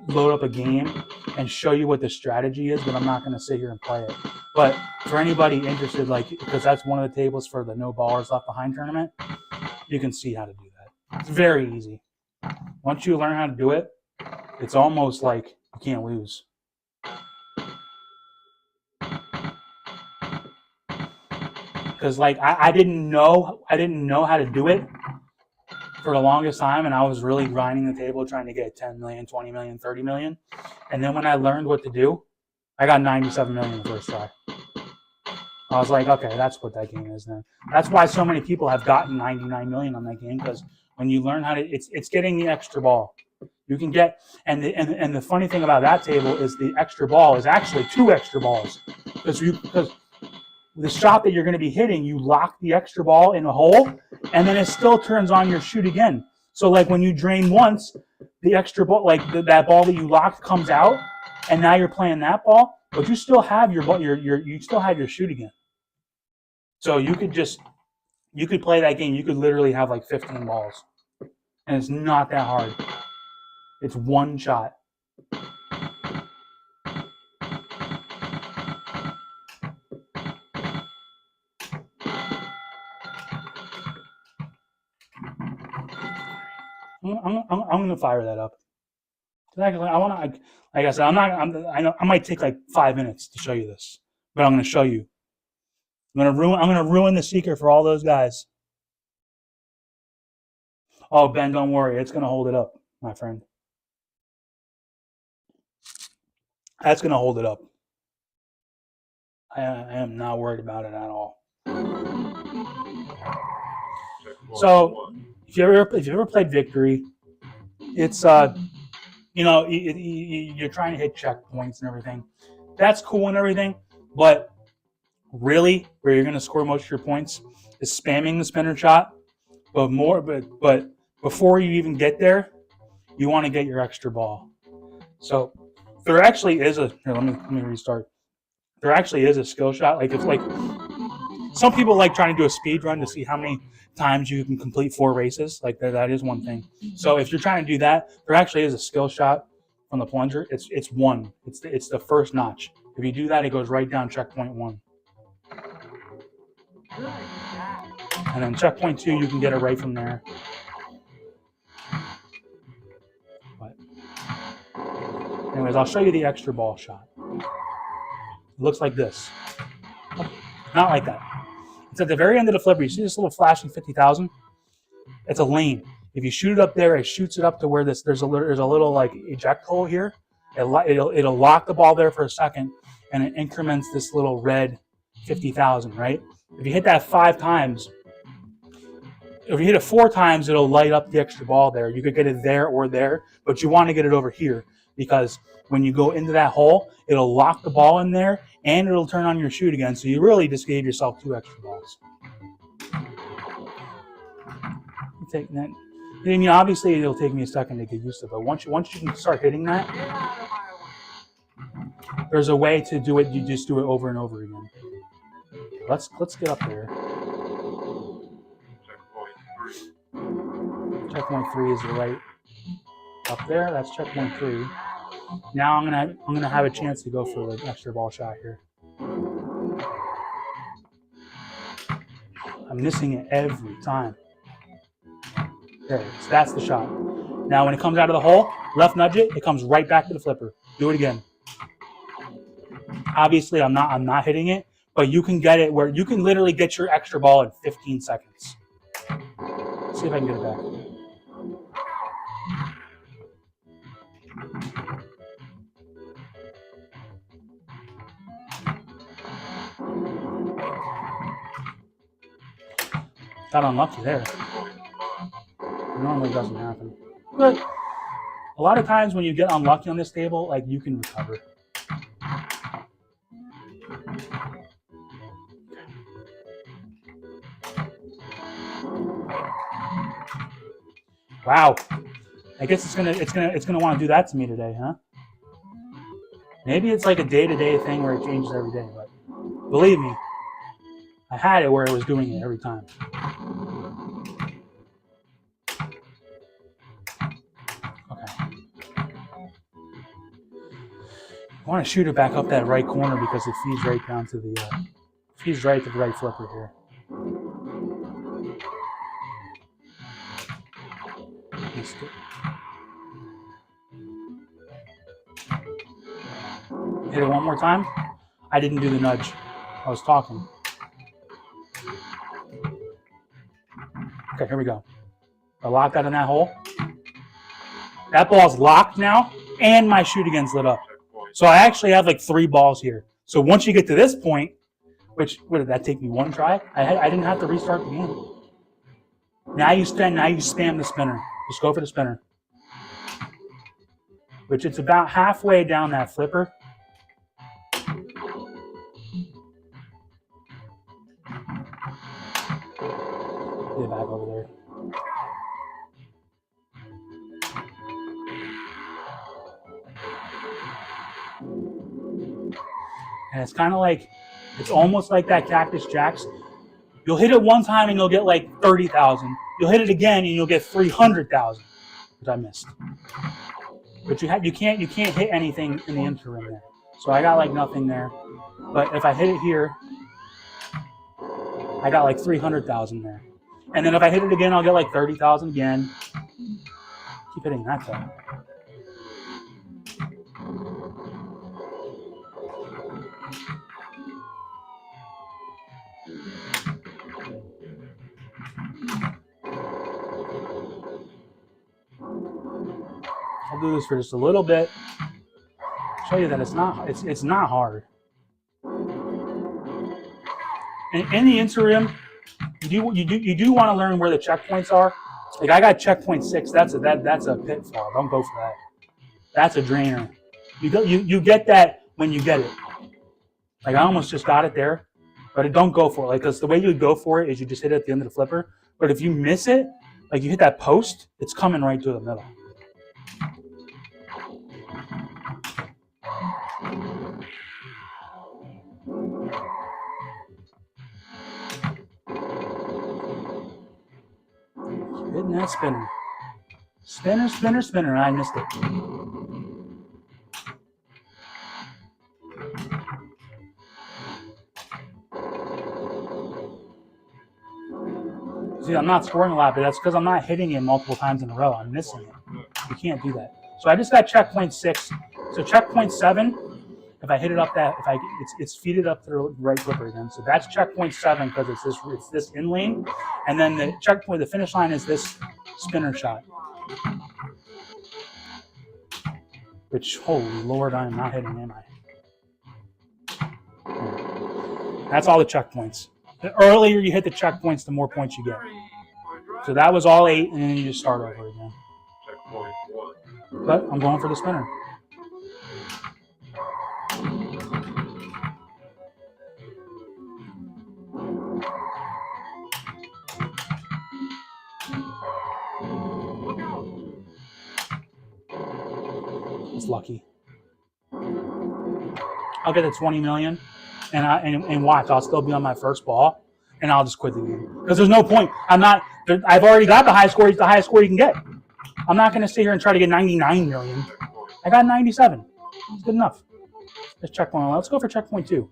load up a game and show you what the strategy is, but I'm not going to sit here and play it. But for anybody interested, like, because that's one of the tables for the No Ballers Left Behind tournament, you can see how to do that. It's very easy. Once you learn how to do it, it's almost like you can't lose. Because like I didn't know how to do it for the longest time, and I was really grinding the table trying to get 10 million, 20 million, 30 million. And then when I learned what to do, I got 97 million the first try. I was like, okay, that's what that game is then. That's why so many people have gotten 99 million on that game, because when you learn how to, it's getting the extra ball. You can get, and the funny thing about that table is the extra ball is actually 2 extra balls, because the shot that you're going to be hitting, you lock the extra ball in a hole, and then it still turns on your shoot again. So like when you drain once, the extra ball, like that ball that you locked, comes out, and now you're playing that ball, but you still have your you still have your shoot again. So you could play that game. You could literally have like 15 balls, and it's not that hard. It's one shot. I'm going to fire that up. Actually, I want to, like I said, I know I might take like 5 minutes to show you this, but I'm going to show you. I'm going to ruin the secret for all those guys. Oh, Ben, don't worry. It's going to hold it up, my friend. That's going to hold it up. I am not worried about it at all. So, if you ever played Victory, it's you know, you're trying to hit checkpoints and everything. That's cool and everything, but really, where you're going to score most of your points is spamming the spinner shot. But before you even get there, you want to get your extra ball. So there actually is here, let me restart. There actually is a skill shot. Like it's like some people like trying to do a speed run to see how many times you can complete 4 races. Like that is one thing. So if you're trying to do that, there actually is a skill shot from the plunger. It's 1. It's the first notch. If you do that, it goes right down checkpoint 1. And then checkpoint 2, you can get it right from there. But anyways, I'll show you the extra ball shot. It looks like this. Not like that. It's at the very end of the flipper. You see this little flashing 50,000? It's a lane. If you shoot it up there, it shoots it up to where there's a little like eject hole here. It'll lock the ball there for a second, and it increments this little red 50,000, right? If you hit that 5 times, if you hit it 4 times, it'll light up the extra ball there. You could get it there or there, but you want to get it over here because when you go into that hole, it'll lock the ball in there, and it'll turn on your chute again. So you really just gave yourself 2 extra balls. Take that. I mean, obviously, it'll take me a second to get used to it, but once you can start hitting that, there's a way to do it. You just do it over and over again. Let's get up there. Checkpoint 3 is right up there. That's checkpoint 3. Now I'm gonna have a chance to go for the extra ball shot here. I'm missing it every time. There it is. That's the shot. Now when it comes out of the hole, left nudge it. It comes right back to the flipper. Do it again. Obviously, I'm not hitting it, but you can get it where you can literally get your extra ball in 15 seconds. Let's see if I can get it back. Got unlucky there. It normally doesn't happen. But a lot of times when you get unlucky on this table, like you can recover. Wow. I guess it's gonna want to do that to me today, huh? Maybe it's like a day-to-day thing where it changes every day, but believe me, I had it where it was doing it every time. Okay. I want to shoot it back up that right corner because it feeds right down to the feeds right to the right flipper here. Hit it one more time. I didn't do the nudge. I was talking. Okay, here we go. I locked that in that hole. That ball's locked now, and my shoot again's lit up. So I actually have like 3 balls here. So once you get to this point, which, what did that take me 1 try? I didn't have to restart the game. Now you spam the spinner. Just go for the spinner. Which it's about halfway down that flipper. Get it back over there. And it's kind of like, it's almost like that Cactus Jacks. You'll hit it one time and you'll get like 30,000. You'll hit it again and you'll get 300,000, which I missed. But you can't hit anything in the interim there. So I got like nothing there. But if I hit it here, I got like 300,000 there. And then if I hit it again, I'll get like 30,000 again. Keep hitting that time. I'll do this for just a little bit. Show you that it's not hard. In the interim, you do want to learn where the checkpoints are. Like I got checkpoint 6. That's a pitfall. Don't go for that. That's a drainer. You get that when you get it. Like I almost just got it there, but don't go for it. Like because the way you would go for it is you just hit it at the end of the flipper. But if you miss it, like you hit that post, it's coming right to the middle. Hitting that spinner. Spinner, spinner, spinner, and I missed it. See, I'm not scoring a lot, but that's because I'm not hitting it multiple times in a row. I'm missing it. You can't do that. So I just got checkpoint 6. So checkpoint 7, if I hit it up that, it's feeded up to the right flipper again. So that's checkpoint 7 because it's this in lane, and then the checkpoint, the finish line is this spinner shot. Which, holy Lord, I am not hitting, am I? That's all the checkpoints. The earlier you hit the checkpoints, the more points you get. So that was all 8, and then you just start over again. But I'm going for the spinner. It's lucky. I'll get to 20 million, and watch. I'll still be on my first ball, and I'll just quit the game because there's no point. I've already got the highest score. The highest score you can get. I'm not going to sit here and try to get 99 million. I got 97. It's good enough. Let's checkpoint 1. Let's go for checkpoint 2.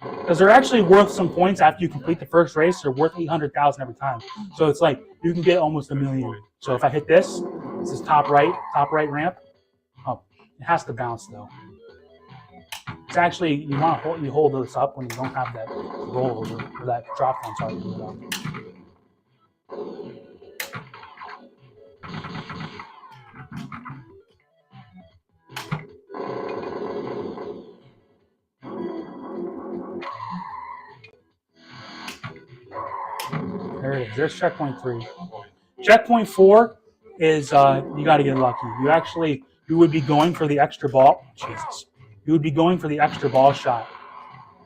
Because they're actually worth some points after you complete the first race. They're worth 800,000 every time. So it's like you can get almost 1 million. So if I hit this is top right ramp. Oh, it has to bounce though. It's actually you hold this up when you don't have that rollover or that drop down. Sorry, there it is. There's checkpoint 3. Checkpoint 4 is you got to get lucky. You would be going for the extra ball. Jesus. You would be going for the extra ball shot,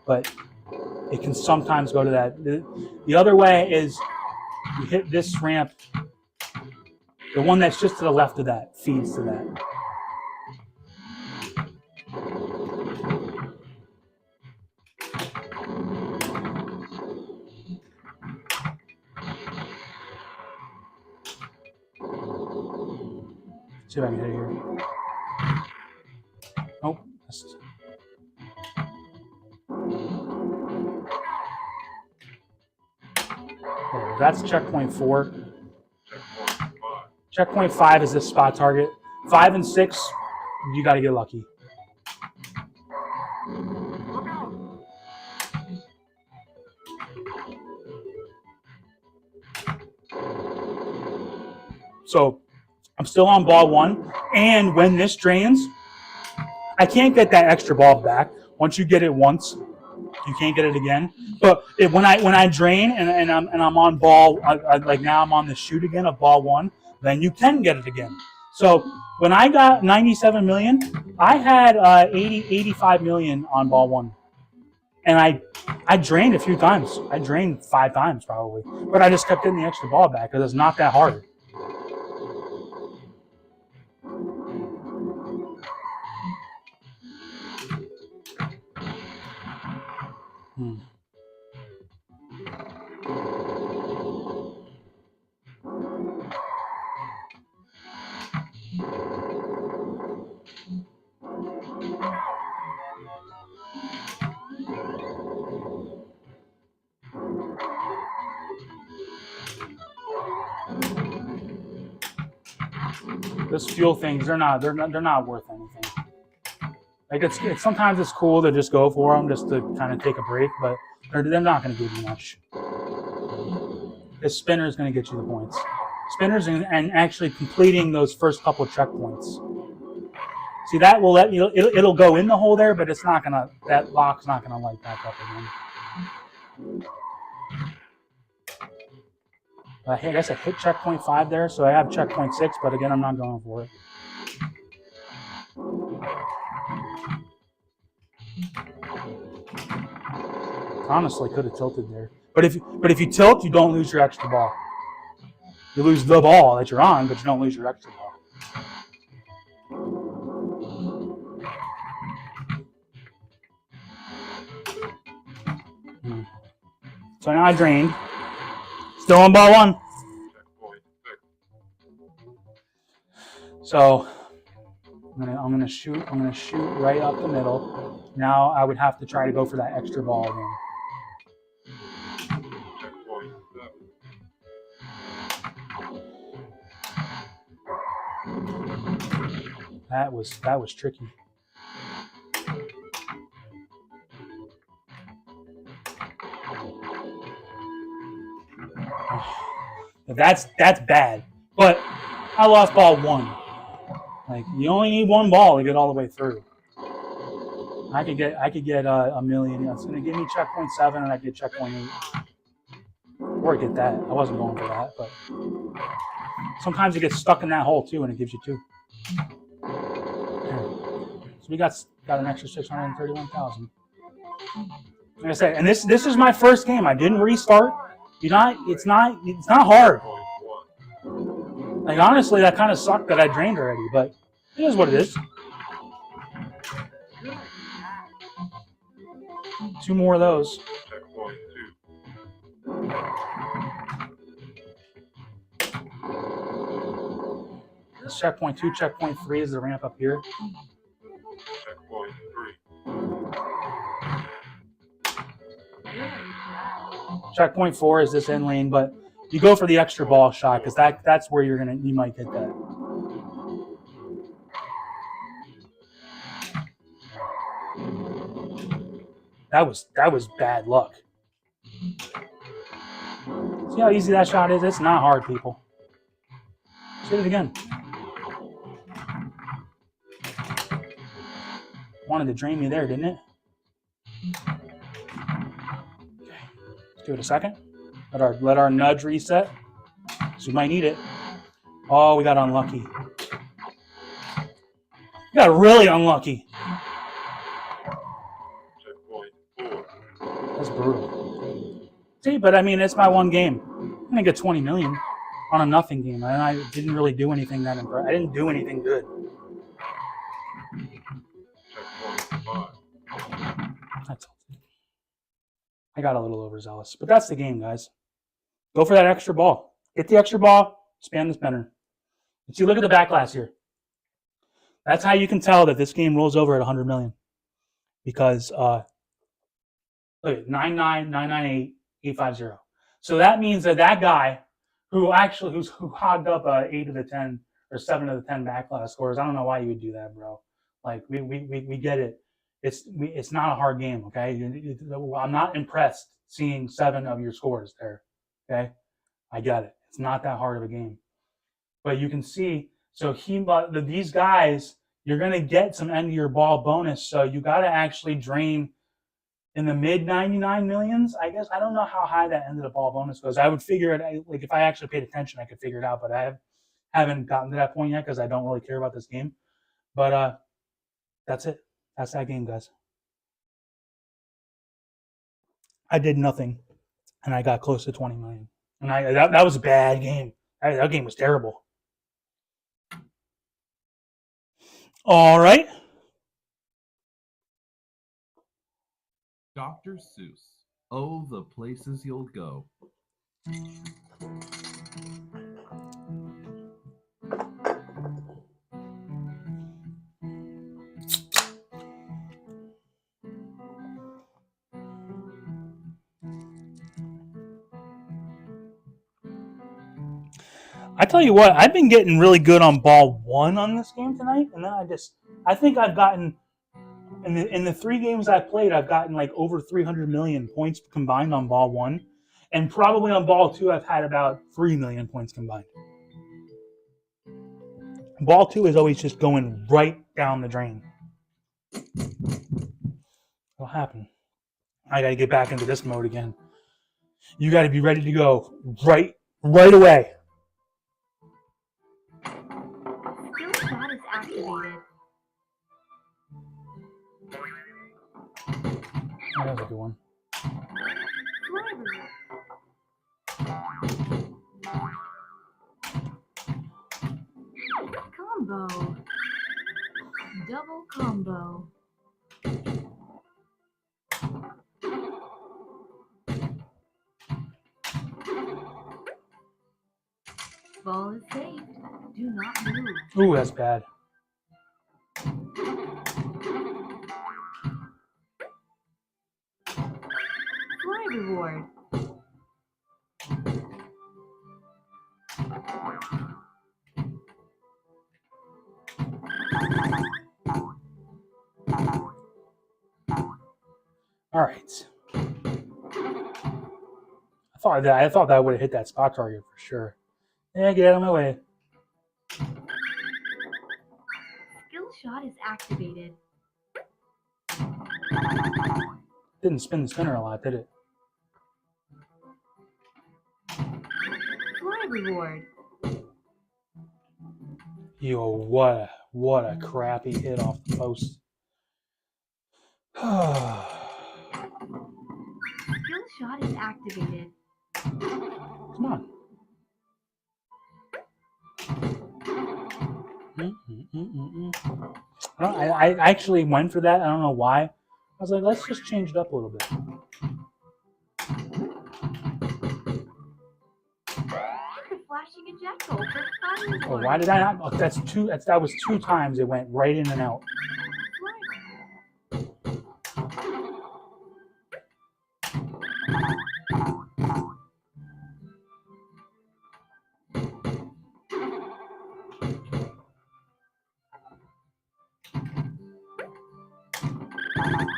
but it can sometimes go to that. The other way is you hit this ramp. The one that's just to the left of that feeds to that. See if I can hit it here. Nope. That's checkpoint 4. Checkpoint 5 is this spot target. 5 and 6, you got to get lucky. So I'm still on ball 1, and when this drains, I can't get that extra ball back. Once you get it once, you can't get it again. But when I drain and I'm on ball, like now I'm on the shoot again of ball 1, then you can get it again. So when I got 97 million, I had 85 million on ball 1, and I drained a few times. I drained 5 times probably, but I just kept getting the extra ball back because it's not that hard. This fuel things, they're not worth anything. Like it's sometimes it's cool to just go for them just to kind of take a break, but they're not going to give you much. This spinner is going to get you the points. Spinners and actually completing those first couple of checkpoints. See, that will let you. It'll go in the hole there, but it's not gonna. That lock's not gonna light back up again. I guess I hit checkpoint 5 there, so I have checkpoint 6, but again, I'm not going for it. Honestly, could have tilted there, but if you tilt, you don't lose your extra ball. You lose the ball that you're on, but you don't lose your extra ball. So now I drained. Still on ball 1. So I'm gonna shoot right up the middle. Now I would have to try to go for that extra ball again. That was tricky. That's bad. But I lost ball 1. Like you only need 1 ball to get all the way through. I could get a million. It's gonna give me checkpoint 7, and I get checkpoint 8. Or get that. I wasn't going for that, but sometimes you get stuck in that hole too, and it gives you 2. So we got an extra 631,000. Like I said, and this is my first game. I didn't restart. It's not hard. Like honestly, that kind of sucked that I drained already, but It is what it is. 2 more of those. Checkpoint 2. This checkpoint 2, checkpoint 3 is the ramp up here. Checkpoint 3. Checkpoint 4 is this end lane, but you go for the extra ball shot because that's where you might get that. That was bad luck. See how easy that shot is? It's not hard, people. Let's hit it again. Wanted to drain me there, didn't it? Okay. Let's give it a second. Let our nudge reset. So we might need it. Oh, we got unlucky. We got really unlucky. Checkpoint 4. That's brutal. See, but I mean, it's my one game. I'm gonna get 20 million on a nothing game, and I didn't really do anything that impressive. I didn't do anything good. Checkpoint 5. That's all. I got a little overzealous, but that's the game, guys. Go for that extra ball. Get the extra ball. Spam the spinner. Let's see. Look at the backlash here. That's how you can tell that this game rolls over at 100 million, because look at 99998 850. So that means that guy who hogged up 8 of the 10 or 7 of the 10 backlash scores. I don't know why you would do that, bro. Like we get it. It's not a hard game, okay? I'm not impressed seeing 7 of your scores there, okay? I get it. It's not that hard of a game, but you can see. So these guys, you're gonna get some end of your ball bonus. So you got to actually drain in the mid 99 millions, I guess. I don't know how high that end of the ball bonus goes. I would figure it, like if I actually paid attention, I could figure it out, but I haven't gotten to that point yet because I don't really care about this game. But that's it. That's that game, guys. I did nothing, and I got close to 20 million. And that was a bad game. That game was terrible. All right. Dr. Seuss. Oh, the places you'll go. I tell you what, I've been getting really good on ball 1 on this game tonight, and then I think I've gotten in the 3 games I've played, I've gotten like over 300 million points combined on ball 1, and probably on ball 2 I've had about 3 million points combined. Ball 2 is always just going right down the drain. What'll happen? I got to get back into this mode again. You got to be ready to go right away. Skill shot is activated. Oh, that was a good one. Combo. Double combo. Ball is saved. Do not move. Ooh, that's bad. Fly reward. All right. I thought that would have hit that spot target for sure. Yeah, get out of my way. Skill shot is activated. Didn't spin the spinner a lot, did it? Fly reward. Yo, what a crappy hit off the post. Skill shot is activated. Come on. I actually went for that. I don't know why. I was like, let's just change it up a little bit. Flashing a jackal for fun. Oh, why did I not? Oh, that was 2 times it went right in and out.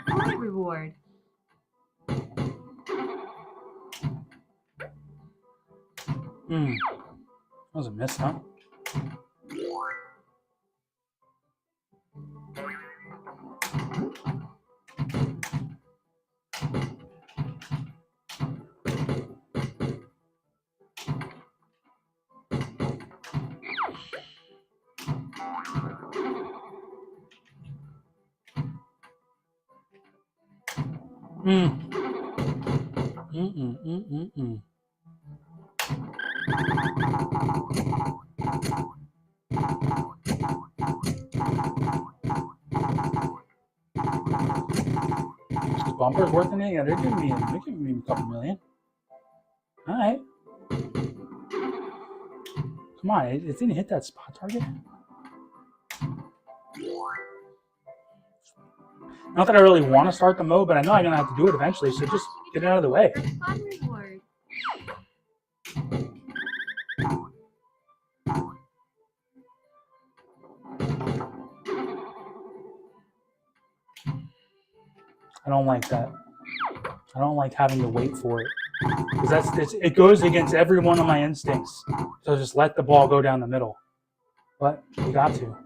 Fly reward. That was a miss, huh? Bumpers worth it? Yeah, they're giving me a couple million. All right. Come on, it didn't hit that spot target. Not that I really want to start the mode, but I know I'm gonna have to do it eventually, so just get it out of the way. Fun reward. I don't like that. I don't like having to wait for it. Because it goes against every one of my instincts. So just let the ball go down the middle. But you got to.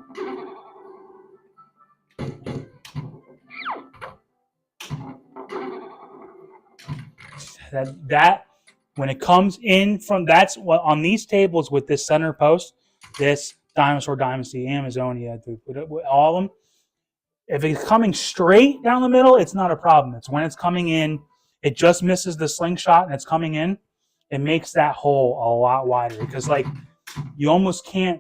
That when it comes in from that's what on these tables with this center post, this Dinosaur Dynasty, Amazonia, all of them. If it's coming straight down the middle, it's not a problem. It's when it's coming in, it just misses the slingshot and it's coming in. It makes that hole a lot wider because like you almost can't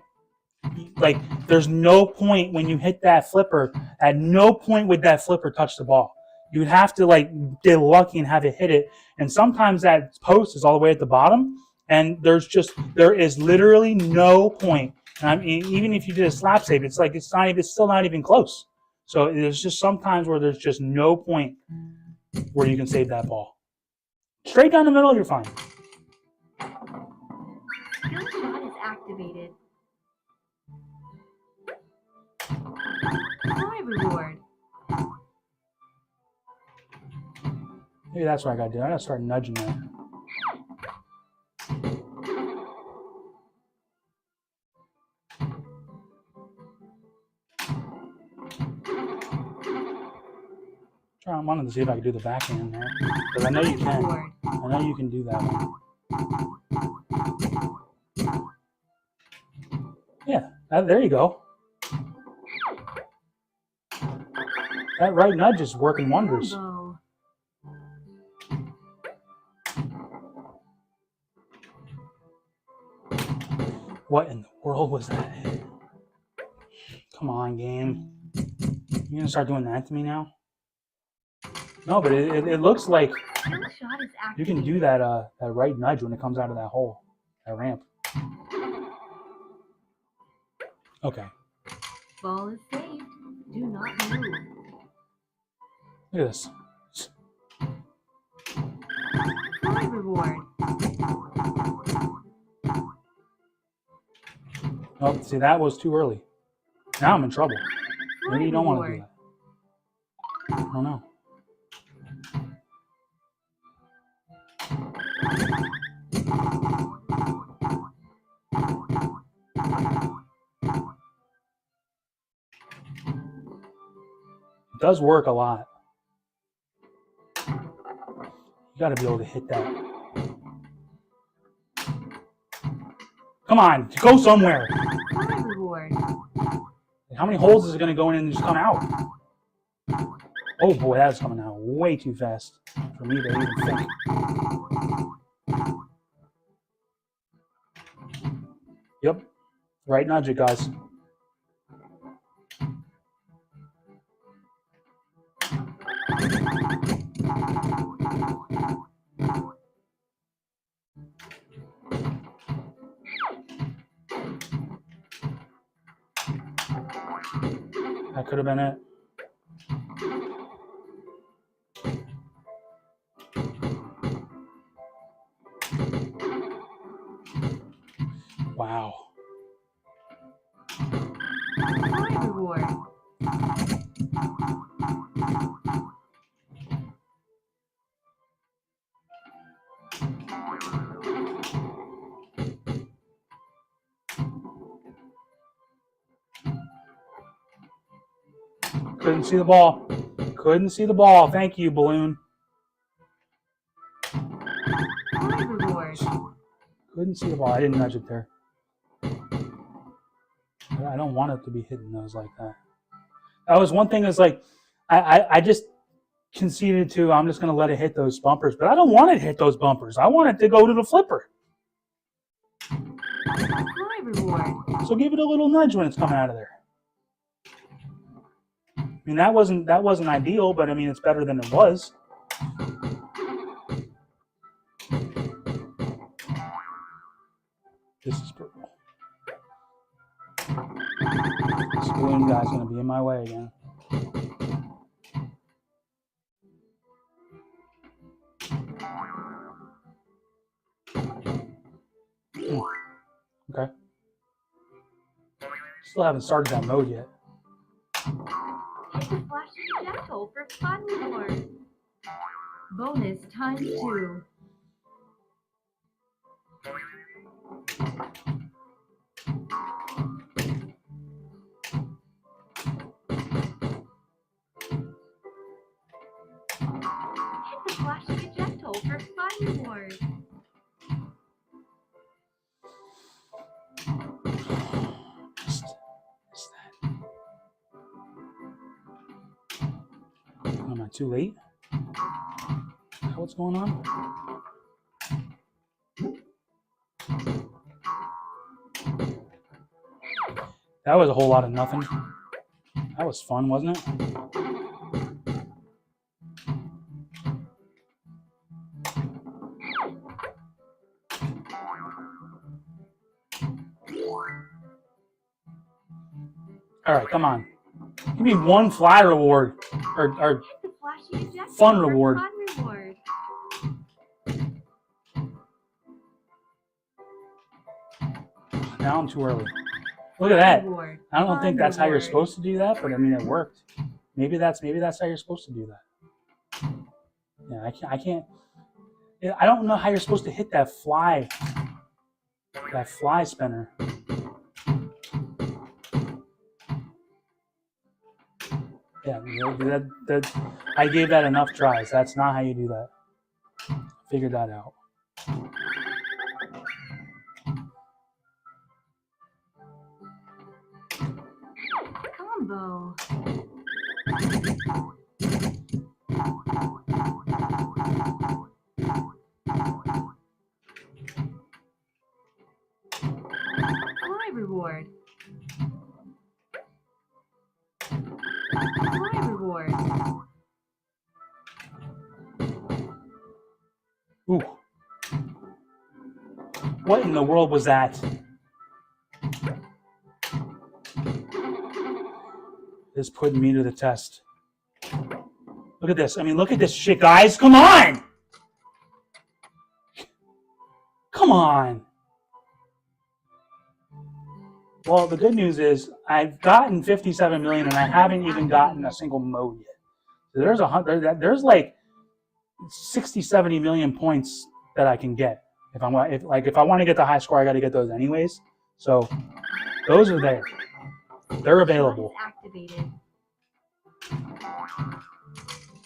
like there's no point when you hit that flipper. At no point would that flipper touch the ball. You would have to like get lucky and have it hit it. And sometimes that post is all the way at the bottom, and there is literally no point. And I mean, even if you did a slap save, it's still not even close. So there's just sometimes where there's just no point where you can save that ball. Straight down the middle, you're fine. Skill shot is activated. Fly reward. Maybe that's what I gotta do. I gotta start nudging that. I wanted to see if I could do the backhand there. Because I know you can. I know you can do that one. Yeah, there you go. That right nudge is working wonders. What in the world was that? Come on, game. You gonna start doing that to me now? No, but it looks like you can do that that right nudge when it comes out of that hole, that ramp. Okay. Ball is saved. Do not move. Look at this. Fly reward. Oh, see, that was too early. Now I'm in trouble. Maybe you don't want to do that. I don't know. It does work a lot. You got to be able to hit that. Come on, go somewhere. How many holes is it going to go in and just come out? Oh boy, that's coming out way too fast for me to even think. Yep. Right nudge it, guys. That could have been it. Wow. Fly reward. Couldn't see the ball. Couldn't see the ball. Thank you, balloon. Fly reward. Couldn't see the ball. I didn't nudge it there. I don't want it to be hitting those like that. That was one thing is like, I just conceded to, I'm just going to let it hit those bumpers, but I don't want it to hit those bumpers. I want it to go to the flipper. Fly reward. So give it a little nudge when it's coming out of there. I mean, that wasn't ideal, but I mean, it's better than it was. This is purple. This balloon guy's going to be in my way again. Okay. Still haven't started that mode yet. Hit the flashing ejectile for fun reward. Bonus ×2. Hit the flashing ejectile for fun reward. Am I too late? Is that what's going on? That was a whole lot of nothing. That was fun, wasn't it? All right, come on. Give me one fly reward or Hit the flashing ejectile fun for reward. Fun reward. Now I'm too early. Look at that. Reward. I don't Fun think that's how you're reward. supposed to do that, but I mean it worked. Maybe that's how you're supposed to do that. Yeah, I can't. I don't know how you're supposed to hit that fly spinner. Yeah, I gave that enough tries. That's not how you do that. Figured that out. Combo. Fly reward. Fly reward. Ooh. What in the world was that? This putting me to the test. Look at this. I mean, look at this shit, guys. Come on! Come on! Well, the good news is I've gotten 57 million and I haven't even gotten a single mode yet. So there's like 60, 70 million points that I can get. If I want to get the high score, I got to get those anyways. So those are there. They're available. Activated.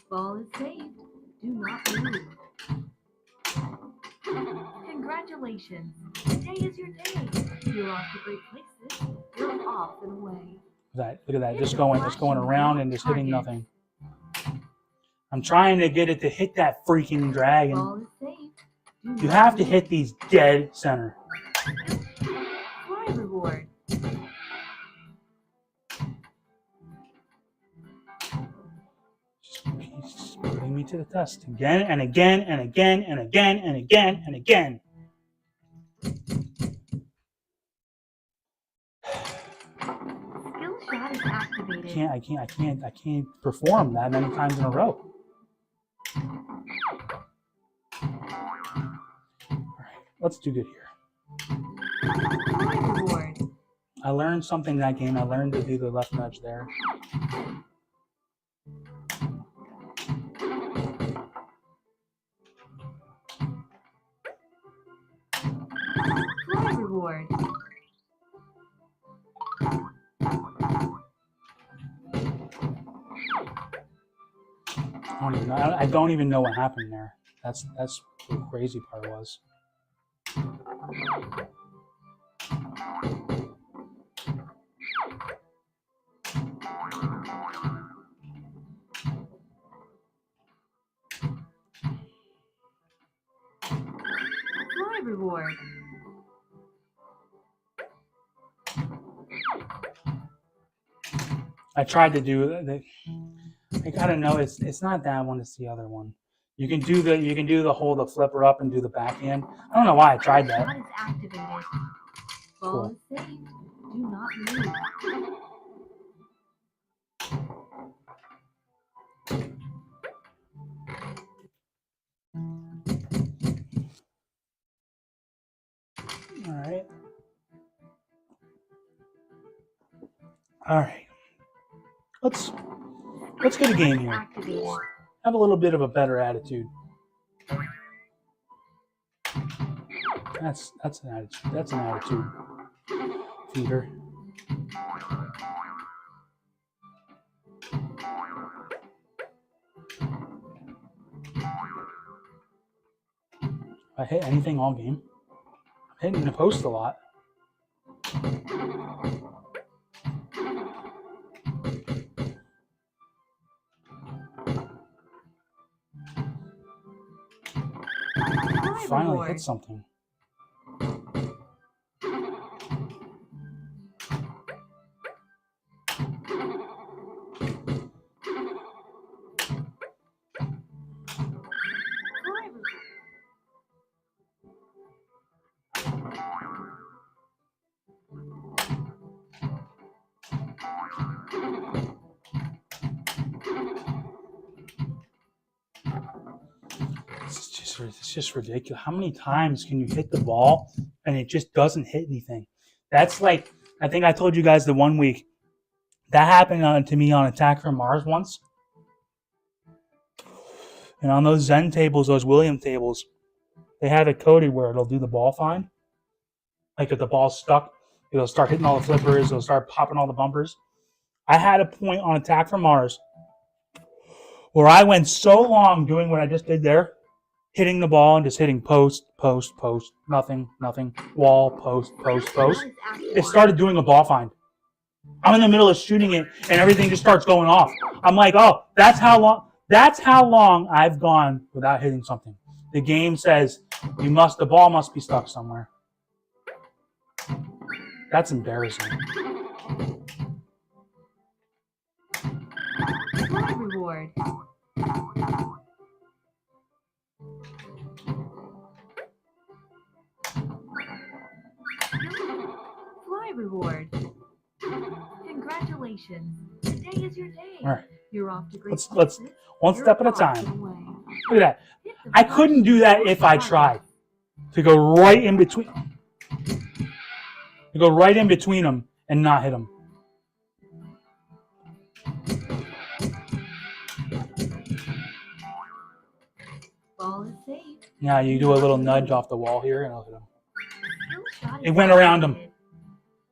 Ball is saved. Do not move. Congratulations. Today is your day. You're off to great places. You're off and away. Look at that. Just going around and just hitting nothing. I'm trying to get it to hit that freaking dragon. Ball is saved. You have to hit these dead center. Fly reward. He's putting me to the test again and again and again and again and again and again. Skill shot is activated. can't perform that many times in a row. All right, let's do good here. Fly reward. I learned something that game. I learned to do the left nudge there. Fly reward. I don't even know what happened there. That's what the crazy part was. Fly reward. I tried to do the. I gotta know it's not that one. It's the other one. You can do the hold the flipper up and do the backhand. I don't know why I tried that. Shot is activated. Ball Cool. is saved. Do not move. All right. All right. Let's get a game here. Activated. Have a little bit of a better attitude. That's an attitude. That's an attitude feeder. I hit anything all game. I'm hitting the post a lot. Finally reward. hit something. Fly reward. It's just ridiculous. How many times can you hit the ball and it just doesn't hit anything? That's like, I think I told you guys the one week that happened to me on Attack from Mars once. And on those Zen tables, those William tables, they have it coded where it'll do the ball find. Like if the ball's stuck, it'll start hitting all the flippers, it'll start popping all the bumpers. I had a point on Attack from Mars where I went so long doing what I just did there, hitting the ball and just hitting post, post, post, nothing, wall, post, post, post. It started doing a ball find. I'm in the middle of shooting it and everything just starts going off. I'm like, oh, that's how long I've gone without hitting something. The game says the ball must be stuck somewhere. That's embarrassing. Fly reward. Fly reward. Congratulations. Today is your day. All right. You're off to great Let's places. one You're step at a off time. and away. Look at that. Hit the I button couldn't do that if I tried. To go right in between. To go right in between them and not hit them. Ball is saved. Now you do a little nudge off the wall here and I'll hit him. Skill shot It is went around him. activated.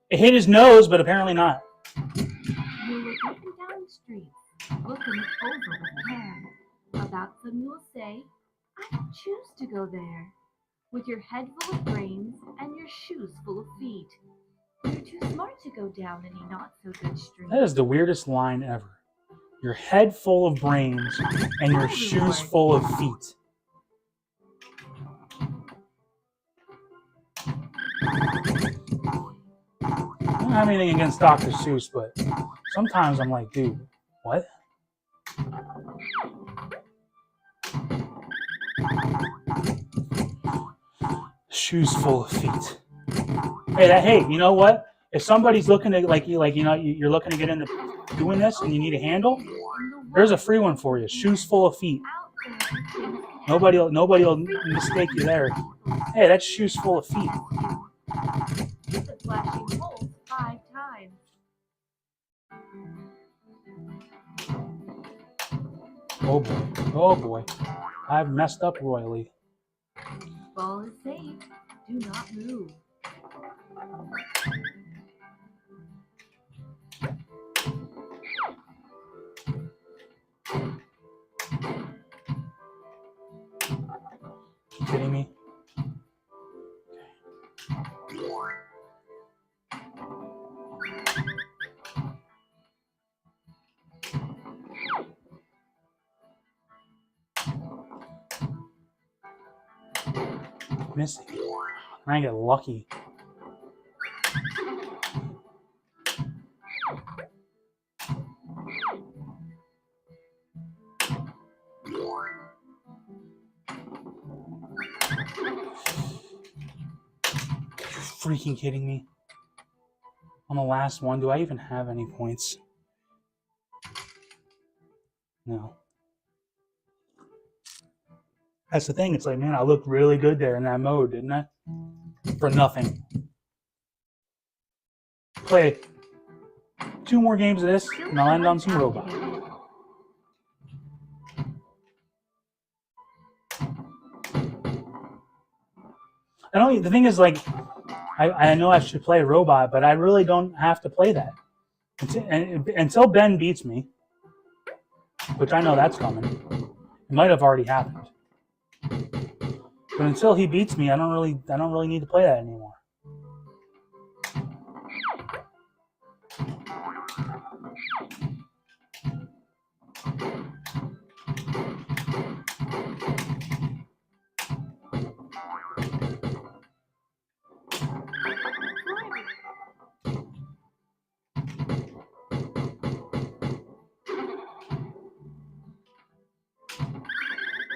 It hit his nose, but apparently not. You look up and down the street, looking over with care. About some you will say, I don't choose to go there. With your head full of brains and your shoes full of feet. You're too smart to go down any not so good street. That is the weirdest line ever. Your head full of brains and your shoes full of feet. I don't have anything against Dr. Seuss, but sometimes I'm like, dude, what? Shoes full of feet. Hey, you know what? if somebody's looking to you're looking to get into doing this and you need a handle, there's a free one for you. Shoes full of feet. Nobody will mistake you there. Hey, that's shoes full of feet. Hit the flashing holes 5 times. Oh boy. Oh boy. I've messed up royally. Ball is safe. Do not move. You kidding me? Missing. I get lucky. Are you freaking kidding me? On the last one, do I even have any points? No. That's the thing. It's like, man, I looked really good there in that mode, didn't I? For nothing. Play 2 more games of this, and I'll end on some robot. The thing is, like, I know I should play robot, but I really don't have to play that. Until Ben beats me, which I know that's coming. It might have already happened. But until he beats me, I don't really need to play that anymore.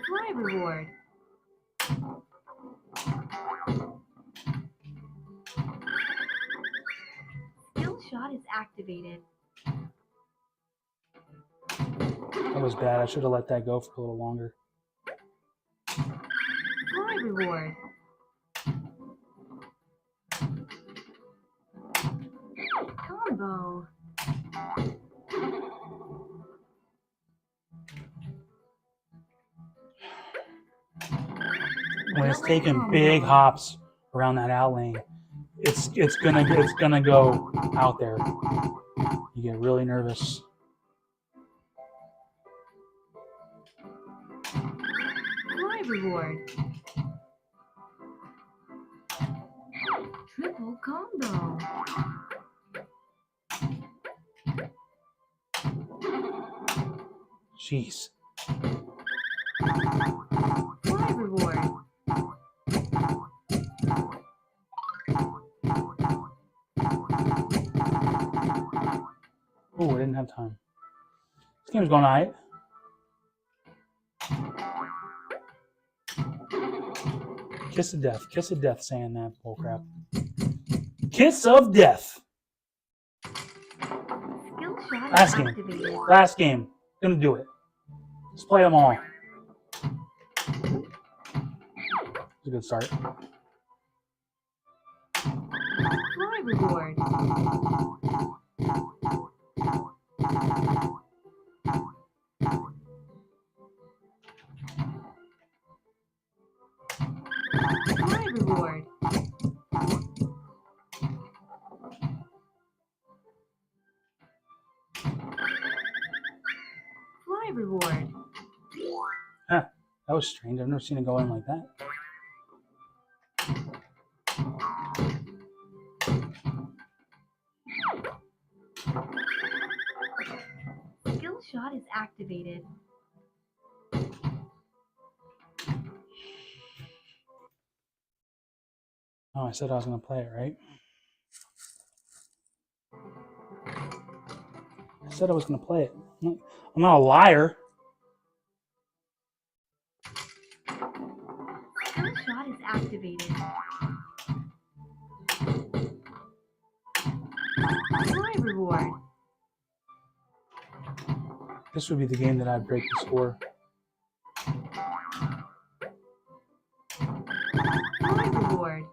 Fly reward. Skill shot is activated. That was bad. I should have let that go for a little longer. Fly reward. Combo. When it's taking big hops around that out lane, it's gonna go out there. You get really nervous. Fly reward. Triple combo. Jeez. Fly reward. Oh, I didn't have time. This game's going alright. Kiss of death. Kiss of death saying that bullcrap. Kiss of death. Skill shot Last is game. activated. Last game. Gonna do it. Let's play them all. It's a good start. Fly reward. Fly reward. Fly reward. Huh. That was strange. I've never seen it go in like that. Skill shot is activated. Oh, I said I was going to play it, right? I said I was going to play it. I'm not a liar. Skill shot is activated. reward. This would be the game that I'd break the score. Fly reward.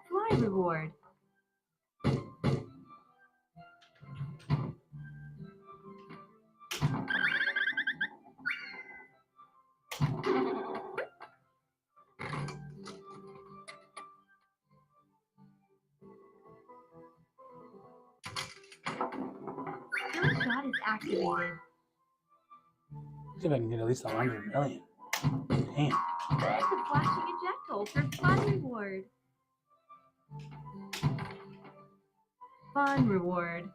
Fly reward. Skill shot is activated. See if I can get at least 100 million. Damn. Hit the flashing ejectile for fun reward. Fun reward.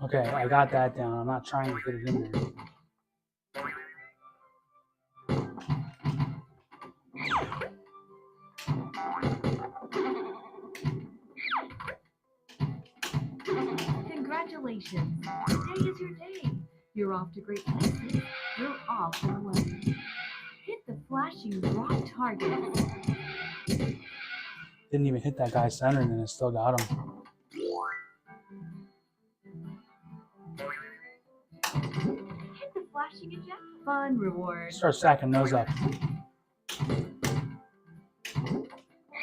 Okay, I got that down. I'm not trying to get it in there. Congratulations. Today is your day. You're off to great places. You're off and away. Hit the flashing drop target. Didn't even hit that guy center and then it still got him. Hit the flashing eject. Fun reward. Start stacking those up.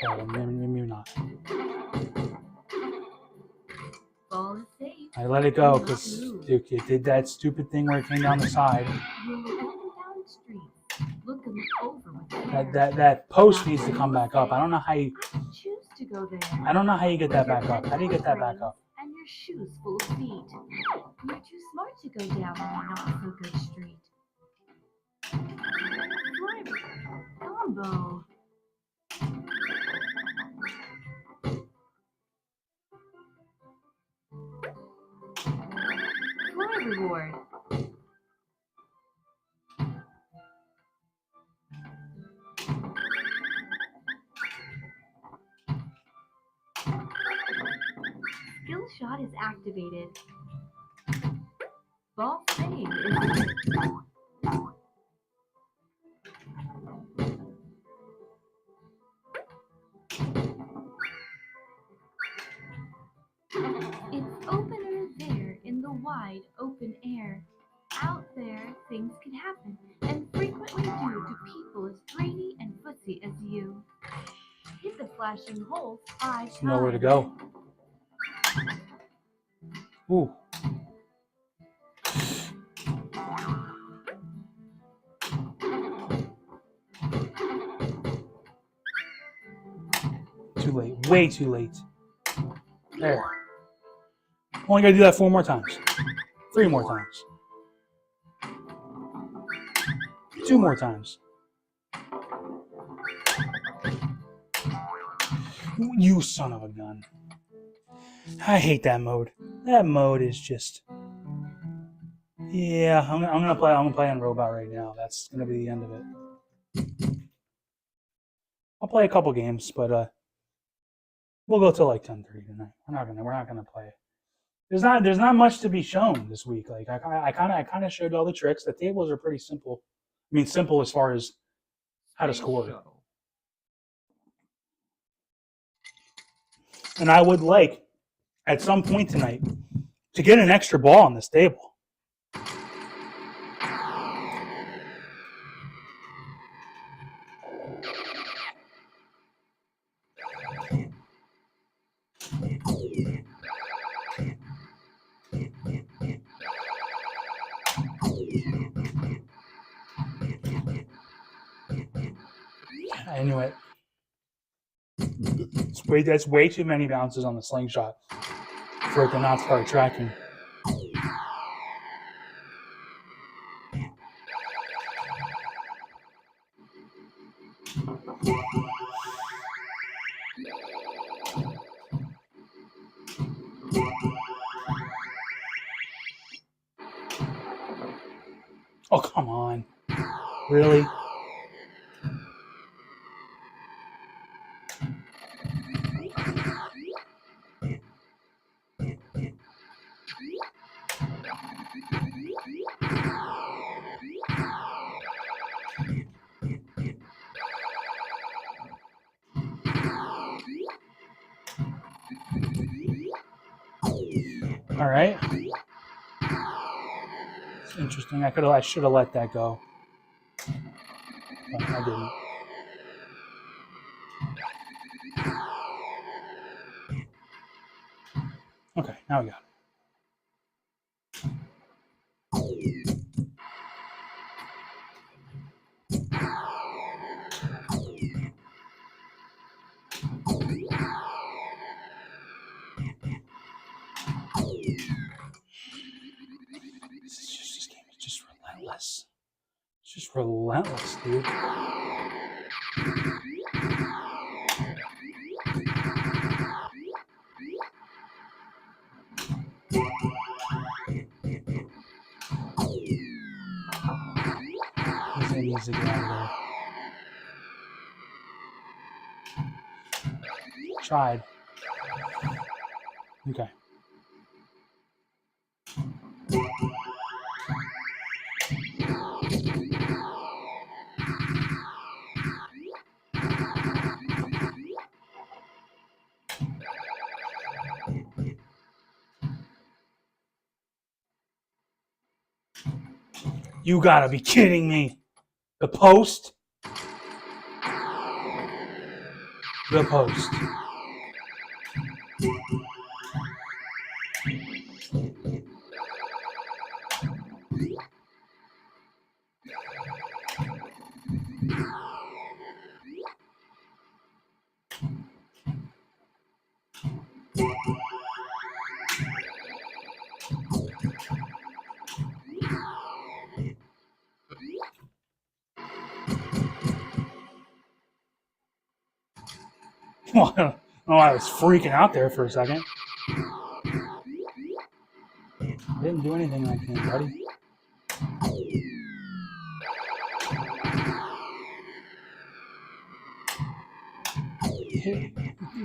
Okay, maybe not. Ball is safe. I let it go because Duke, it did that stupid thing where it came down the side. You're up and down the street. Looking over with care. That post needs to come back up. I don't know how you. Choose to go there. I don't know how you get that With your back up. How do you get that back up? And your shoes full of feet. You're too smart to go down any not so good street. Combo. Fly reward. Skill shot is activated. Ball save is It's opener there in the wide open air. Out there, things can happen, and frequently do to people as brainy and fussy as you. Hit the flashing hole 5 times. Nowhere to go. Ooh. Too late. Way too late. There. Only gotta do that 4 more times. 3 more times. 2 more times. You son of a gun. I hate that mode. That mode is just. Yeah, I'm gonna play on robot right now. That's gonna be the end of it. I'll play a couple games, but we'll go till like 10:30 tonight. We're not gonna play. There's not much to be shown this week. Like I kind of showed all the tricks. The tables are pretty simple. I mean, simple as far as how to Space score. Shuttle. And I would like, at some point tonight, to get an extra ball on this table. I knew it. That's way too many bounces on the slingshot for it to not start tracking. Really? All right. It's interesting. I should have let that go, but I didn't. Okay, now we got it. This game is just relentless. It's just relentless, dude. He needs to get out of there. Tried. Okay. You gotta be kidding me. The post? The post. Oh, I was freaking out there for a second. I didn't do anything like that, buddy.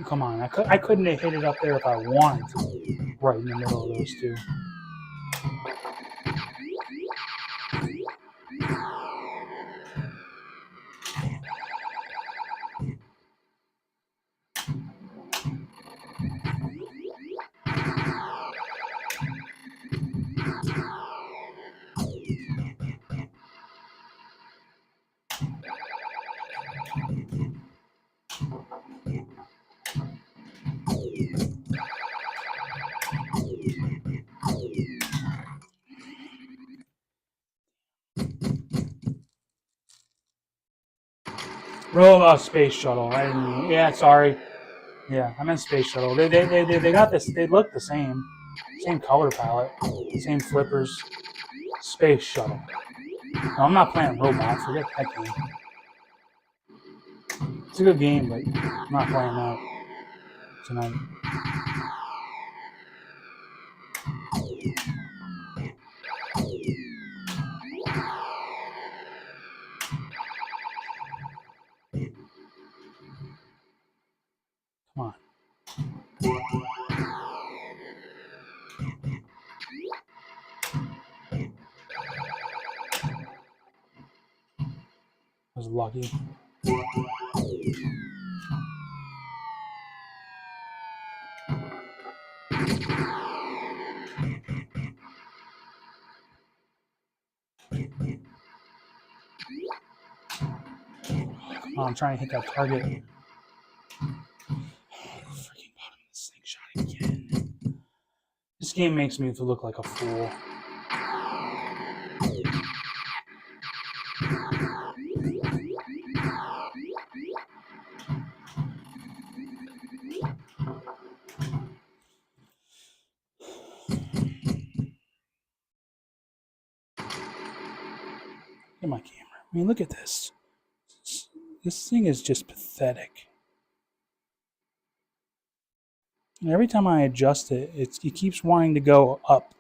Come on, I couldn't have hit it up there if I wanted to. Right in the middle of those two. Space Shuttle. I didn't mean. Yeah, sorry. Yeah, I meant Space Shuttle. They got this. They look the same. Same color palette. Same flippers. Space Shuttle. No, I'm not playing Robot. Forget that game. It's a good game, but I'm not playing that tonight. Come on. I was lucky. Come on, I'm trying to hit that target. Freaking bottom of the slingshot again. This game makes me look like a fool. Look at my camera. I mean, look at this. This thing is just pathetic. And every time I adjust it, it keeps wanting to go up.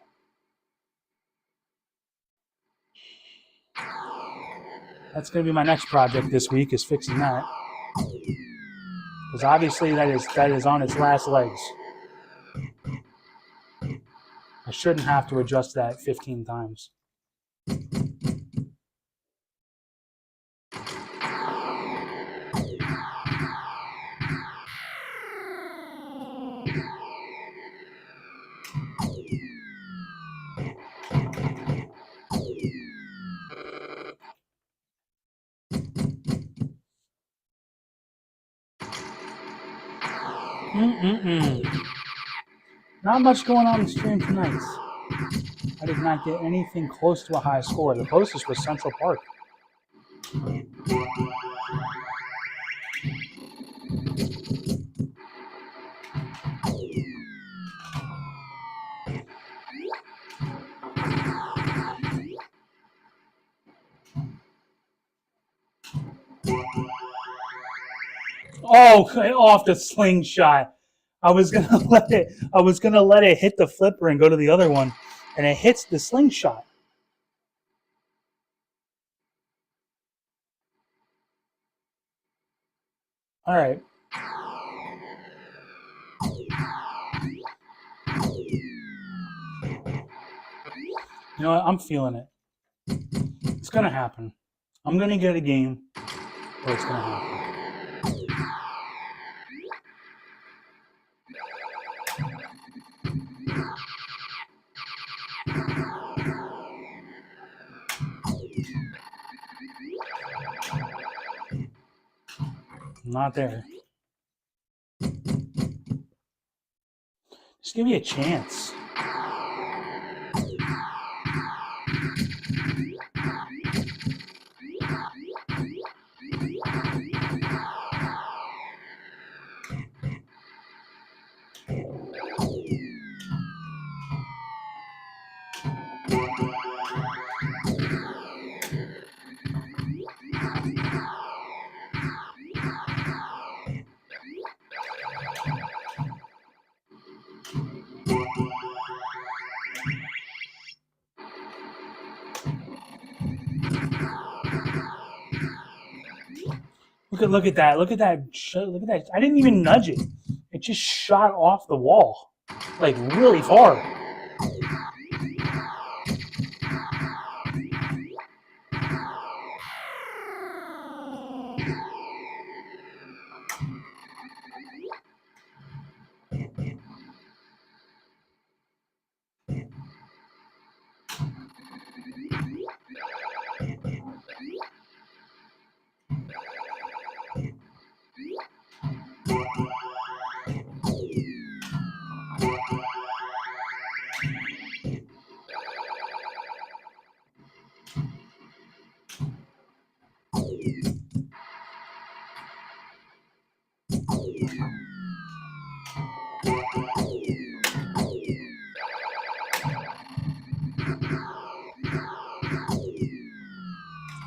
That's going to be my next project this week, is fixing that. Because obviously that is on its last legs. I shouldn't have to adjust that 15 times. Not much going on in the stream tonight. I did not get anything close to a high score. The closest was Central Park. Oh, off the slingshot. I was gonna let it hit the flipper and go to the other one, and it hits the slingshot. All right. You know what? I'm feeling it. It's gonna happen. I'm gonna get a game where it's gonna happen. I'm not there. Just give me a chance. Look at that. Look at that. Look at that. I didn't even nudge it. It just shot off the wall. Like really far.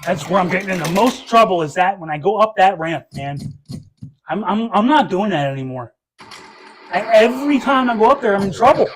That's where I'm getting in the most trouble, is that when I go up that ramp, man. I'm not doing that anymore. Every time I go up there, I'm in trouble.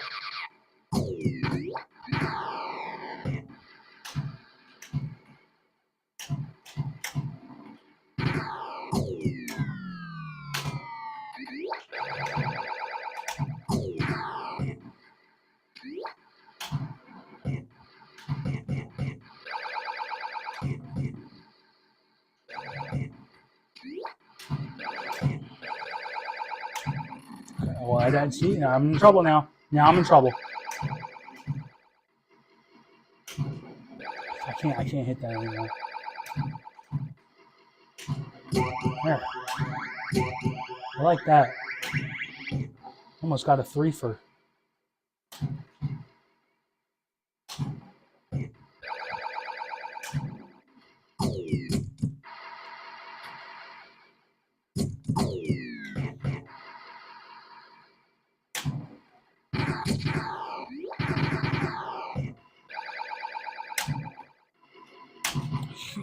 Well, I didn't see. I'm in trouble now. Now I'm in trouble. I can't hit that anymore. There. I like that. Almost got a 3 for.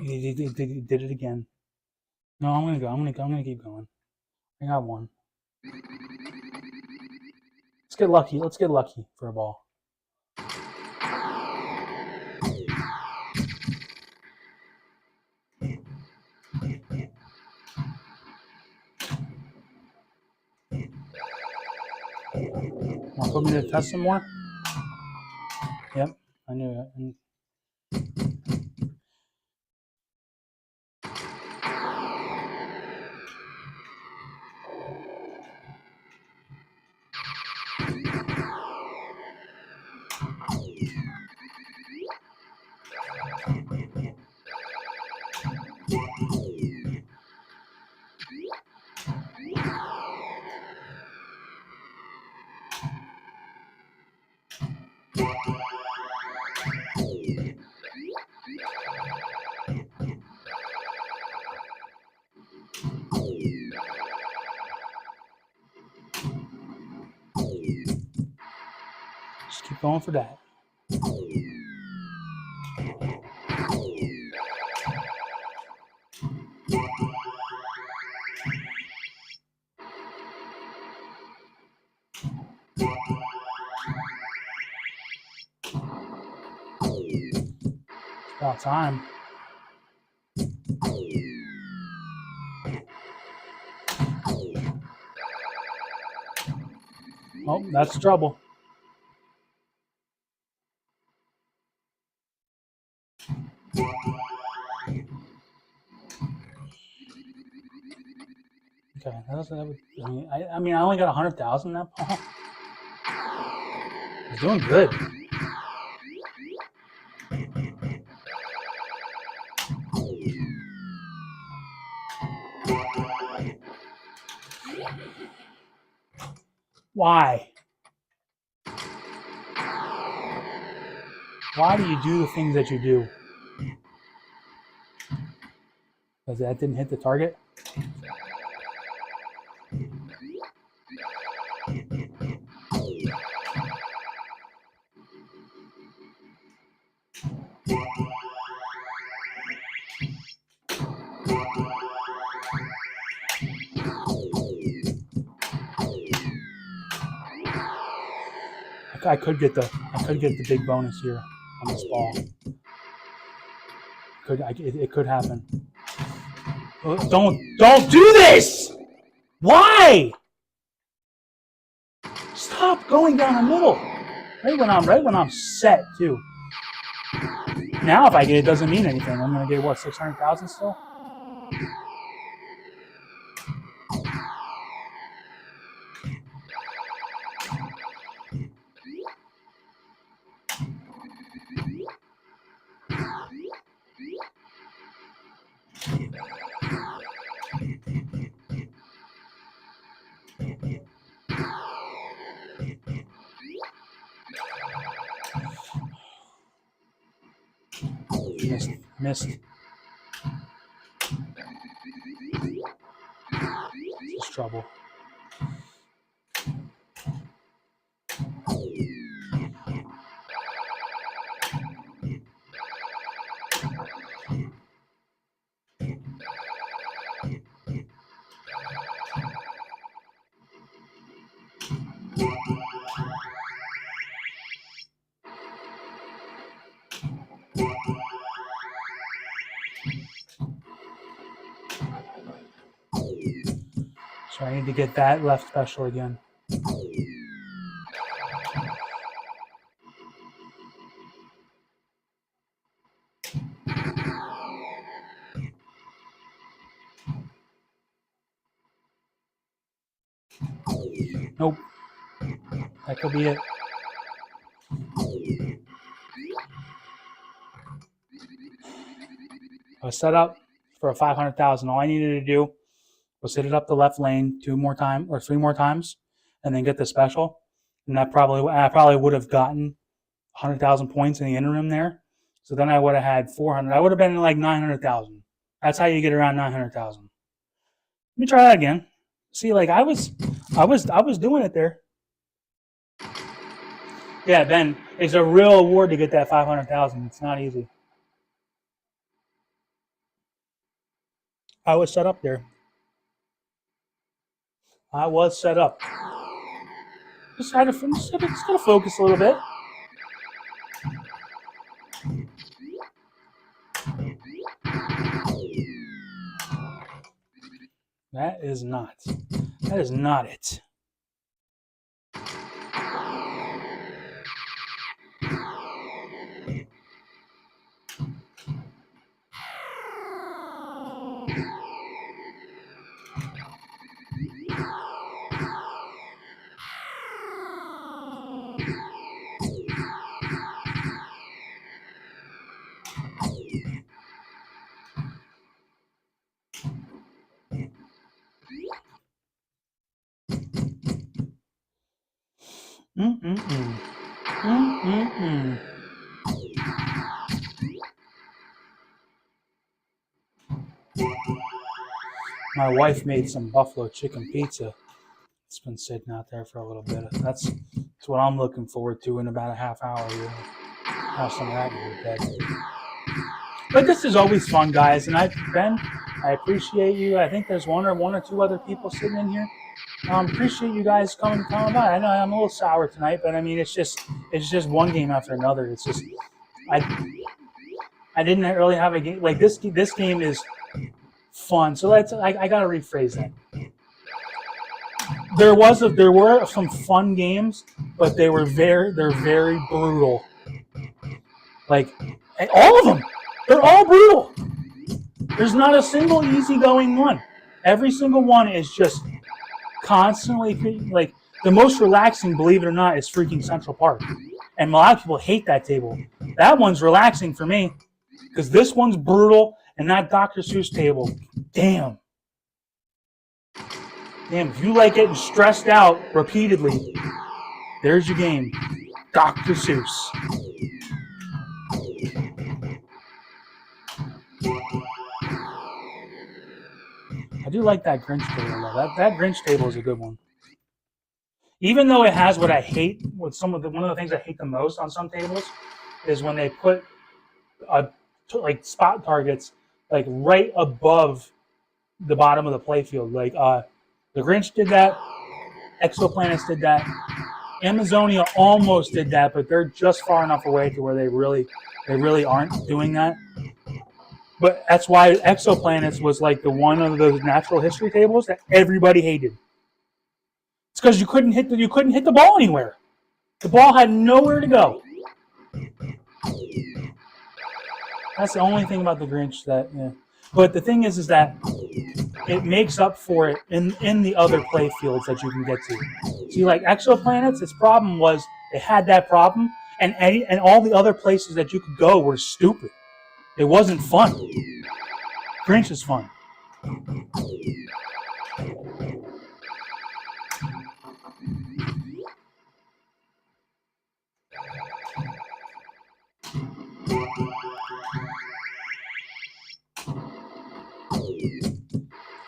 He did it again. No, I'm gonna go. I'm gonna keep going. I got one. Let's get lucky. Let's get lucky for a ball. Want to put me to test some more? Yep, I knew it. Just keep going for that. It's about time. Oh, that's trouble. Okay, I mean, I only got 100,000 that ball. He's doing good. Why? Why do you do the things that you do? Because that didn't hit the target? I could get the big bonus here on this ball. It could happen. Don't do this! Why? Stop going down the middle. Right when I'm set too. Now if I get it, doesn't mean anything. I'm gonna get what, 600,000 still? Missed. This is trouble. So I need to get that left special again. Nope. That could be it. I was set up for a 500,000. All I needed to do was hit it up the left lane 3 more times, and then get the special. And I probably would have gotten 100,000 points in the interim there. So then I would have had 400. I would have been like 900,000. That's how you get around 900,000. Let me try that again. See, like I was doing it there. Yeah, Ben, it's a real award to get that 500,000. It's not easy. I was set up there. I was set up. Just gotta focus a little bit. That is not it. My wife made some buffalo chicken pizza. It's been sitting out there for a little bit. That's what I'm looking forward to in about a half hour. Have some of that in bed. But this is always fun, guys. And Ben, I appreciate you. I think there's one or two other people sitting in here. Appreciate you guys coming by. I know I'm a little sour tonight, but I mean it's just one game after another. It's just I didn't really have a game like this. This game is fun. So I gotta rephrase that. There were some fun games, but they're very brutal. Like all of them, they're all brutal. There's not a single easygoing one. Every single one is just constantly like the most relaxing, believe it or not, is freaking Central Park. And a lot of people hate that table. That one's relaxing for me because this one's brutal, and that Dr. Seuss table, damn, if you like getting stressed out repeatedly, there's your game, Dr. Seuss. I do like that Grinch table though. That Grinch table is a good one. Even though it has what I hate, one of the things I hate the most on some tables is when they put like spot targets like right above the bottom of the playfield. Like the Grinch did that, Exoplanets did that, Amazonia almost did that, but they're just far enough away to where they really aren't doing that. But that's why Exoplanets was like the one of those natural history tables that everybody hated. It's because you couldn't hit the ball anywhere. The ball had nowhere to go. That's the only thing about the Grinch that. Yeah. But the thing is that it makes up for it in the other play fields that you can get to. See, like Exoplanets, its problem was it had that problem, and all the other places that you could go were stupid. It wasn't fun. Grinch is fun.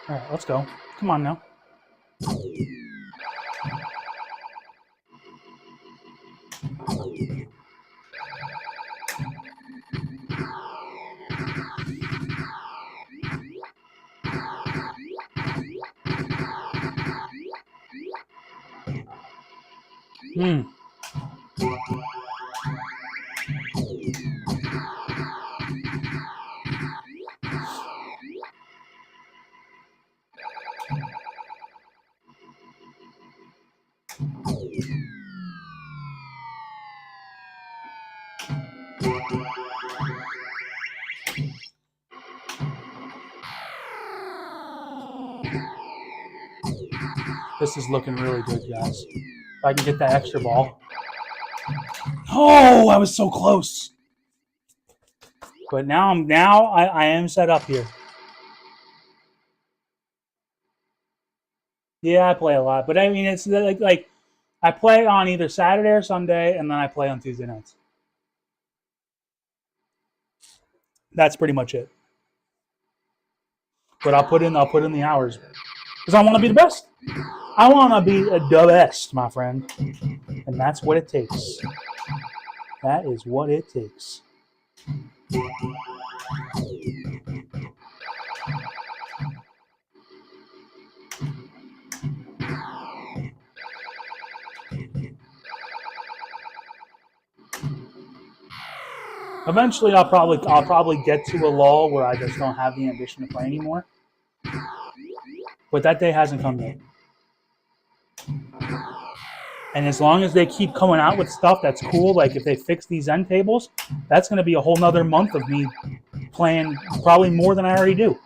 All right, let's go. Come on now. This is looking really good, guys. If I can get that extra ball. Oh, I was so close. But now I am set up here. Yeah, I play a lot, but I mean it's like I play on either Saturday or Sunday, and then I play on Tuesday nights. That's pretty much it. But I'll put in the hours because I want to be the best. I want to be the best, my friend, and that's what it takes. That is what it takes. Eventually, I'll probably get to a lull where I just don't have the ambition to play anymore. But that day hasn't come yet. And as long as they keep coming out with stuff that's cool, like if they fix these end tables, that's going to be a whole nother month of me playing probably more than I already do.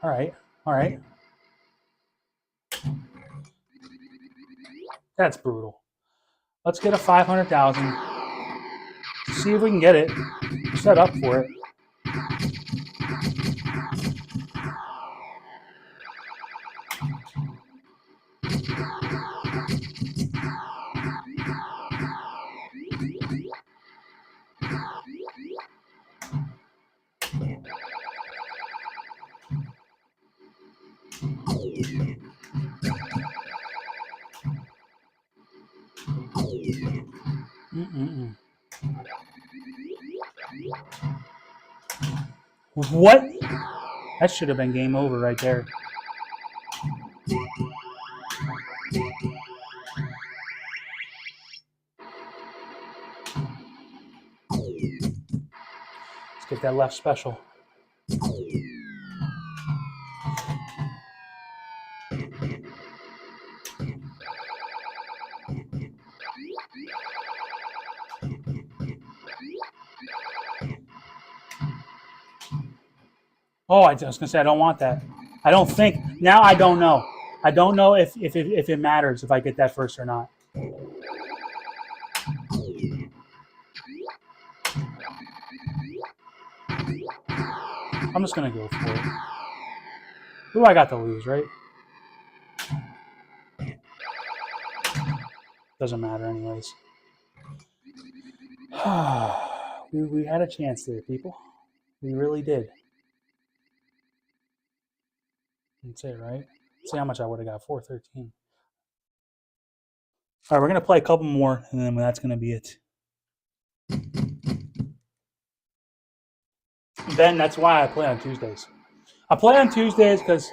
All right. All right. That's brutal. Let's get a 500,000. See if we can get it. Set up for it. Mm-mm-mm. What? That should have been game over right there. Let's get that left special. Oh, I was going to say I don't want that. I don't think. Now I don't know. I don't know if it matters if I get that first or not. I'm just going to go for it. Who I got to lose, right? Doesn't matter anyways. we had a chance there, people. We really did. That's it, right? Let's see how much I would have got. 413. All right, we're going to play a couple more, and then that's going to be it. Then that's why I play on Tuesdays. I play on Tuesdays because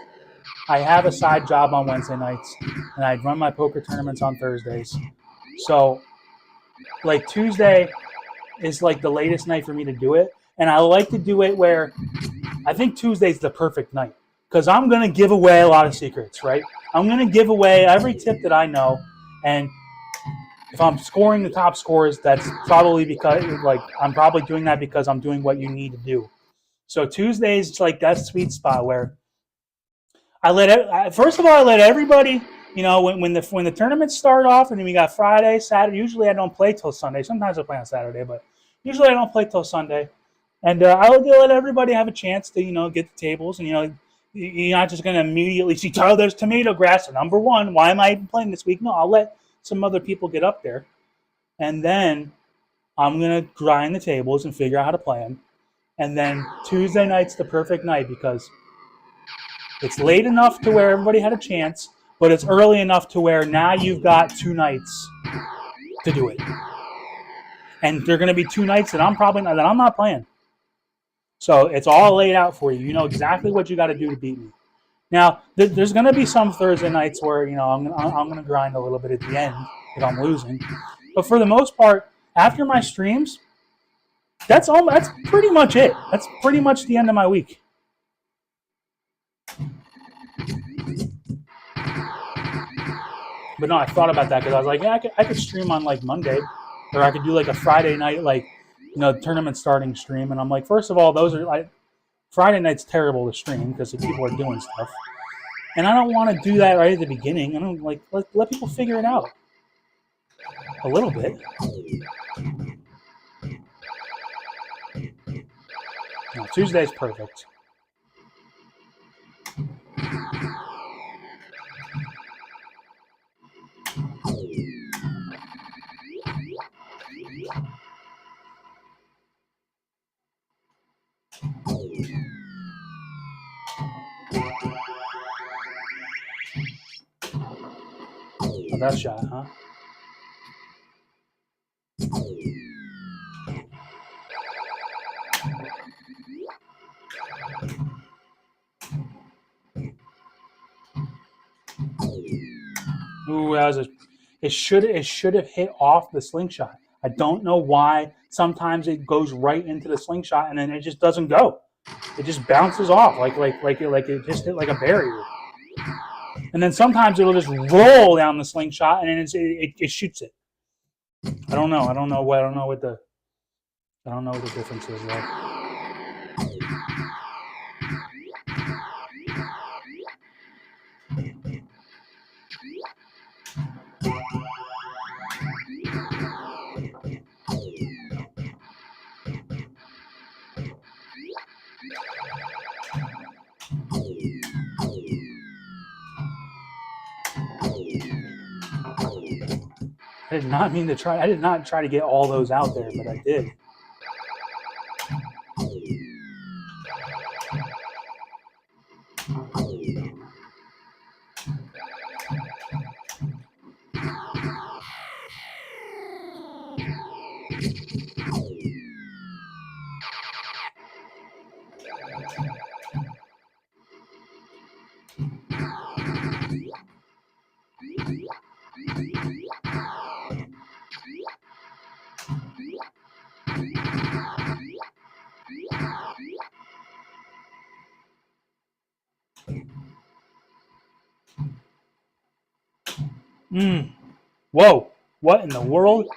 I have a side job on Wednesday nights, and I run my poker tournaments on Thursdays. So, like, Tuesday is like the latest night for me to do it, and I like to do it where I think Tuesday's the perfect night because I'm going to give away a lot of secrets, right? I'm going to give away every tip that I know, and if I'm scoring the top scores, that's probably because, like, I'm probably doing that because I'm doing what you need to do. So Tuesdays, like, that sweet spot where I first of all, I let everybody, you know, when the tournaments start off, and then we got Friday, Saturday. Usually I don't play till Sunday. Sometimes I play on Saturday, but usually I don't play till Sunday. And I let everybody have a chance to, you know, get the tables. And, you know, you're not just going to immediately see, oh, there's tomato grass. Number one, why am I even playing this week? No, I'll let some other people get up there. And then I'm going to grind the tables and figure out how to play them. And then Tuesday night's the perfect night because it's late enough to where everybody had a chance, but it's early enough to where now you've got 2 nights to do it. And there are going to be 2 nights that I'm not playing. So it's all laid out for you. You know exactly what you got to do to beat me. Now, there's going to be some Thursday nights where, you know, I'm going to grind a little bit at the end if I'm losing. But for the most part, after my streams, that's pretty much it. That's pretty much the end of my week. But no, I thought about that because I was like, yeah, I could stream on like Monday, or I could do like a Friday night, like, you know, tournament starting stream. And I'm like, first of all, those are like Friday night's terrible to stream because the people are doing stuff, and I don't want to do that right at the beginning. I don't like let people figure it out a little bit. No, Tuesday's perfect. Oh, that shot, huh? Ooh, it should have hit off the slingshot. I don't know why. Sometimes it goes right into the slingshot and then it just doesn't go. It just bounces off like it just hit like a barrier. And then sometimes it'll just roll down the slingshot and then it shoots it. I don't know. I don't know what the difference is there. I did not mean to try. I did not try to get all those out there, but I did. Whoa! What in the world?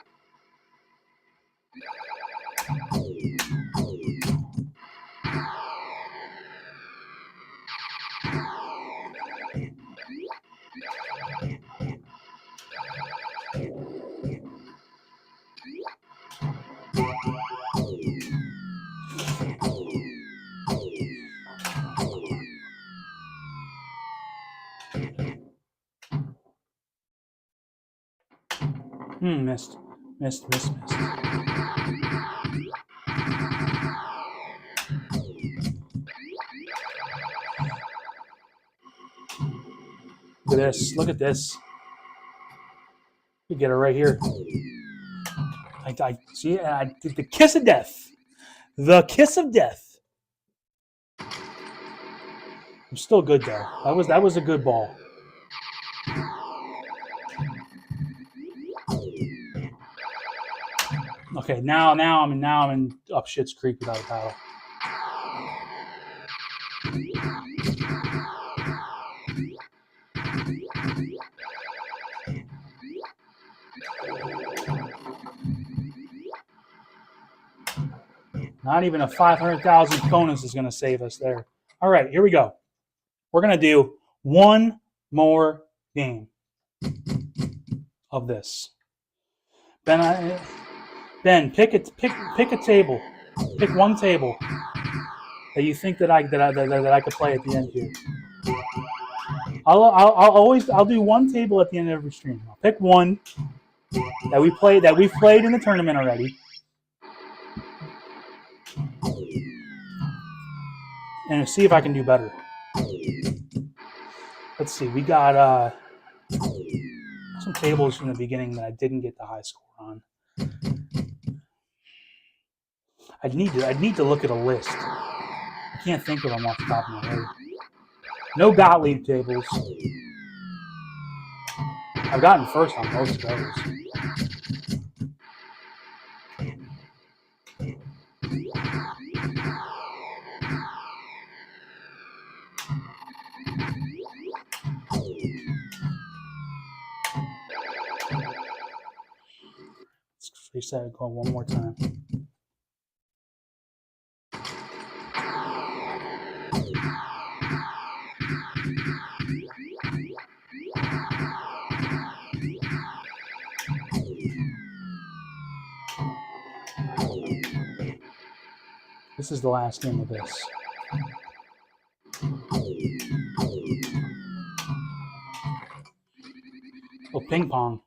Missed. Missed. Look at this. Look at this. You get it right here. I see it. I did the kiss of death. The kiss of death. I'm still good though. That was a good ball. Okay, now I'm in up shit's creek without a paddle. Not even a 500,000 bonus is going to save us there. All right, here we go. We're going to do one more game of this. Ben, pick a table. Pick one table that you think that I could play at the end here. I'll do one table at the end of every stream. I'll pick one that we've played in the tournament already. And see if I can do better. Let's see. We got some tables from the beginning that I didn't get the high score on. I'd need to look at a list. I can't think of them off the top of my head. No Gottlieb tables. I've gotten first on most of those. Let's reset it going one more time. This is the last game of this. Oh, ping pong.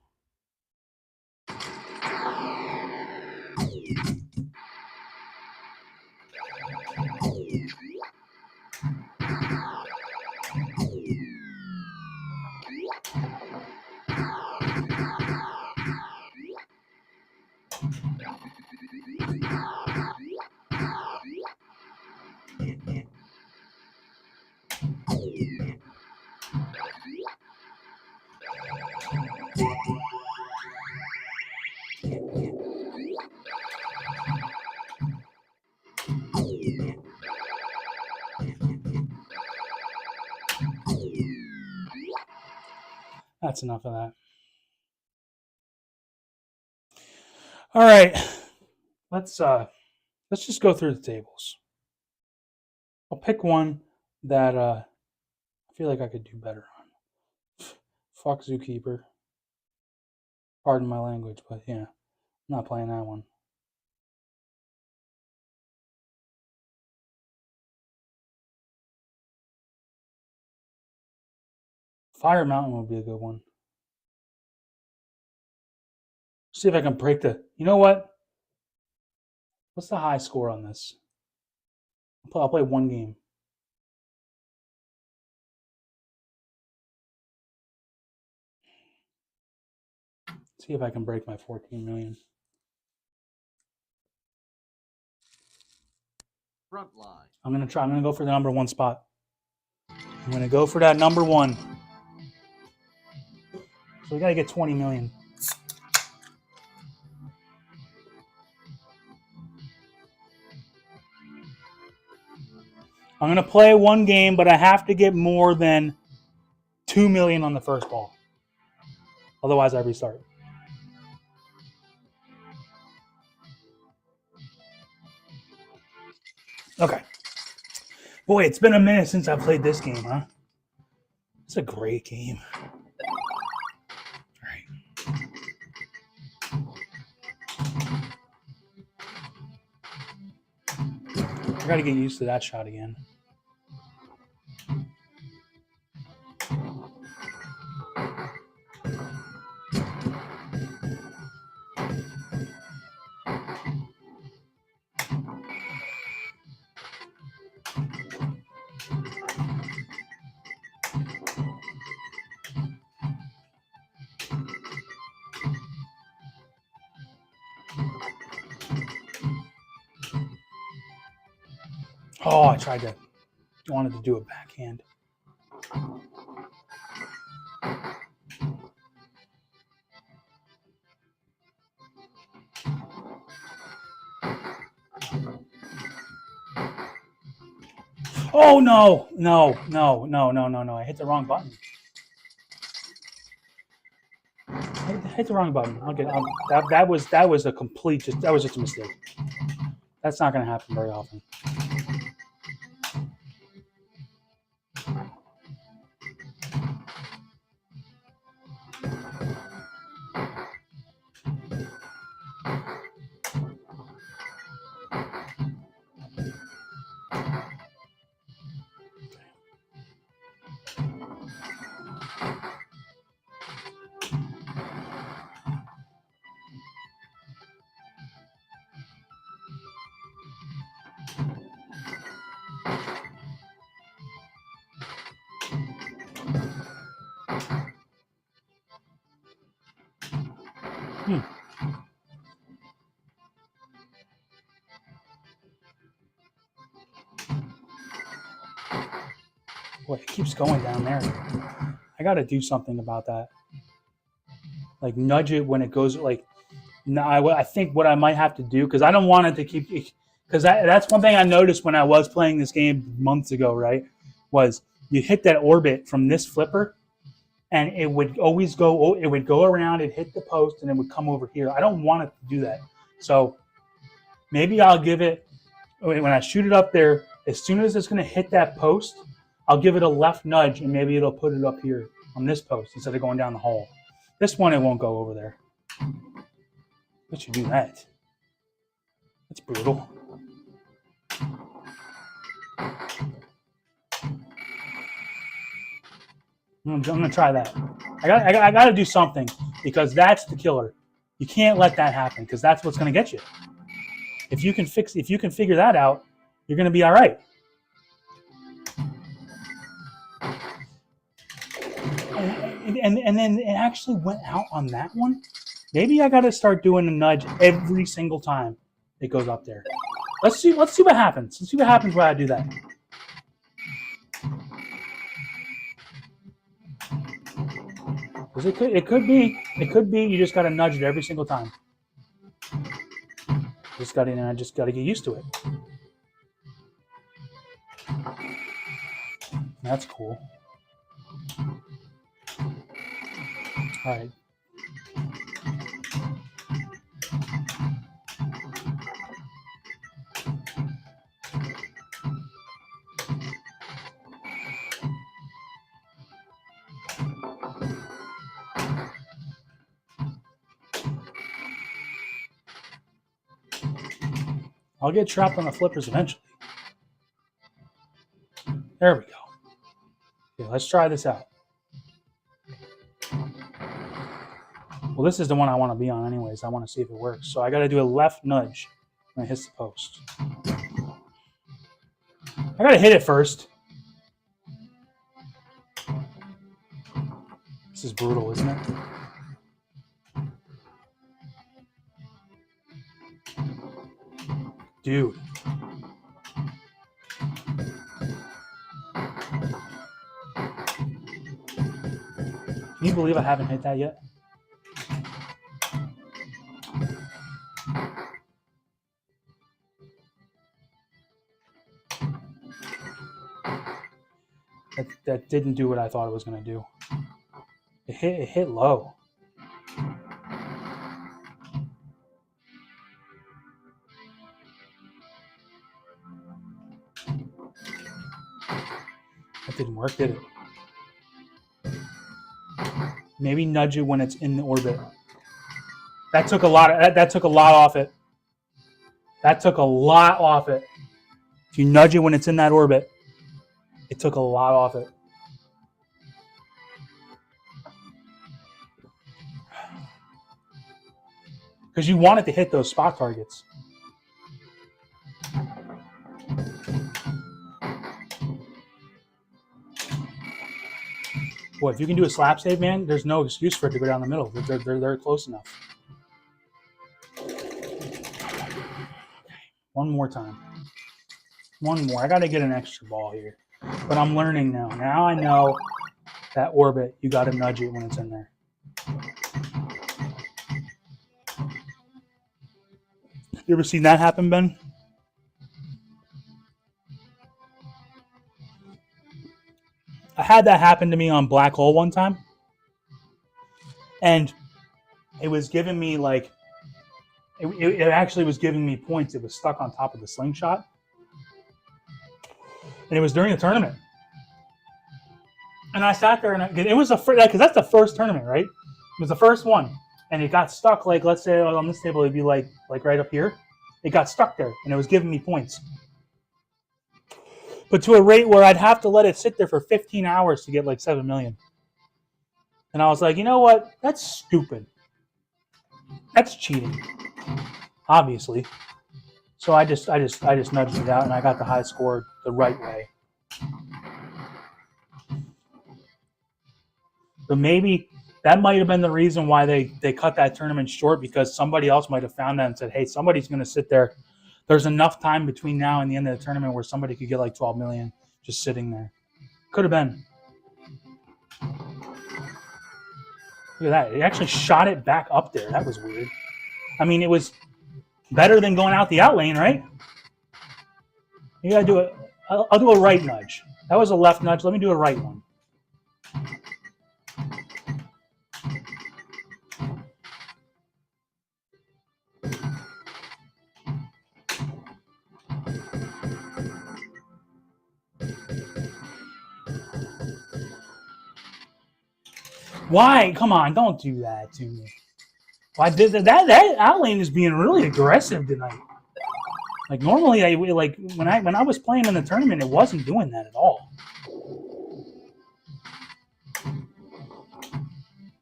That's enough of that. All right, let's just go through the tables. I'll pick one that I feel like I could do better on. Fuck Zookeeper. Pardon my language, but yeah, I'm not playing that one. Fire Mountain would be a good one. See if I can break the. You know what? What's the high score on this? I'll play one game. See if I can break my 14 million. Frontline. I'm gonna try. I'm gonna go for the number one spot. I'm gonna go for that number one. So we gotta get 20 million. I'm gonna play one game, but I have to get more than 2 million on the first ball. Otherwise, I restart. Okay. Boy, it's been a minute since I played this game, huh? It's a great game. All right. I gotta get used to that shot again. Oh, I wanted to do a backhand. Oh no! I hit the wrong button. I hit the wrong button. That was a complete that was just a mistake. That's not going to happen very often. Boy, it keeps going down there. I got to do something about that. Like nudge it when it goes. Like, no, I think what I might have to do, because I don't want it to keep. Because that's one thing I noticed when I was playing this game months ago. Right, was you hit that orbit from this flipper, and it would always go. It would go around. It hit the post, and it would come over here. I don't want it to do that. So maybe I'll give it when I shoot it up there. As soon as it's going to hit that post, I'll give it a left nudge, and maybe it'll put it up here on this post instead of going down the hole. This one, it won't go over there. Let you do that. That's brutal. I'm gonna try that. I got to do something because that's the killer. You can't let that happen because that's what's gonna get you. If you can figure that out, you're gonna be all right. And then it actually went out on that one. Maybe I got to start doing a nudge every single time it goes up there. Let's see what happens. Let's see what happens when I do that. Because it could be you just got to nudge it every single time. I just got to get used to it. That's cool. All right. I'll get trapped on the flippers eventually. There we go. Okay, let's try this out. Well, this is the one I want to be on anyways. I want to see if it works. So I got to do a left nudge when it hits the post. I got to hit it first. This is brutal, isn't it? Dude. Can you believe I haven't hit that yet? That didn't do what I thought it was going to do. It hit low. That didn't work, did it? Maybe nudge it when it's in the orbit. That took a lot of, that took a lot off it. That took a lot off it. If you nudge it when it's in that orbit, it took a lot off it. Because you want it to hit those spot targets. Boy, if you can do a slap save, man, there's no excuse for it to go down the middle. They're close enough. One more time. One more. I got to get an extra ball here. But I'm learning now. Now I know that orbit, you got to nudge it when it's in there. You ever seen that happen, Ben? I had that happen to me on Black Hole one time. And it was giving me like, it actually was giving me points. It was stuck on top of the slingshot. And it was during the tournament. And I sat there and it was because that's the first tournament, right? It was the first one. And it got stuck, like, let's say on this table, it'd be like right up here. It got stuck there and it was giving me points. But to a rate where I'd have to let it sit there for 15 hours to get like 7 million. And I was like, you know what? That's stupid. That's cheating. Obviously. So I just nudged it out and I got the high score the right way. So maybe that might have been the reason why they cut that tournament short, because somebody else might have found that and said, hey, somebody's going to sit there. There's enough time between now and the end of the tournament where somebody could get like 12 million just sitting there. Could have been. Look at that. It actually shot it back up there. That was weird. I mean, it was better than going out the out lane, right? You got to do it. I'll do a right nudge. That was a left nudge. Let me do a right one. Why? Come on, don't do that to me. Why did that out lane is being really aggressive tonight. Like normally, when I was playing in the tournament, it wasn't doing that at all.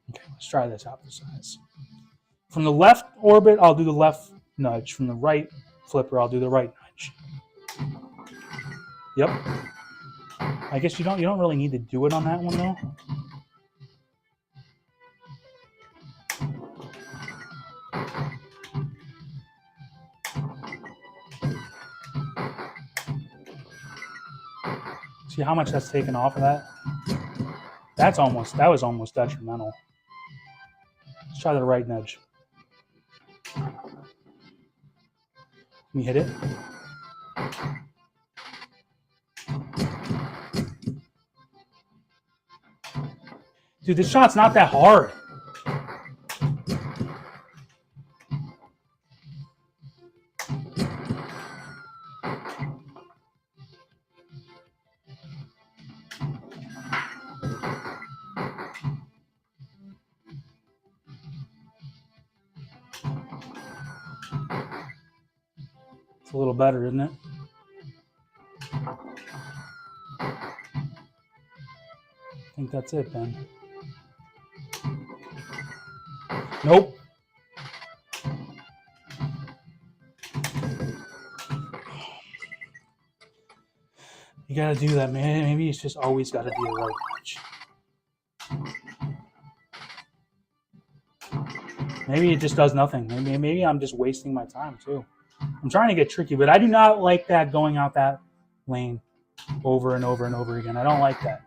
Okay, let's try this out for size. From the left orbit, I'll do the left nudge. From the right flipper, I'll do the right nudge. Yep. I guess you don't really need to do it on that one though. See how much that's taken off of that? That was almost detrimental. Let's try the right nudge. Let me hit it. Dude, this shot's not that hard. It's a little better, isn't it? I think that's it, Ben. Nope. You gotta do that, man. Maybe it's just always gotta be the right match. Maybe it just does nothing. Maybe I'm just wasting my time too. I'm trying to get tricky, but I do not like that going out that lane over and over and over again. I don't like that.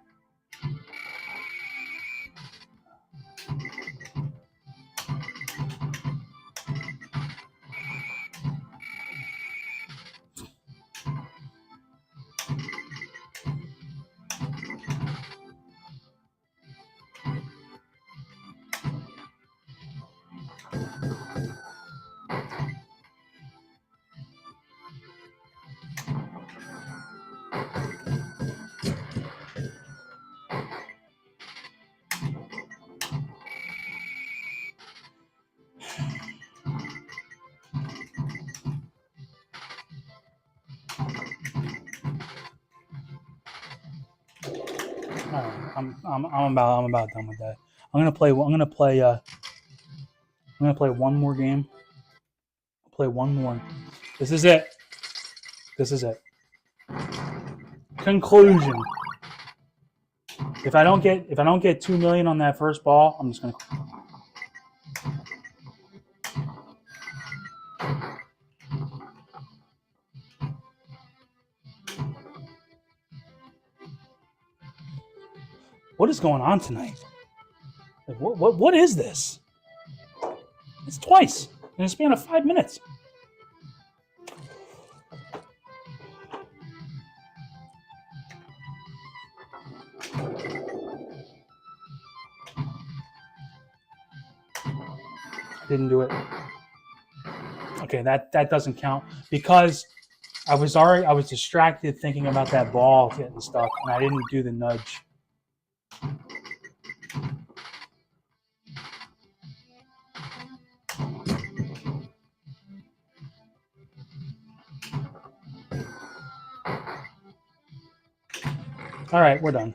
All right, I'm about done with that. I'm gonna play one more game. I'll play one more. This is it. Conclusion. If I don't get 2 million on that first ball, I'm just gonna. What is going on tonight? Like, what is this? It's twice in a span of 5 minutes. I didn't do it. Okay, that doesn't count because I was distracted thinking about that ball getting stuck, and I didn't do the nudge. All right, we're done.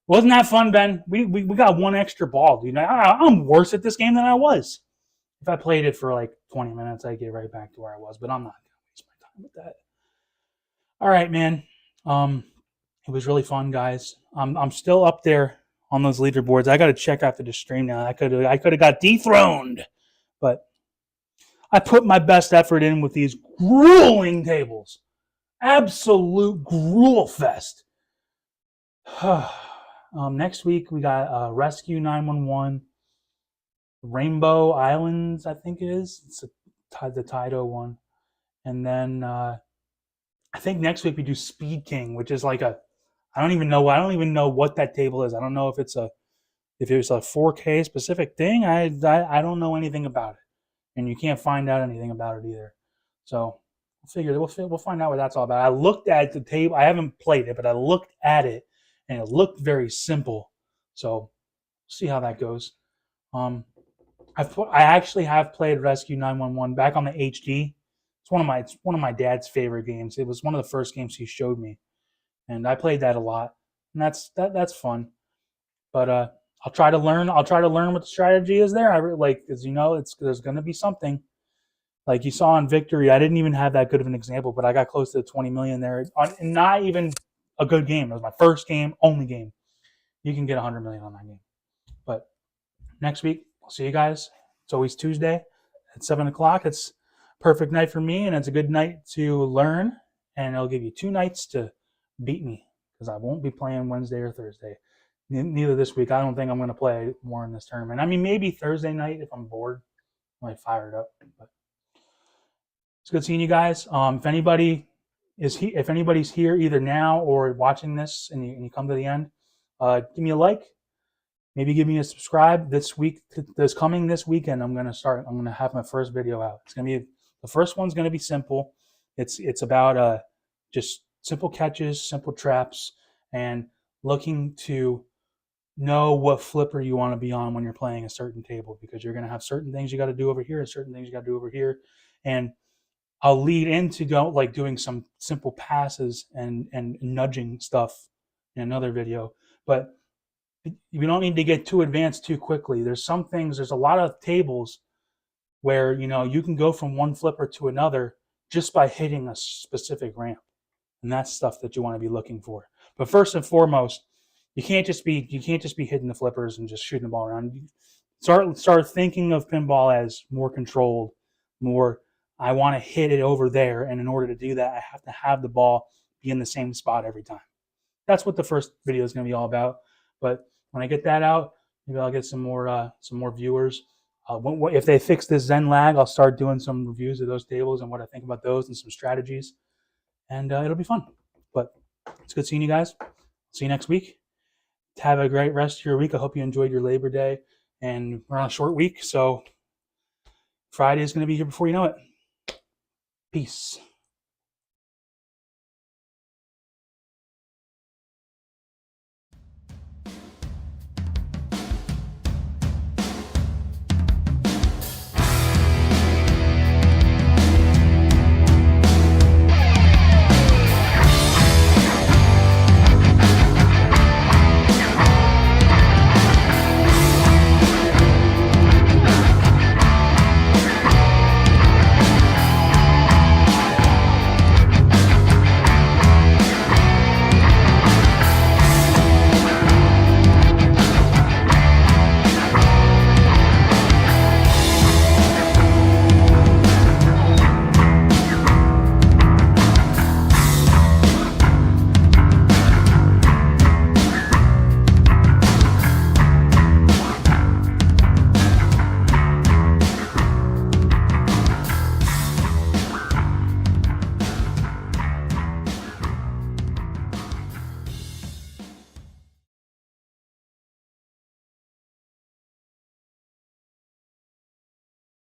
Wasn't that fun, Ben? We got one extra ball, dude. I'm worse at this game than I was. If I played it for like 20 minutes, I'd get right back to where I was, but I'm not going to waste my time with that. All right, man. It was really fun, guys. I'm still up there on those leaderboards. I got to check after the stream now. I could have got dethroned, but I put my best effort in with these grueling tables. Absolute gruel fest. Next week we got Rescue 911, Rainbow Islands, I think it is. It's the Taito one, and then I think next week we do Speed King, which is like I don't even know what that table is. I don't know if it's a 4K specific thing. I don't know anything about it, and you can't find out anything about it either. So we'll find out what that's all about. I looked at the table. I haven't played it, but I looked at it, and it looked very simple. So we'll see how that goes. I actually have played Rescue 911 back on the HD. It's one of my dad's favorite games. It was one of the first games he showed me, and I played that a lot, and that's fun. But I'll try to learn what the strategy is there. As you know, there's going to be something. Like you saw in Victory, I didn't even have that good of an example, but I got close to 20 million there. And not even a good game. It was my first game, only game. You can get 100 million on that game. But next week, I'll see you guys. It's always Tuesday at 7 o'clock. It's a perfect night for me, and it's a good night to learn. And it'll give you 2 nights to beat me because I won't be playing Wednesday or Thursday. Neither this week. I don't think I'm going to play more in this tournament. I mean, maybe Thursday night if I'm bored. I might fire it up. But it's good seeing you guys. If anybody's here either now or watching this and you come to the end, give me a like. Maybe give me a subscribe. This weekend, I'm gonna have my first video out. The first one's gonna be simple. It's about just simple catches, simple traps, and looking to know what flipper you want to be on when you're playing a certain table, because you're gonna have certain things you got to do over here and certain things you got to do over here. And I'll lead into doing some simple passes and nudging stuff in another video. But we don't need to get too advanced too quickly. There's a lot of tables where you can go from one flipper to another just by hitting a specific ramp, and that's stuff that you want to be looking for. But first and foremost, you can't just be hitting the flippers and just shooting the ball around. You start thinking of pinball as more controlled, more. I want to hit it over there, and in order to do that, I have to have the ball be in the same spot every time. That's what the first video is going to be all about. But when I get that out, maybe I'll get some more viewers. If they fix this Zen lag, I'll start doing some reviews of those tables and what I think about those and some strategies, and it'll be fun. But it's good seeing you guys. See you next week. Have a great rest of your week. I hope you enjoyed your Labor Day, and we're on a short week, so Friday is going to be here before you know it. Peace.